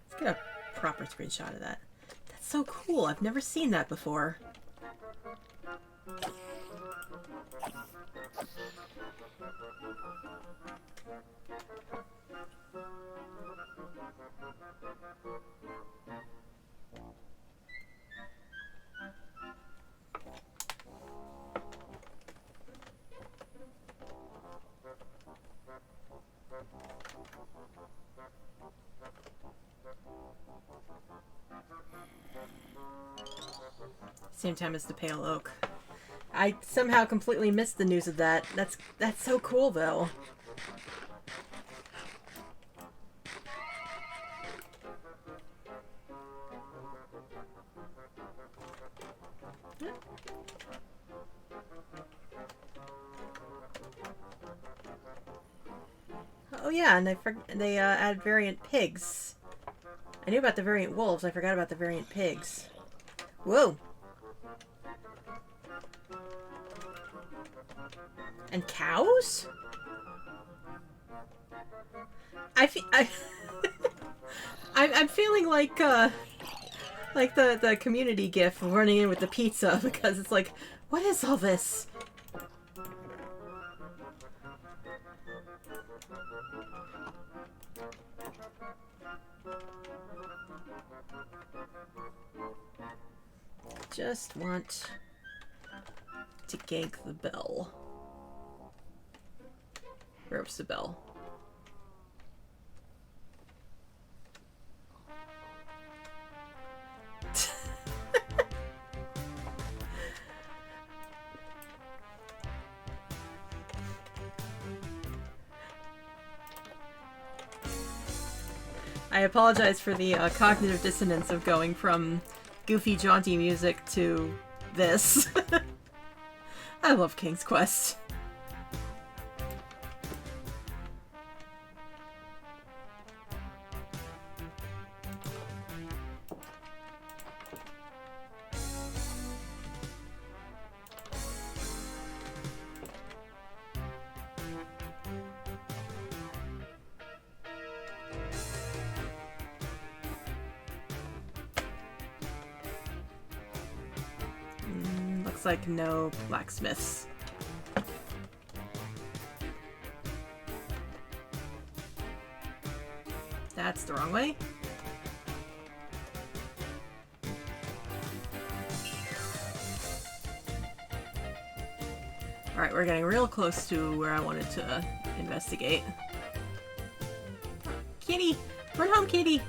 Let's get a proper screenshot of that. That's so cool. I've never seen that before. Same time as the pale oak. I somehow completely missed the news of that. That's so cool, though. Oh yeah, and they added variant pigs. I knew about the variant wolves. I forgot about the variant pigs. Whoa. And cows? I'm feeling like Like the community gif of running in with the pizza because it's like, what is all this? Just want to gank the bell. Where's the bell? I apologize for the cognitive dissonance of going from goofy, jaunty music to this. I love King's Quest. Like no blacksmiths. That's the wrong way. Alright, we're getting real close to where I wanted to investigate. Kitty! Run home, kitty!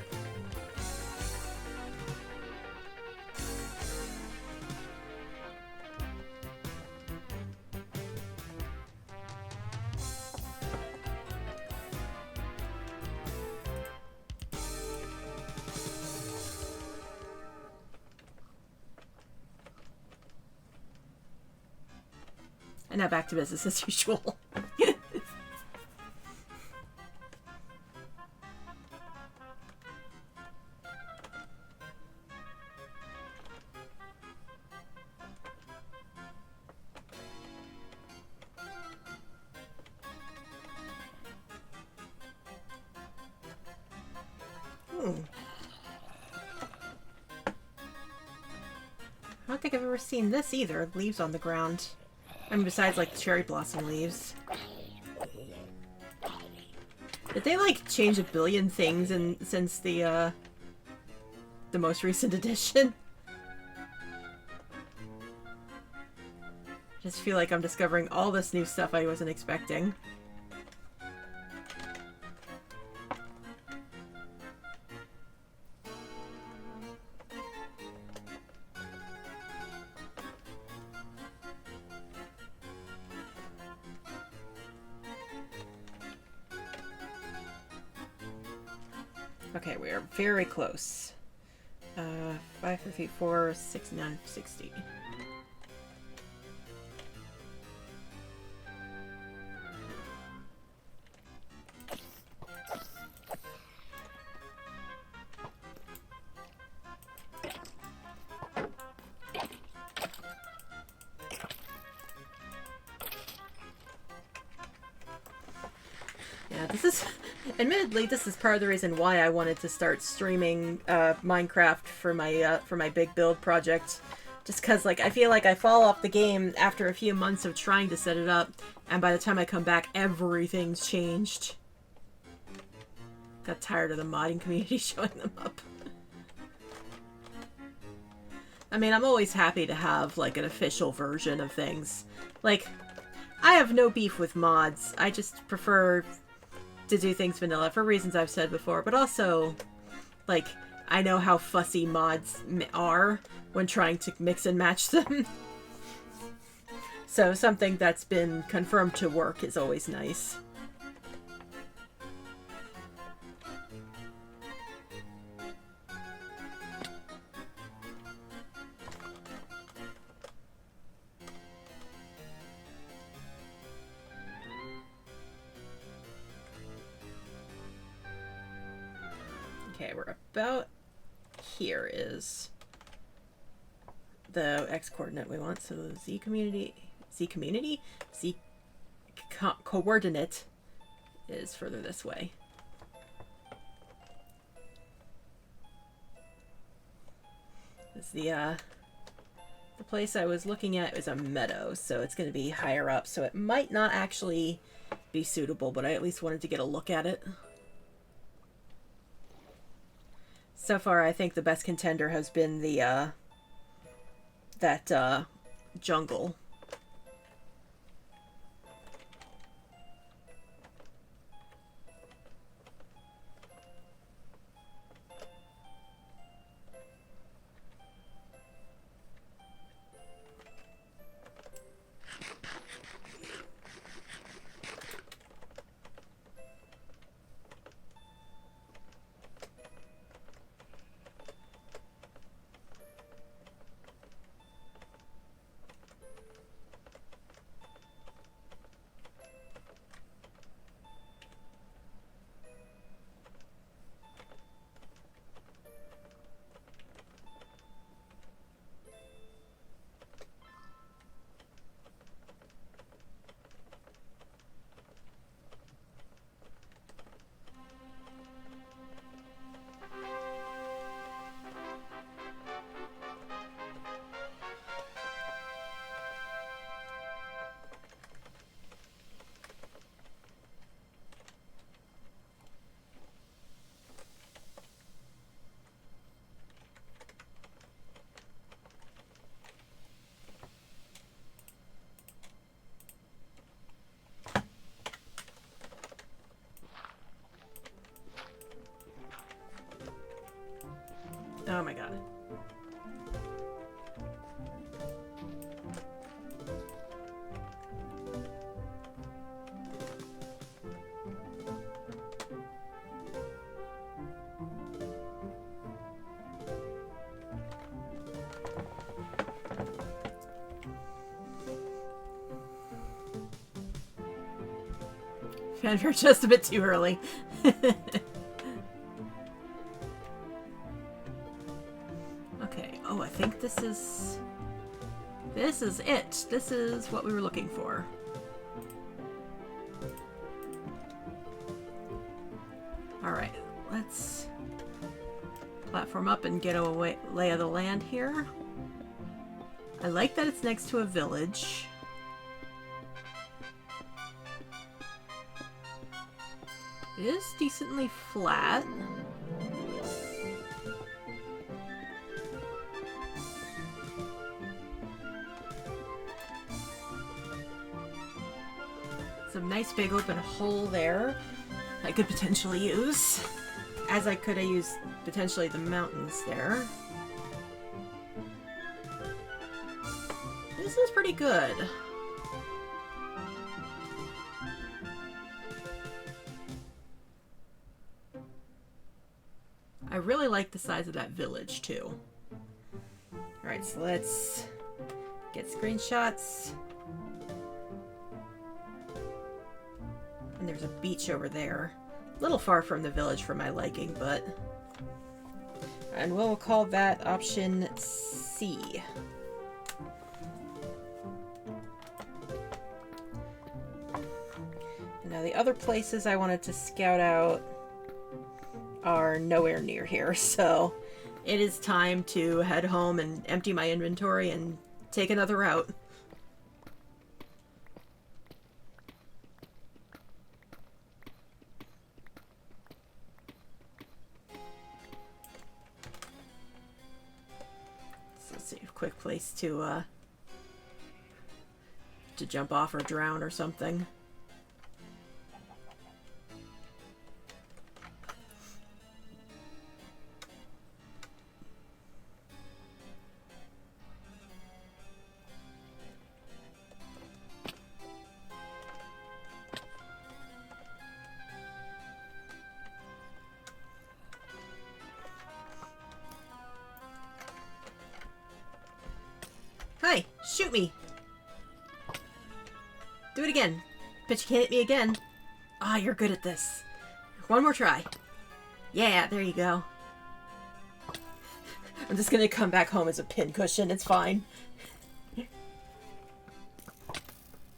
And now back to business as usual. I don't think I've ever seen this either. Leaves on the ground. I mean, besides, like, cherry blossom leaves. Did they, like, change a billion things since the most recent edition? I just feel like I'm discovering all this new stuff I wasn't expecting. Okay, we are very close. 554, 69, 60. Yeah, this is... Admittedly, this is part of the reason why I wanted to start streaming Minecraft for my big build project. Just because, like, I feel like I fall off the game after a few months of trying to set it up, and by the time I come back, everything's changed. Got tired of the modding community showing them up. I mean, I'm always happy to have, like, an official version of things. Like, I have no beef with mods. I just prefer to do things vanilla for reasons I've said before, but also, like, I know how fussy mods are when trying to mix and match them. So something that's been confirmed to work is always nice. Okay, we're about here is the X coordinate we want. So Z coordinate is further this way. the place I was looking at is a meadow, so it's going to be higher up, so it might not actually be suitable, but I at least wanted to get a look at it. So far, I think the best contender has been the, that, jungle. Oh my god. Fanfare just a bit too early. Okay, oh, I think this is it. This is what we were looking for. Alright, let's platform up and get a lay of the land here. I like that it's next to a village. It is decently flat. Some nice big open hole there I could potentially use. As I could have used potentially the mountains there. This is pretty good. I really like the size of that village, too. Alright, so let's get screenshots. And there's a beach over there. A little far from the village for my liking, but... And we'll call that option C. Now the other places I wanted to scout out are nowhere near here, so it is time to head home and empty my inventory and take another route. So let's see, a quick place to jump off or drown or something. Hi, shoot me. Do it again. Bet you can't hit me again. Ah, you're good at this. One more try. Yeah, there you go. I'm just gonna come back home as a pincushion. It's fine.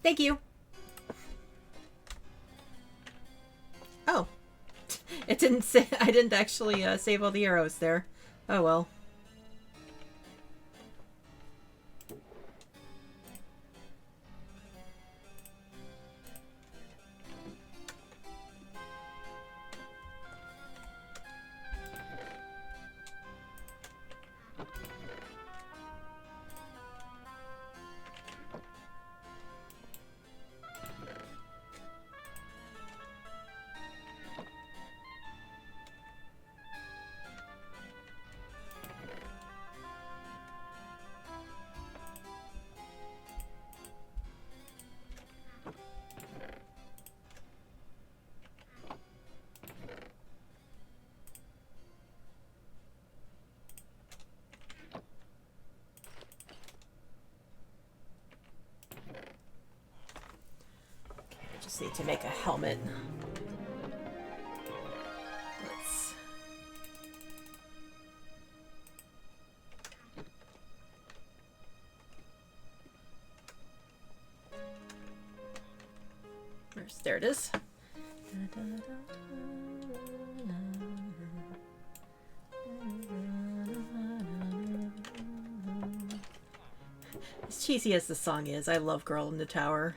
Thank you. Oh. It didn't say... I didn't actually save all the arrows there. Oh well. Just need to make a helmet. Let's... There it is. As cheesy as the song is, I love Girl in the Tower.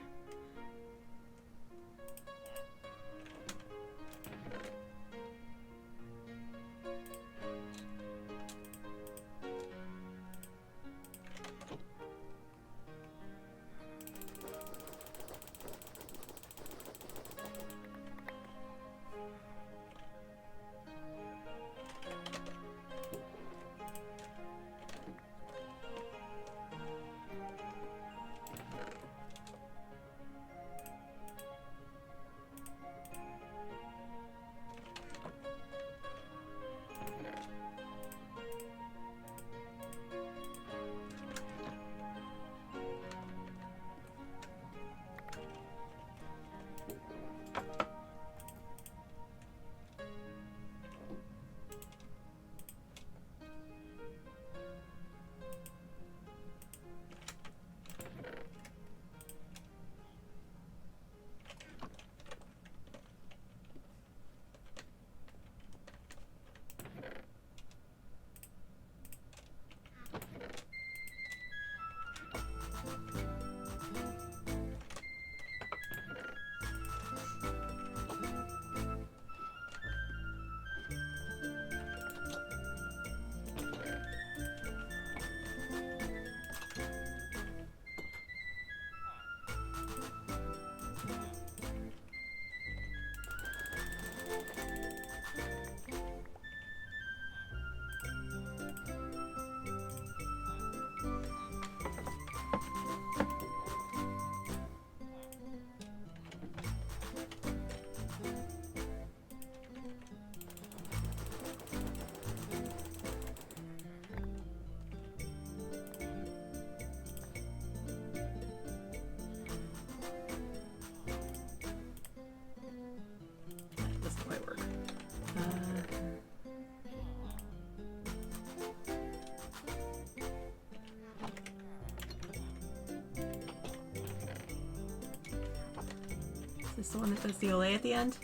Is this the one that does the Olay at the end?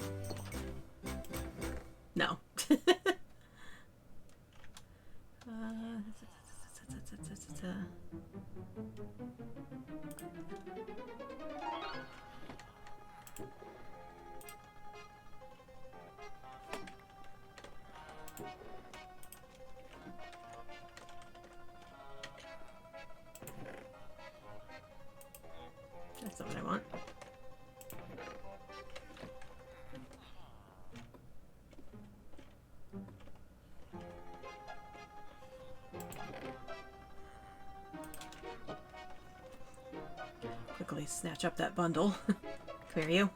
No. That's not what I want. Quickly snatch up that bundle. Come here, you.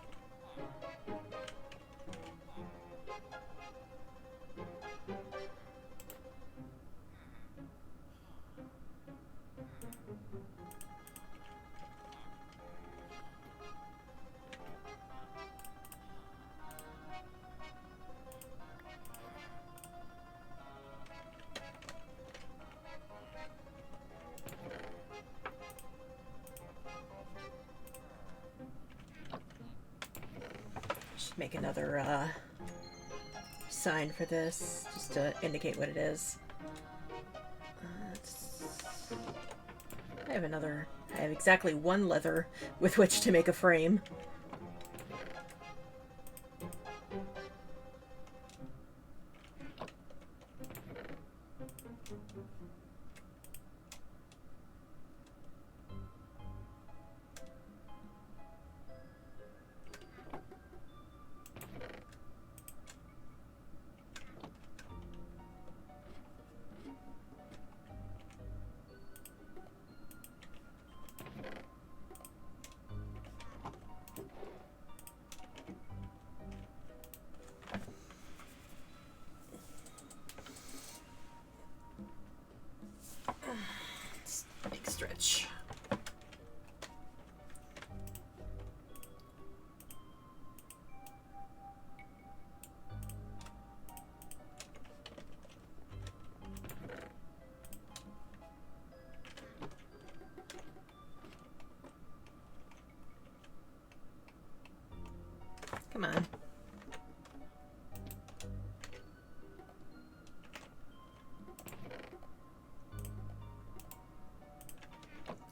Make another sign for this, just to indicate what it is. I have exactly one leather with which to make a frame. Come on.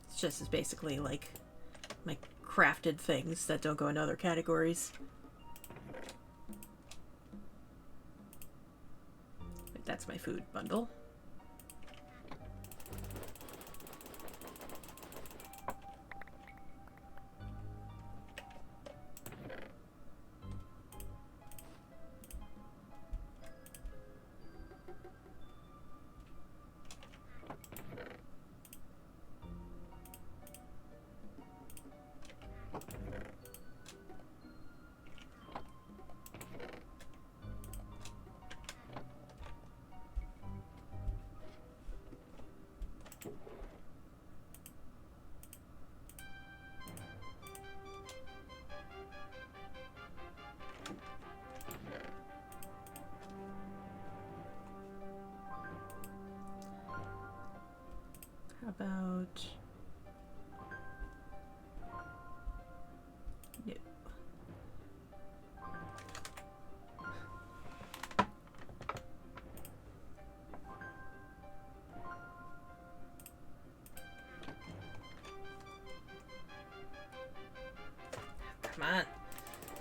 It's just as basically like my crafted things that don't go in other categories. But that's my food bundle. How about... No. Come on.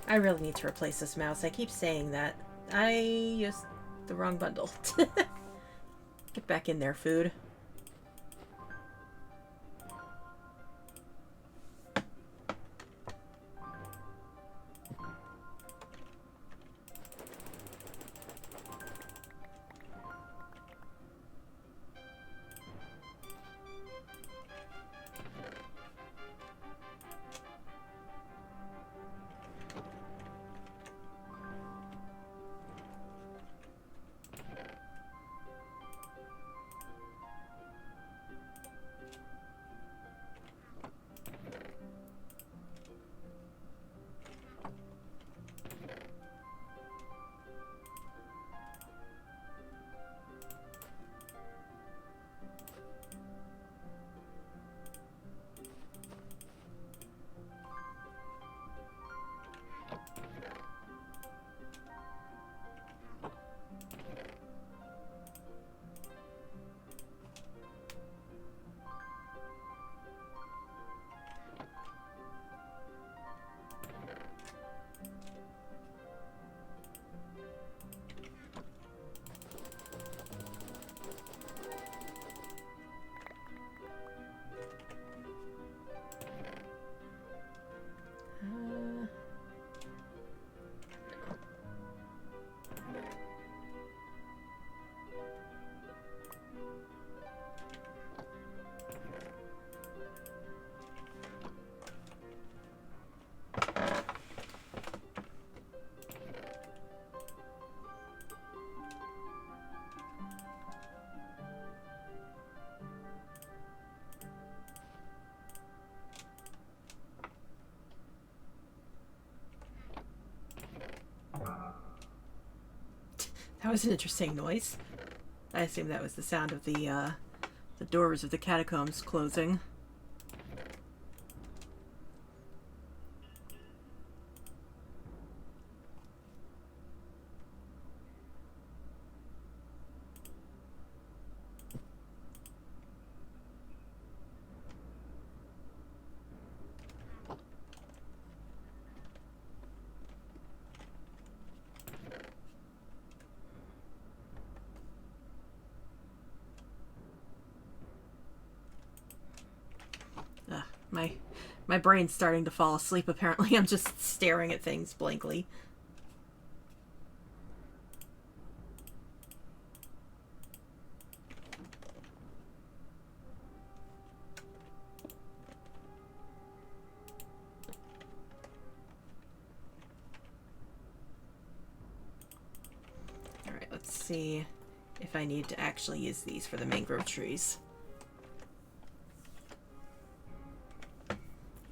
I really need to replace this mouse. I keep saying that. I used the wrong bundle. Get back in there, food. That was an interesting noise. I assume that was the sound of the doors of the catacombs closing. My brain's starting to fall asleep, apparently. I'm just staring at things blankly. Alright, let's see if I need to actually use these for the mangrove trees.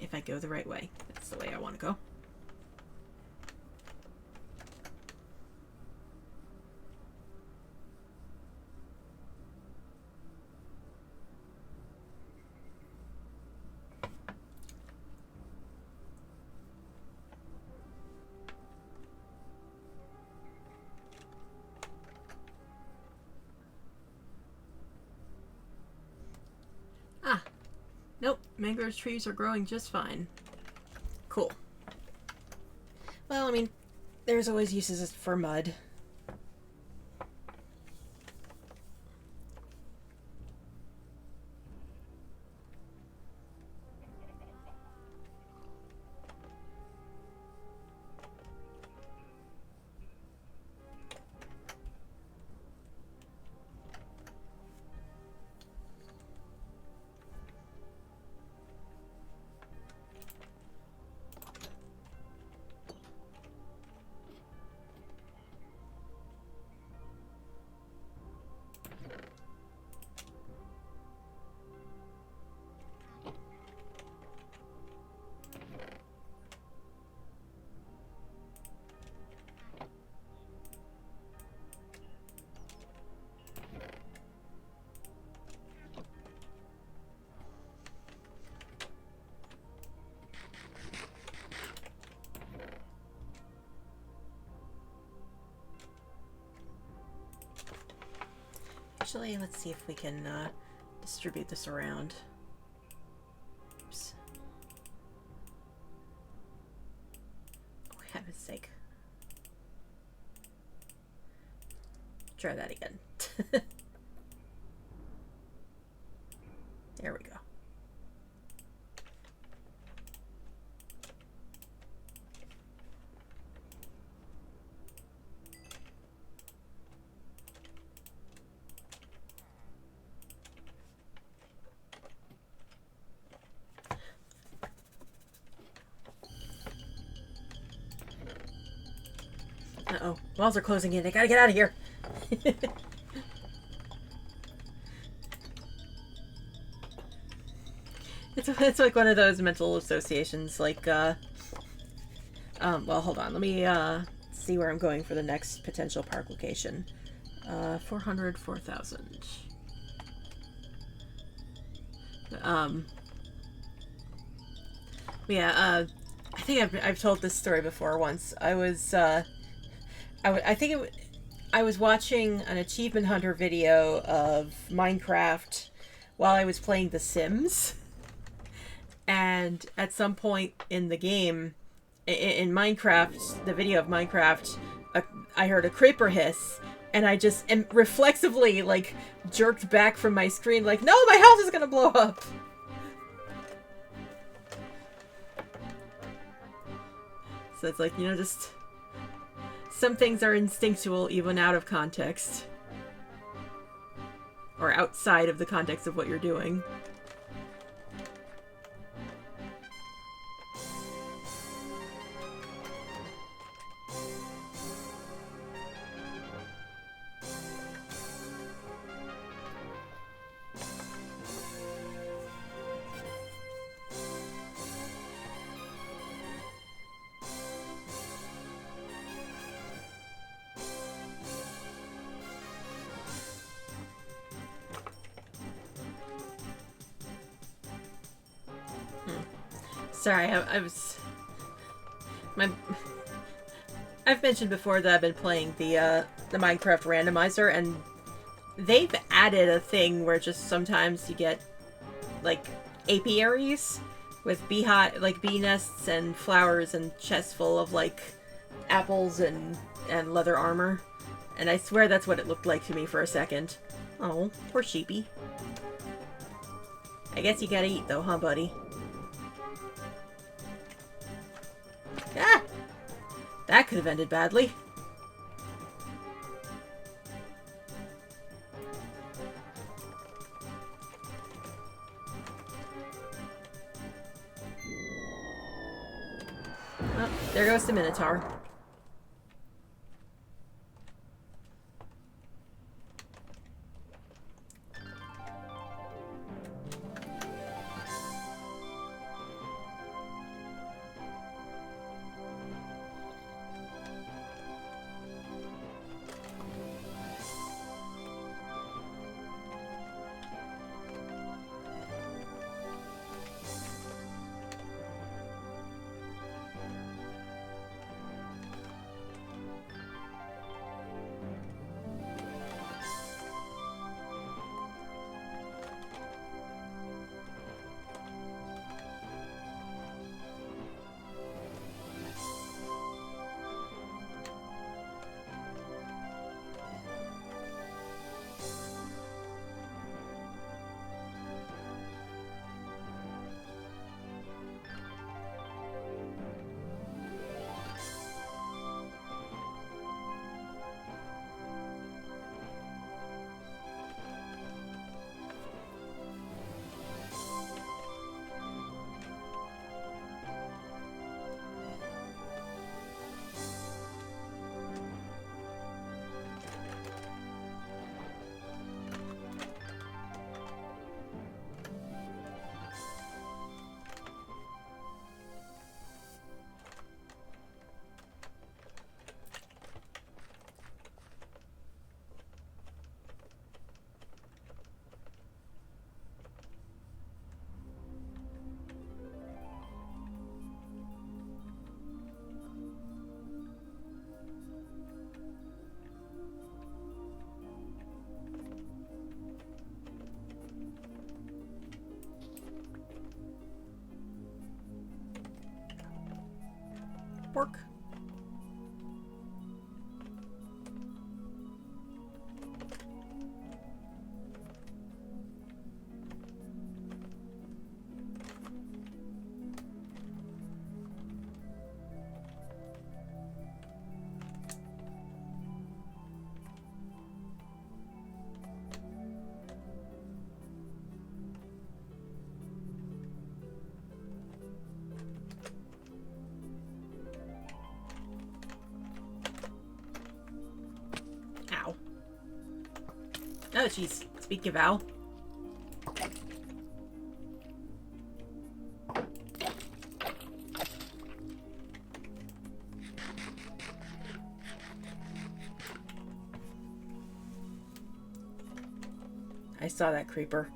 If I go the right way. That's the way I want to go. Nope, mangrove trees are growing just fine. Cool. Well, I mean, there's always uses for mud. Actually, let's see if we can distribute this around. Oops. Oh, for heaven's sake. Try that again. There we go. Uh-oh. Walls are closing in. I gotta get out of here. It's like one of those mental associations, like, well, hold on. Let me, see where I'm going for the next potential park location. 400, 4,000. Yeah, I think I've told this story before once. I was, I was watching an achievement hunter video of Minecraft while I was playing The Sims. And at some point in the game, in Minecraft, the video of Minecraft, I heard a creeper hiss, and I just reflexively, like, jerked back from my screen, like, no, my house is gonna blow up! So it's like, you know, just... some things are instinctual even out of context. Or outside of the context of what you're doing. Sorry, I was... I've mentioned before that I've been playing the Minecraft randomizer, and they've added a thing where just sometimes you get, like, apiaries with bee nests and flowers and chests full of, like, apples and leather armor. And I swear that's what it looked like to me for a second. Oh, poor sheepy. I guess you gotta eat though, huh, buddy? Ah! That could have ended badly. Oh, there goes the Minotaur. Bork. Ow. Oh, jeez. Speaking of ow. I saw that creeper.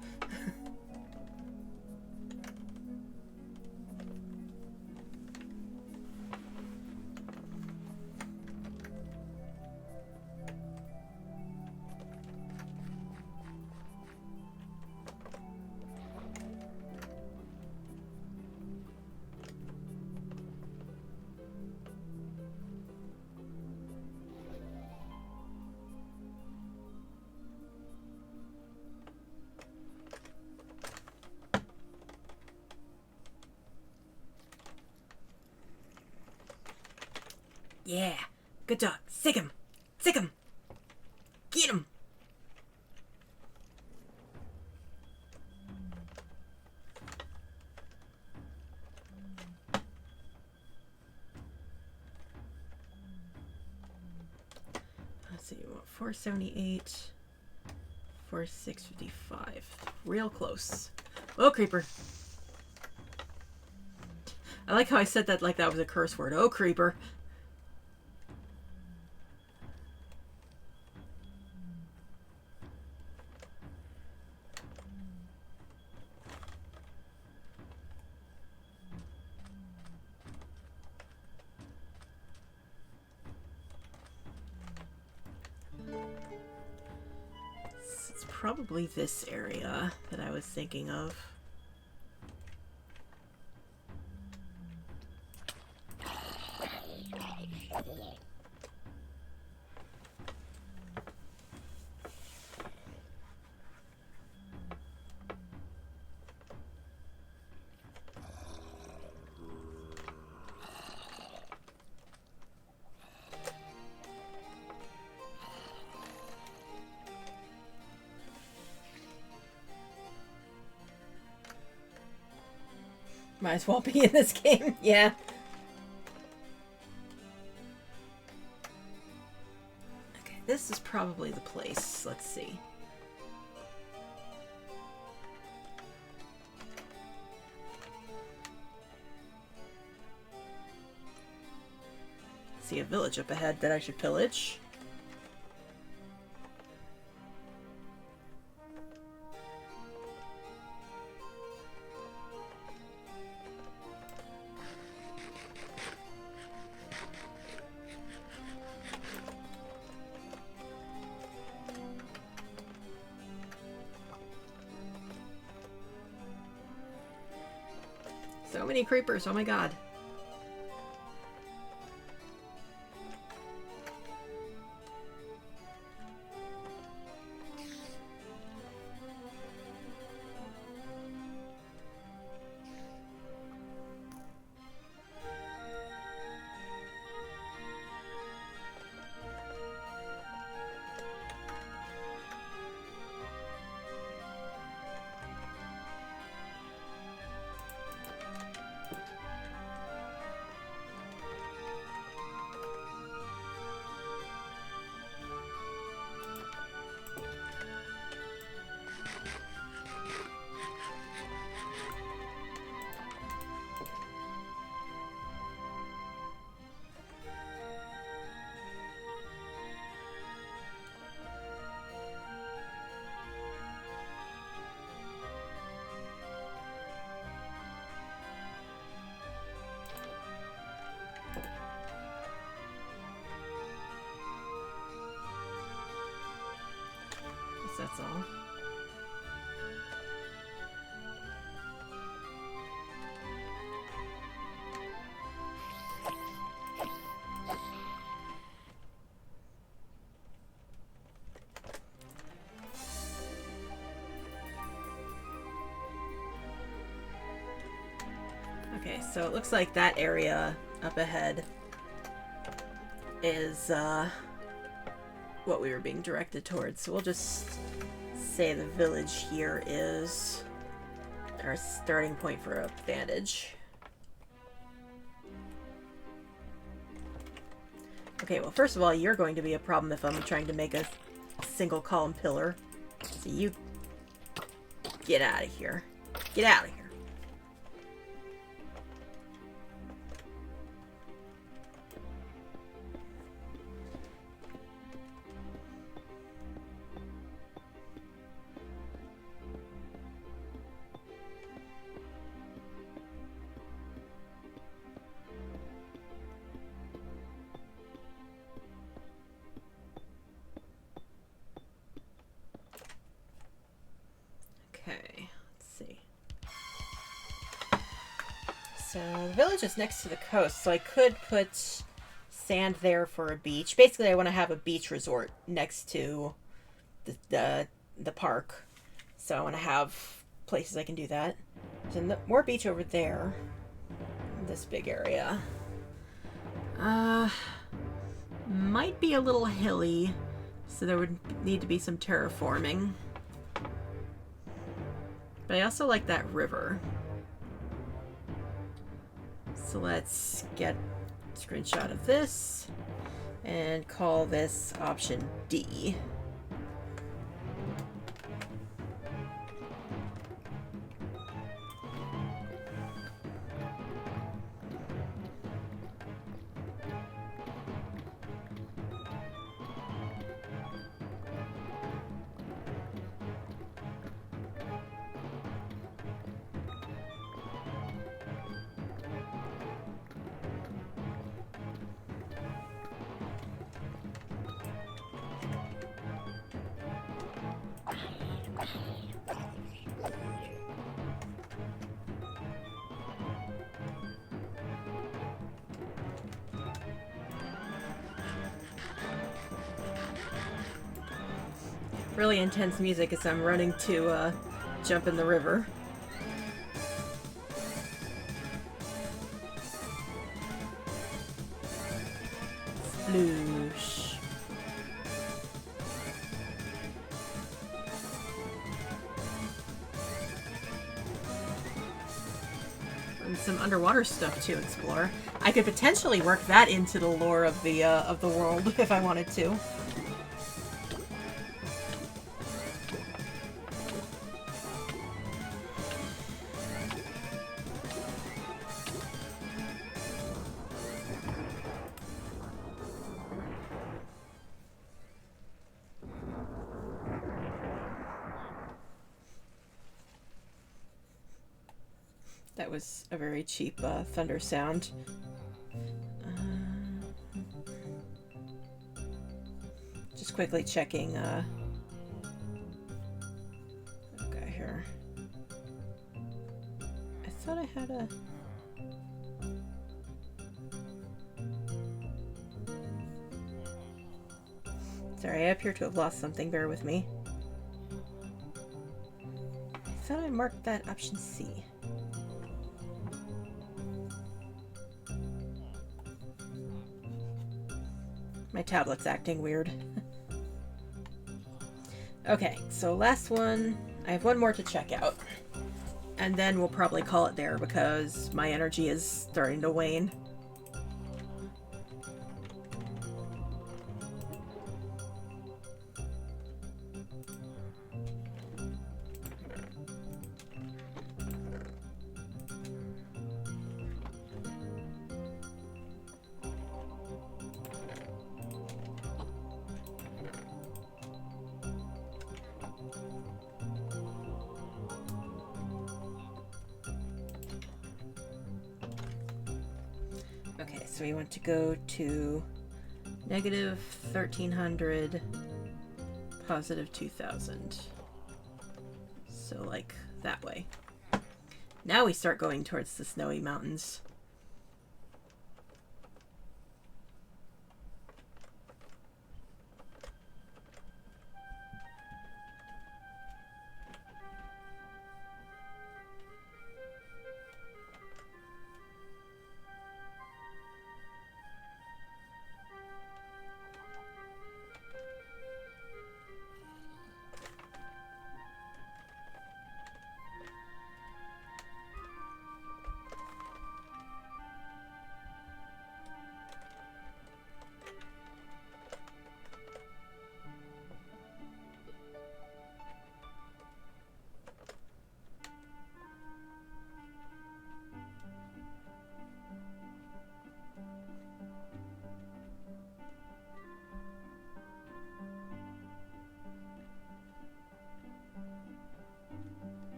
Yeah. Good dog. Sick him. Sick him. Get him. Let's see. 478. 4655. Real close. Oh, creeper. I like how I said that like that was a curse word. Oh, creeper. It's probably this area that I was thinking of. Might as well be in this game, yeah. Okay, this is probably the place. Let's see. See a village up ahead that I should pillage. So many creepers, oh my god. Okay, so it looks like that area up ahead is what we were being directed towards. So we'll just say the village here is our starting point for a bandage. Okay, well, first of all, you're going to be a problem if I'm trying to make a single column pillar. So you get out of here. Get out of here. Okay, let's see. So the village is next to the coast, so I could put sand there for a beach. Basically, I want to have a beach resort next to the park. So I want to have places I can do that. There's more beach over there. This big area. Might be a little hilly, so there would need to be some terraforming. But I also like that river. So let's get a screenshot of this and call this option D. Really intense music as I'm running to jump in the river. Sploosh. And some underwater stuff to explore. I could potentially work that into the lore of the world if I wanted to. That was a very cheap thunder sound. Just quickly checking. Okay, here. I thought I had a. Sorry, I appear to have lost something. Bear with me. I thought I marked that option C. My tablet's acting weird. Okay, so last one. I have one more to check out. And then we'll probably call it there because my energy is starting to wane. Okay, so we want to go to negative 1300, positive 2000. So like that way. Now we start going towards the snowy mountains.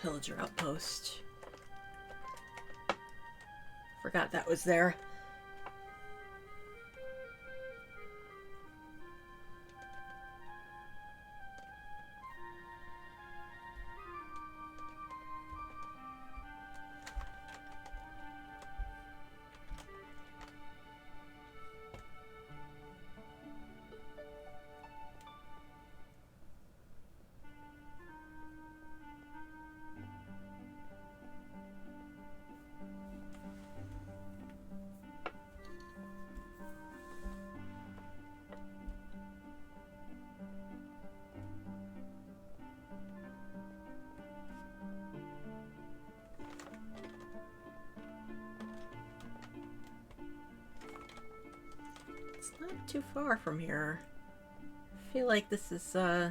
Pillager outpost. Forgot that was there. It's not too far from here. I feel like this is, huh.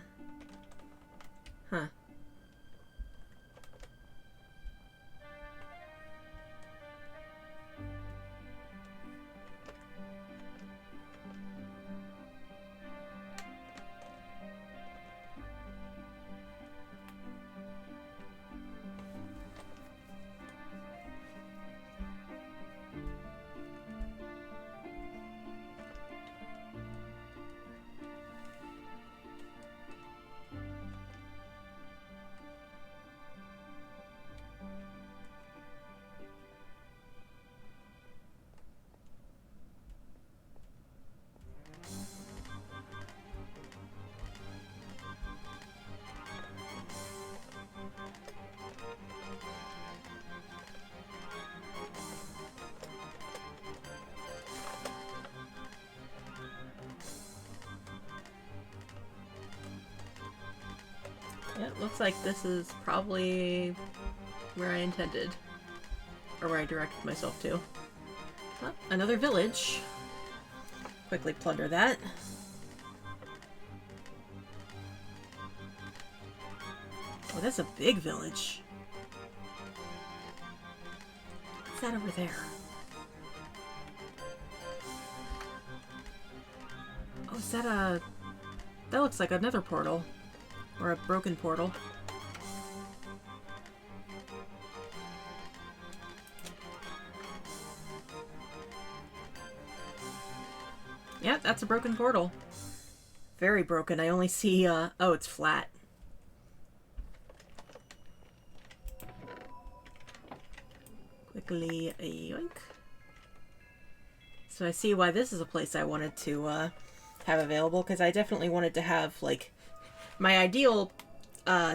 Yeah, looks like this is probably where I intended. Or where I directed myself to. Oh, another village. Quickly plunder that. Oh, that's a big village. What's that over there? Oh, is that a... That looks like another portal. Or a broken portal. Yeah, that's a broken portal. Very broken. I only see, oh, it's flat. Quickly, yoink. So I see why this is a place I wanted to, have available, because I definitely wanted to have, like, my ideal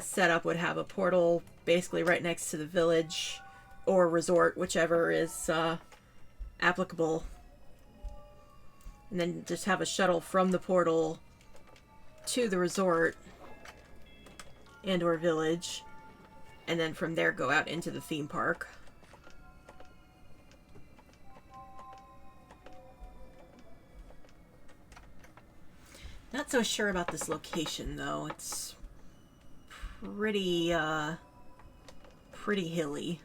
setup would have a portal basically right next to the village or resort, whichever is applicable. And then just have a shuttle from the portal to the resort and or village. And then from there go out into the theme park. Not so sure about this location, though. It's pretty, pretty hilly.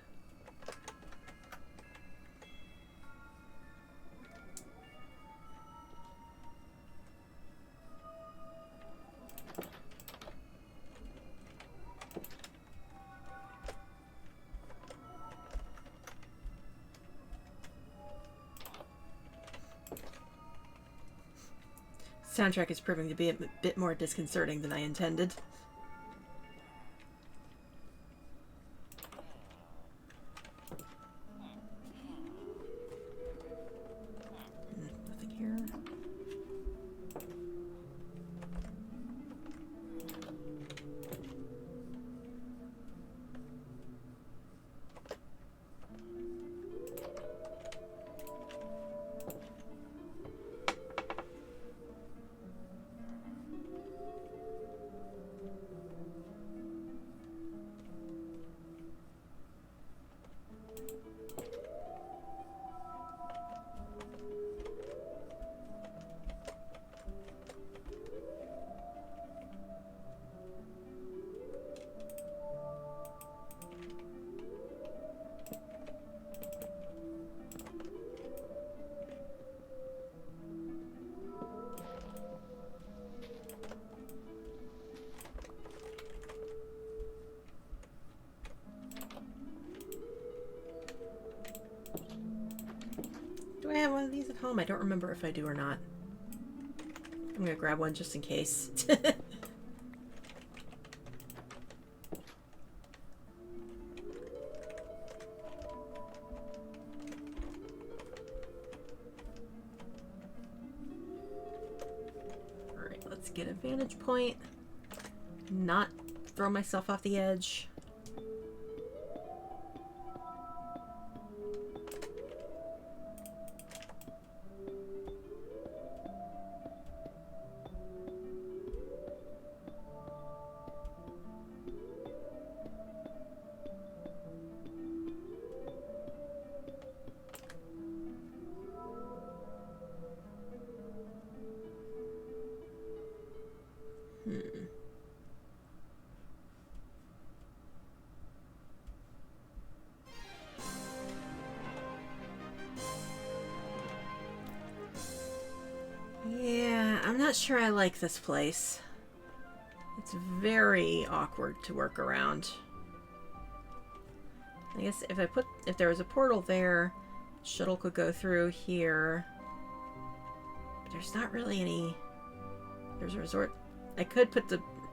Soundtrack is proving to be a bit more disconcerting than I intended. Nothing here. Do I have one of these at home? I don't remember if I do or not. I'm gonna grab one just in case. Alright, let's get a vantage point. Not throw myself off the edge. Yeah, I'm not sure I like this place. It's very awkward to work around. I guess if there was a portal there, shuttle could go through here. But there's not really any. There's a resort. I could put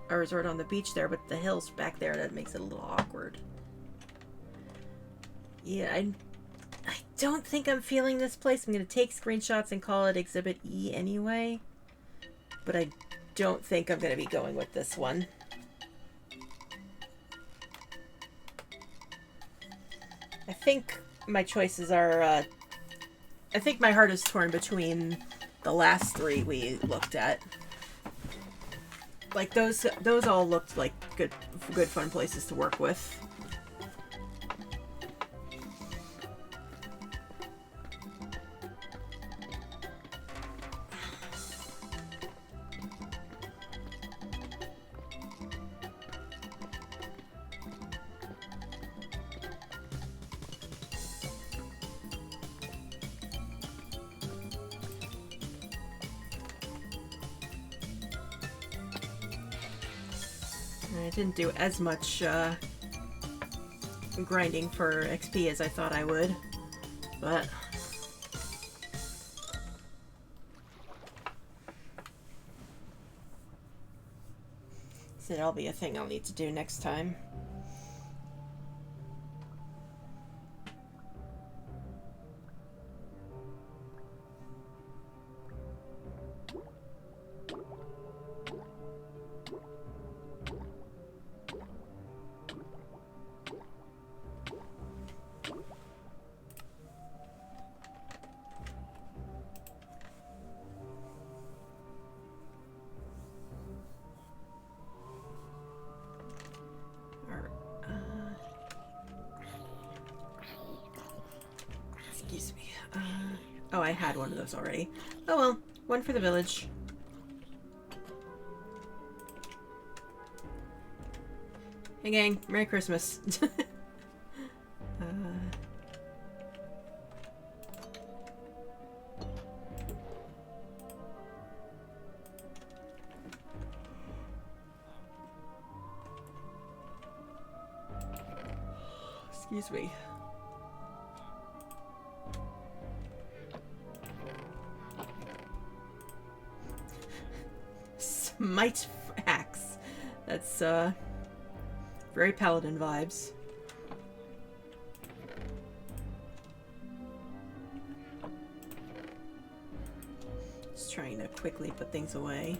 a resort on the beach there, but the hill's back there. That makes it a little awkward. Yeah, I don't think I'm feeling this place. I'm going to take screenshots and call it Exhibit E anyway. But I don't think I'm going to be going with this one. I think my choices are... I think my heart is torn between the last three we looked at. Like, those all looked like good fun places to work with. I didn't do as much grinding for XP as I thought I would, but so that'll be a thing I'll need to do next time. Excuse me. Oh, I had one of those already. Oh well, one for the village. Hey gang, Merry Christmas. Excuse me. Smite axe. That's very paladin vibes. Just trying to quickly put things away.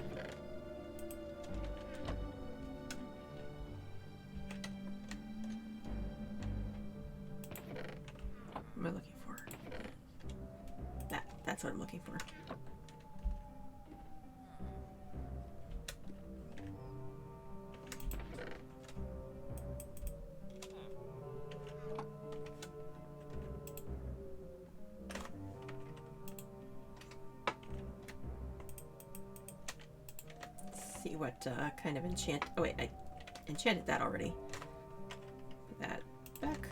What am I looking for? That's what I'm looking for. What kind of enchant... Oh wait, I enchanted that already. Put that back.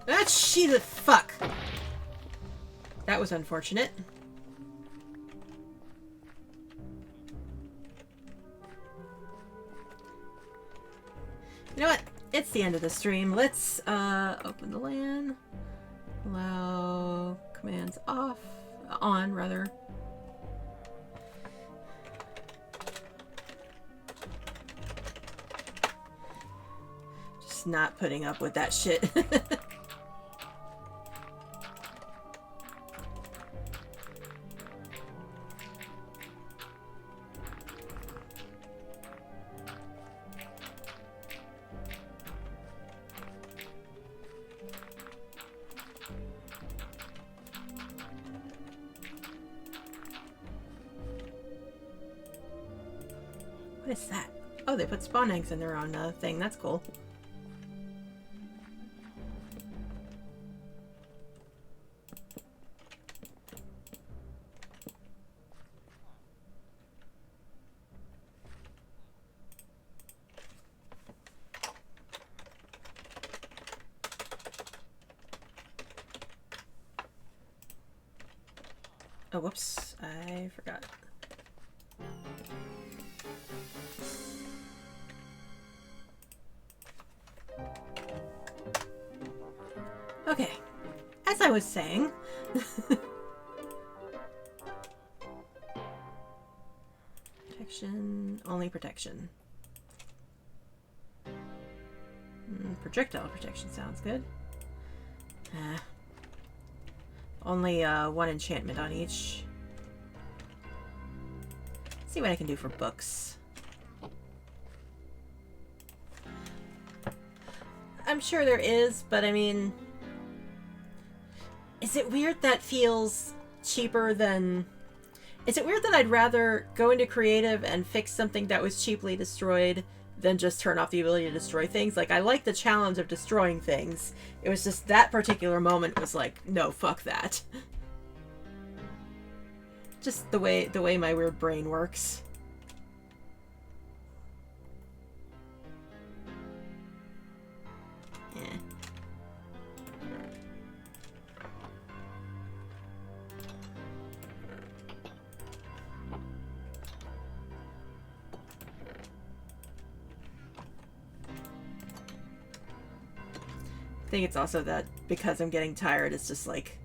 Ah, she the fuck! That was unfortunate. You know what? it's the end of the stream. Let's open the LAN. Allow commands off. On, rather. Just not putting up with that shit. What is that? Oh, they put spawn eggs in their own thing. That's cool. Oh, whoops. I forgot. Okay, as I was saying, protection, only protection. Projectile protection sounds good. Only one enchantment on each. Let's see what I can do for books. I'm sure there is, but I mean... Is it weird that feels cheaper than... Is it weird that I'd rather go into creative and fix something that was cheaply destroyed than just turn off the ability to destroy things? Like, I like the challenge of destroying things. It was just that particular moment was like, no, fuck that. Just the way my weird brain works. I think it's also that because I'm getting tired, it's just like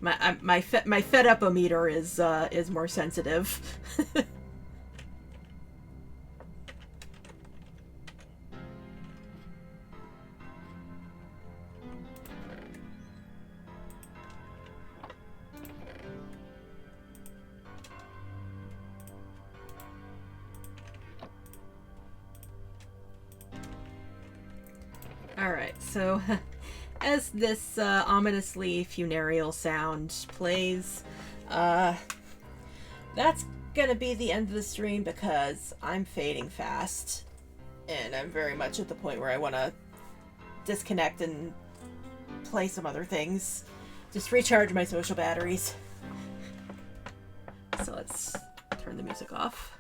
my fed up meter is more sensitive. Alright, so as this ominously funereal sound plays, that's gonna be the end of the stream because I'm fading fast. And I'm very much at the point where I want to disconnect and play some other things. Just recharge my social batteries. So let's turn the music off.